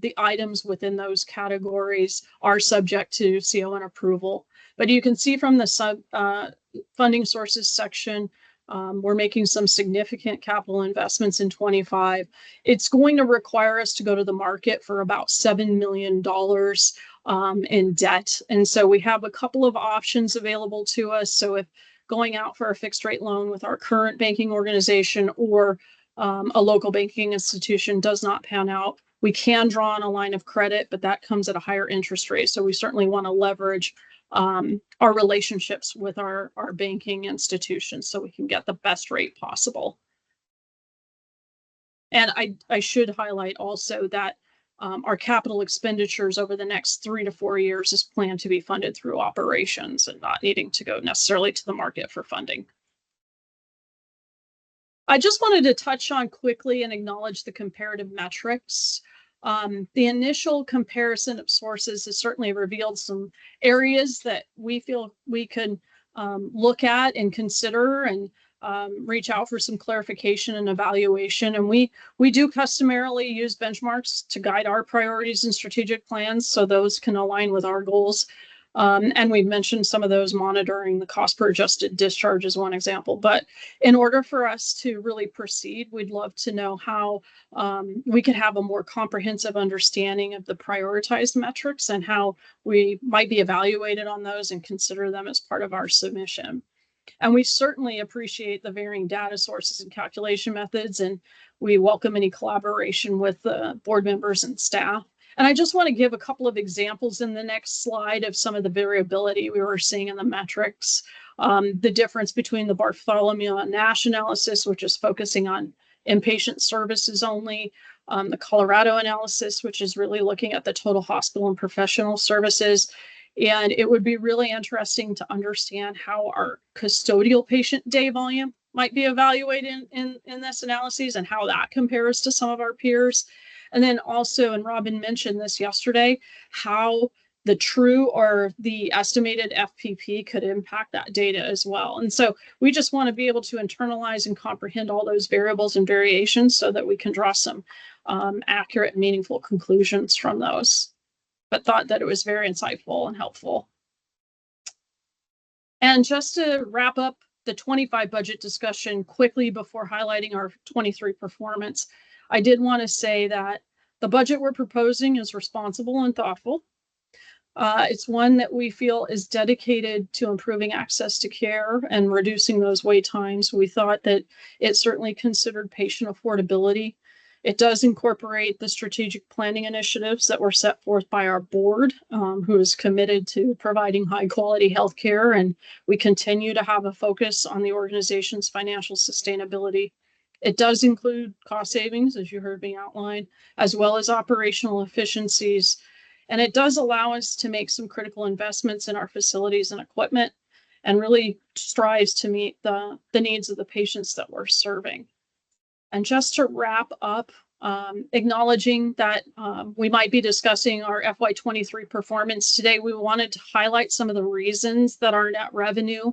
the items within those categories are subject to CON approval. But you can see from the funding sources section, we're making some significant capital investments in 25. It's going to require us to go to the market for about $7 million in debt. And so we have a couple of options available to us. So if going out for a fixed rate loan with our current banking organization or a local banking institution does not pan out, we can draw on a line of credit, but that comes at a higher interest rate. So we certainly want to leverage our relationships with our banking institutions so we can get the best rate possible. And I should highlight also that our capital expenditures over the next 3 to 4 years is planned to be funded through operations and not needing to go necessarily to the market for funding. I just wanted to touch on quickly and acknowledge the comparative metrics. The initial comparison of sources has certainly revealed some areas that we feel we could look at and consider and reach out for some clarification and evaluation. And we do customarily use benchmarks to guide our priorities and strategic plans, so those can align with our goals. And we've mentioned some of those, monitoring the cost per adjusted discharge is one example. But in order for us to really proceed, we'd love to know how we could have a more comprehensive understanding of the prioritized metrics and how we might be evaluated on those and consider them as part of our submission. And we certainly appreciate the varying data sources and calculation methods, and we welcome any collaboration with the board members and staff. And I just want to give a couple of examples in the next slide of some of the variability we were seeing in the metrics. The difference between the Bartholomew and Nash analysis, which is focusing on inpatient services only, the Colorado analysis, which is really looking at the total hospital and professional services. And it would be really interesting to understand how our custodial patient day volume might be evaluated in this analysis and how that compares to some of our peers. And then also, and Robin mentioned this yesterday, how the true or the estimated FPP could impact that data as well. And so we just want to be able to internalize and comprehend all those variables and variations so that we can draw some accurate and meaningful conclusions from those. But thought that it was very insightful and helpful. And just to wrap up the 25 budget discussion quickly before highlighting our 23 performance, I did want to say that the budget we're proposing is responsible and thoughtful. It's one that we feel is dedicated to improving access to care and reducing those wait times. We thought that it certainly considered patient affordability. It does incorporate the strategic planning initiatives that were set forth by our board, who is committed to providing high quality healthcare, and we continue to have a focus on the organization's financial sustainability. It does include cost savings, as you heard me outline, as well as operational efficiencies. And it does allow us to make some critical investments in our facilities and equipment and really strives to meet the needs of the patients that we're serving. And just to wrap up, acknowledging that we might be discussing our FY23 performance today, we wanted to highlight some of the reasons that our net revenue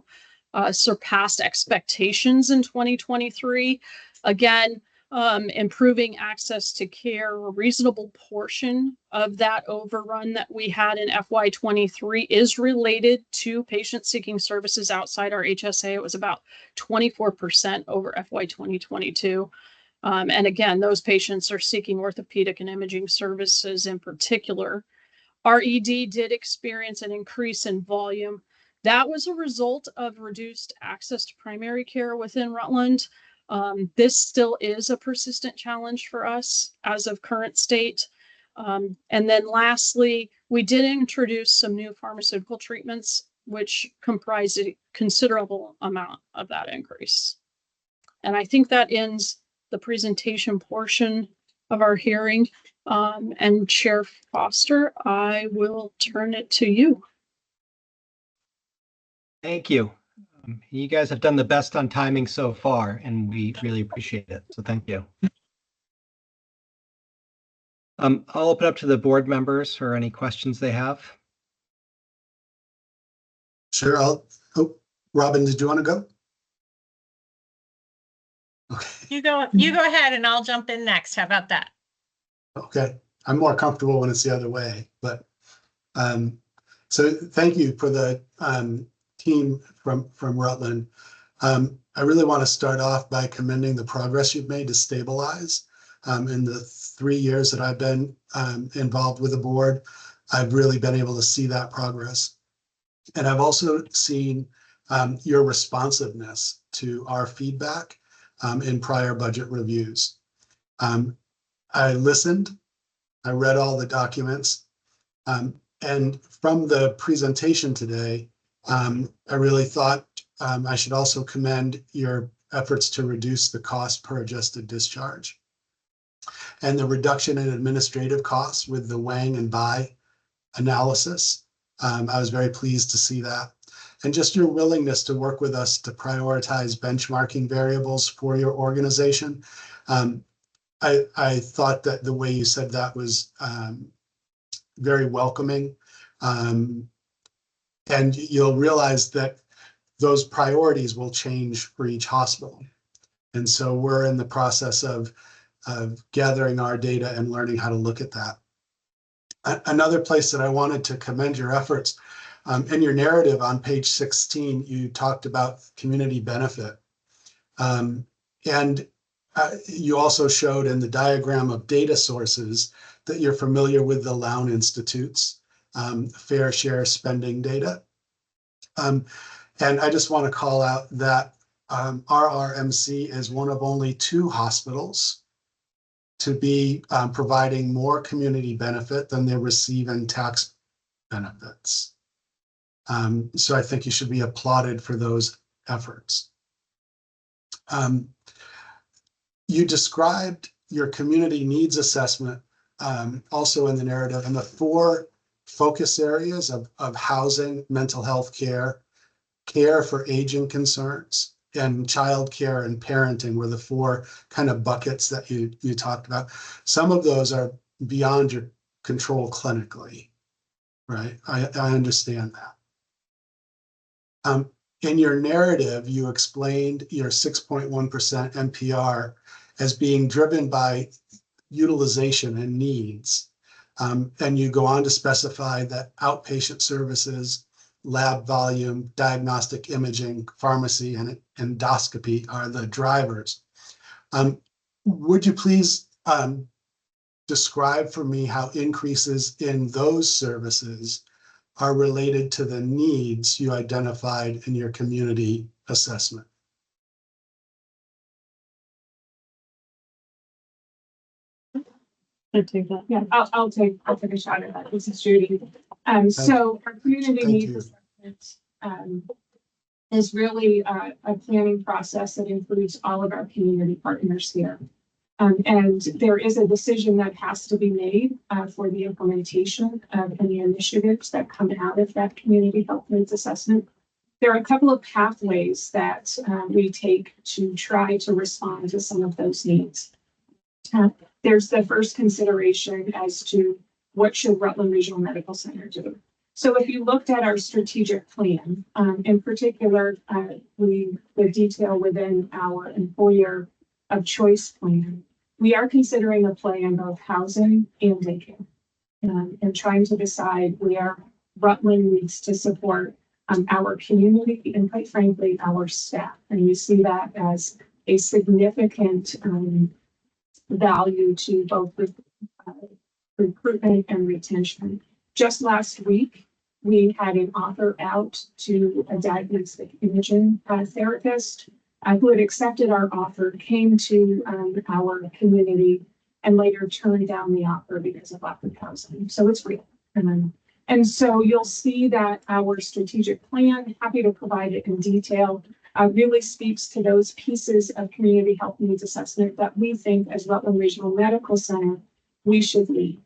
surpassed expectations in 2023. Again, improving access to care, a reasonable portion of that overrun that we had in FY23 is related to patients seeking services outside our HSA. It was about 24% over FY 2022. And again, those patients are seeking orthopedic and imaging services in particular. Our ED did experience an increase in volume. That was a result of reduced access to primary care within Rutland. This still is a persistent challenge for us as of current state. And then lastly, we did introduce some new pharmaceutical treatments, which comprise a considerable amount of that increase. And I think that ends the presentation portion of our hearing. And Chair Foster, I will turn it to you. Thank you. You guys have done the best on timing so far, and we really appreciate it. So thank you. I'll open up to the board members for any questions they have. Sure. Robin, did you want to go? Okay. You go ahead and I'll jump in next. How about that? Okay. I'm more comfortable when it's the other way, but so thank you for the team from Rutland. I really want to start off by commending the progress you've made to stabilize. In the 3 years that I've been involved with the board, I've really been able to see that progress. And I've also seen your responsiveness to our feedback in prior budget reviews. I listened, I read all the documents, and from the presentation today, I really thought I should also commend your efforts to reduce the cost per adjusted discharge and the reduction in administrative costs with the Wang and Bai analysis. I was very pleased to see that. And just your willingness to work with us to prioritize benchmarking variables for your organization. I thought that the way you said that was very welcoming. And you'll realize that those priorities will change for each hospital. And so we're in the process of gathering our data and learning how to look at that. Another place that I wanted to commend your efforts, in your narrative on page 16, you talked about community benefit. And you also showed in the diagram of data sources that you're familiar with the Lown Institute's fair share spending data. And I just want to call out that RRMC is one of only 2 hospitals to be providing more community benefit than they receive in tax benefits. So I think you should be applauded for those efforts. You described your community needs assessment, also in the narrative, and the 4 focus areas of housing, mental health care, care for aging concerns, and childcare and parenting were the 4 kind of buckets that you talked about. Some of those are beyond your control clinically, right? I understand that. In your narrative, you explained your 6.1% NPR as being driven by utilization and needs. And you go on to specify that outpatient services, lab volume, diagnostic imaging, pharmacy, and endoscopy are the drivers. Would you please describe for me how increases in those services are related to the needs you identified in your community assessment? Yeah, I'll take a shot at that. This is Judy. So our community needs assessment is really a planning process that includes all of our community partners here. And there is a decision that has to be made for the implementation of any initiatives that come out of that community health needs assessment. There are a couple of pathways that we take to try to respond to some of those needs. There's the first consideration as to what should Rutland Regional Medical Center do. So if you looked at our strategic plan, in particular, the detail within our employer of choice plan, we are considering a play in both housing and daycare, and trying to decide where Rutland needs to support our community and, quite frankly, our staff. And we see that as a significant value to both recruitment and retention. Just last week, we had an offer out to a diagnostic imaging therapist who had accepted our offer, came to our community, and later turned down the offer because of lack of housing. So it's real. And so you'll see that our strategic plan, happy to provide it in detail, really speaks to those pieces of community health needs assessment that we think as Rutland Regional Medical Center, we should lead.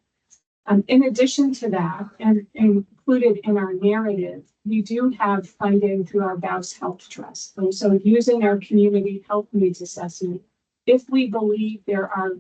In addition to that, and included in our narrative, we do have funding through our Bouse Health Trust. And so using our community health needs assessment, if we believe there are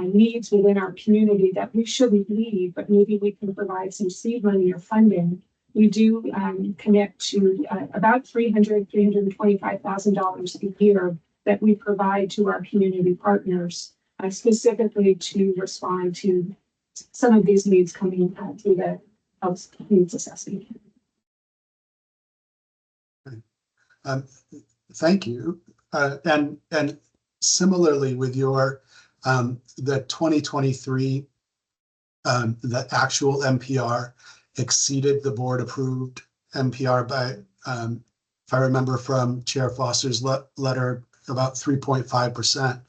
needs within our community that we shouldn't lead, but maybe we can provide some seed money or funding, we do connect to about $325,000 a year that we provide to our community partners, specifically to respond to some of these needs coming through the health needs assessment. Thank you. And similarly with your the 2023, the actual NPR exceeded the board approved NPR by, if I remember from Chair Foster's letter, about 3.5%.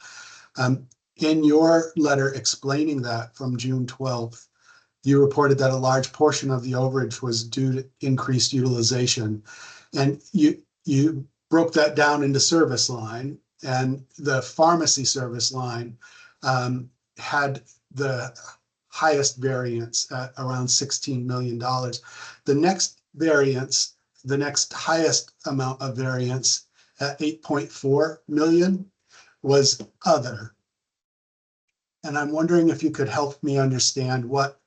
In your letter explaining that from June 12th, you reported that a large portion of the overage was due to increased utilization. And you broke that down into service line, and the pharmacy service line had the highest variance at around $16 million. The next variance, the next highest amount of variance at 8.4 million was other. And I'm wondering if you could help me understand what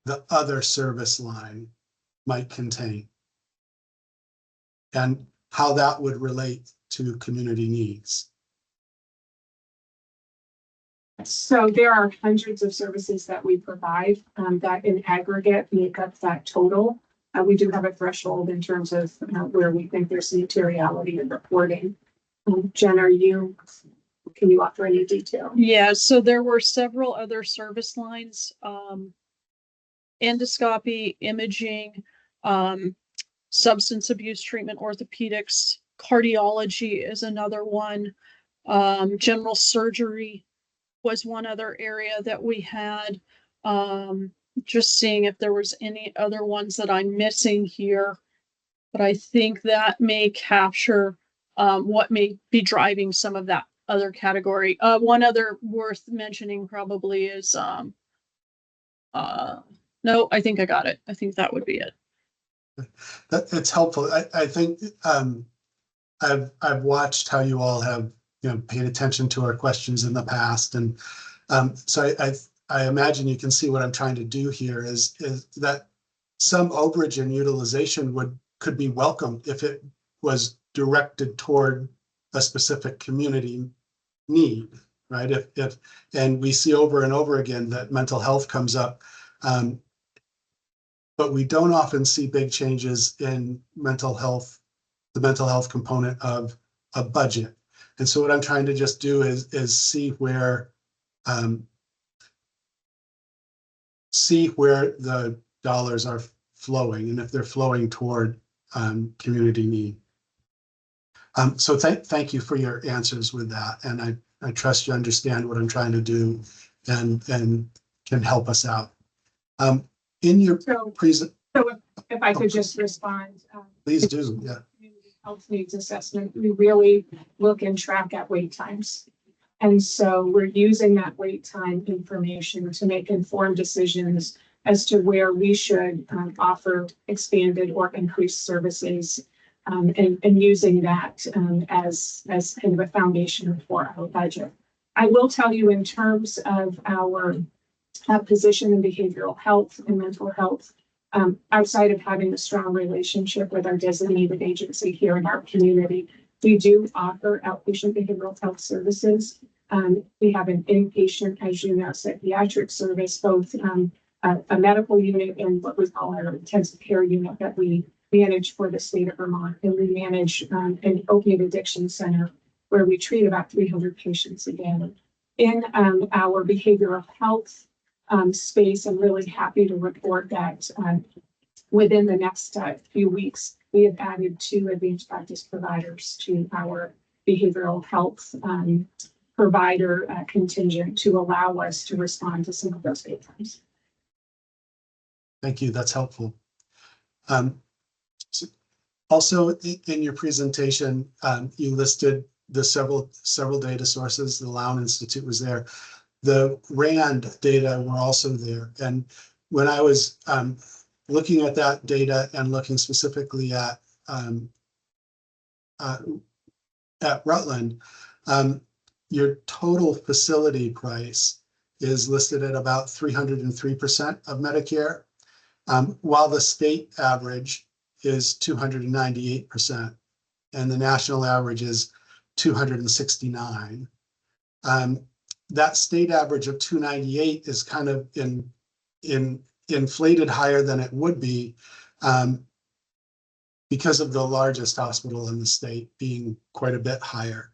the other service line might contain and how that would relate to community needs. So there are hundreds of services that we provide that in aggregate make up that total. We do have a threshold in terms of where we think there's materiality in reporting. Jen, can you offer any detail? Yeah, so there were several other service lines, endoscopy, imaging, substance abuse treatment, orthopedics, cardiology is another one, general surgery was one other area that we had. Just seeing if there was any other ones that I'm missing here, but I think that may capture what may be driving some of that other category. One other worth mentioning probably is, no, I think I got it. I think that would be it. It's helpful. I think I've watched how you all have, paid attention to our questions in the past, and so I imagine you can see what I'm trying to do here is that some overage in utilization could be welcome if it was directed toward a specific community need, right? And we see over and over again that mental health comes up, but we don't often see big changes in mental health, the mental health component of a budget. And so what I'm trying to just do is see where the dollars are flowing and if they're flowing toward community need. So thank you for your answers with that. And I trust you understand what I'm trying to do and can help us out. In your present. So if I could just respond. Please do, yeah. Health needs assessment, we really look and track at wait times. And so we're using that wait time information to make informed decisions as to where we should offer expanded or increased services, and using that as kind of a foundation for our budget. I will tell you in terms of our position in behavioral health and mental health, outside of having a strong relationship with our designated agency here in our community, we do offer outpatient behavioral health services. We have an inpatient, as you know, psychiatric service, both a medical unit and what we call our intensive care unit that we manage for the state of Vermont. And we manage an opiate addiction center where we treat about 300 patients a day. In our behavioral health space, I'm really happy to report that within the next few weeks, we have added 2 advanced practice providers to our behavioral health provider contingent to allow us to respond to some of those wait times. Thank you. That's helpful. Also, in your presentation, you listed the several data sources. The Lown Institute was there. The RAND data were also there. And when I was looking at that data and looking specifically at Rutland, your total facility price is listed at about 303% of Medicare, while the state average is 298%, and the national average is 269. That state average of 298 is kind of inflated higher than it would be because of the largest hospital in the state being quite a bit higher.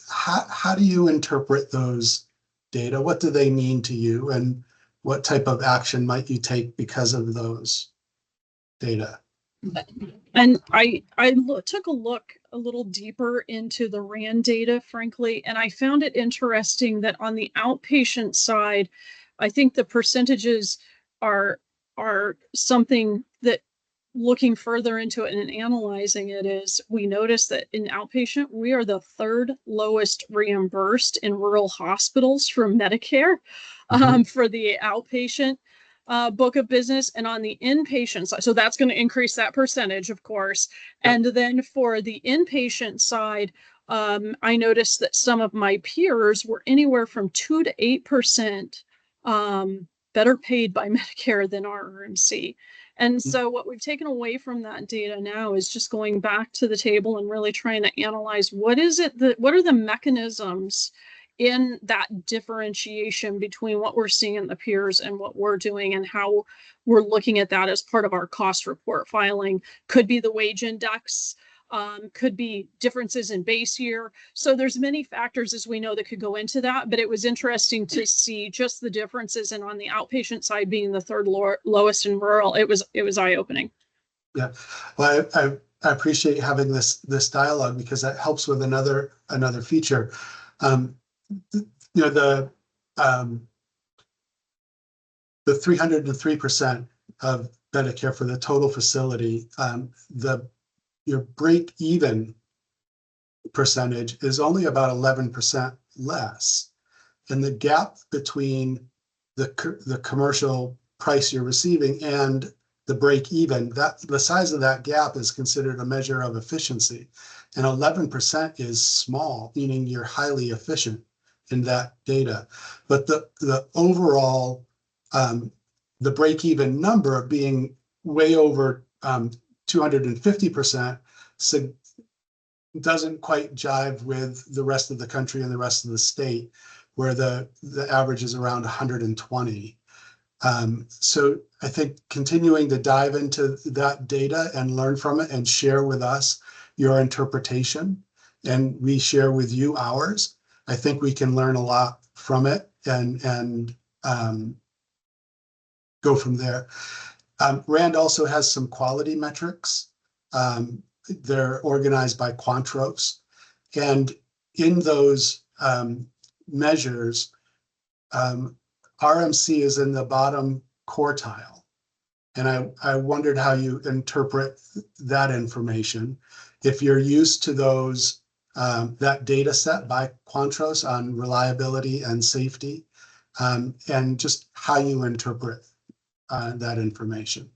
How do you interpret those data? What do they mean to you, and what type of action might you take because of those data? And I took a look a little deeper into the RAND data, frankly, and I found it interesting that on the outpatient side, I think the percentages are something that, looking further into it and analyzing it, is we notice that in outpatient, we are the 3rd lowest reimbursed in rural hospitals from Medicare for the outpatient book of business, and on the inpatient side, so that's going to increase that percentage, of course. Yep. And then for the inpatient side, I noticed that some of my peers were anywhere from 2 to 8% better paid by Medicare than our RMC. And so what we've taken away from that data now is just going back to the table and really trying to analyze what are the mechanisms in that differentiation between what we're seeing in the peers and what we're doing, and how we're looking at that as part of our cost report filing. Could be the wage index, could be differences in base year. So there's many factors, as we know, that could go into that, but it was interesting to see just the differences. And on the outpatient side being the 3rd lowest in rural, it was eye-opening. Yeah, well, I appreciate having this dialogue, because that helps with another feature. The 303% of Medicare for the total facility, your break even percentage is only about 11% less. And the gap between the commercial price you're receiving and the break even, that the size of that gap is considered a measure of efficiency. And 11% is small, meaning you're highly efficient in that data. But the overall, the break even number being way over 250% doesn't quite jive with the rest of the country and the rest of the state, where the average is around 120. So I think continuing to dive into that data and learn from it and share with us your interpretation, and we share with you ours, I think we can learn a lot from it and go from there. RAND also has some quality metrics. They're organized by Quantros. And in those measures, RMC is in the bottom quartile. And I wondered how you interpret that information. If you're used to those, that data set by Quantros on reliability and safety, and just how you interpret that information.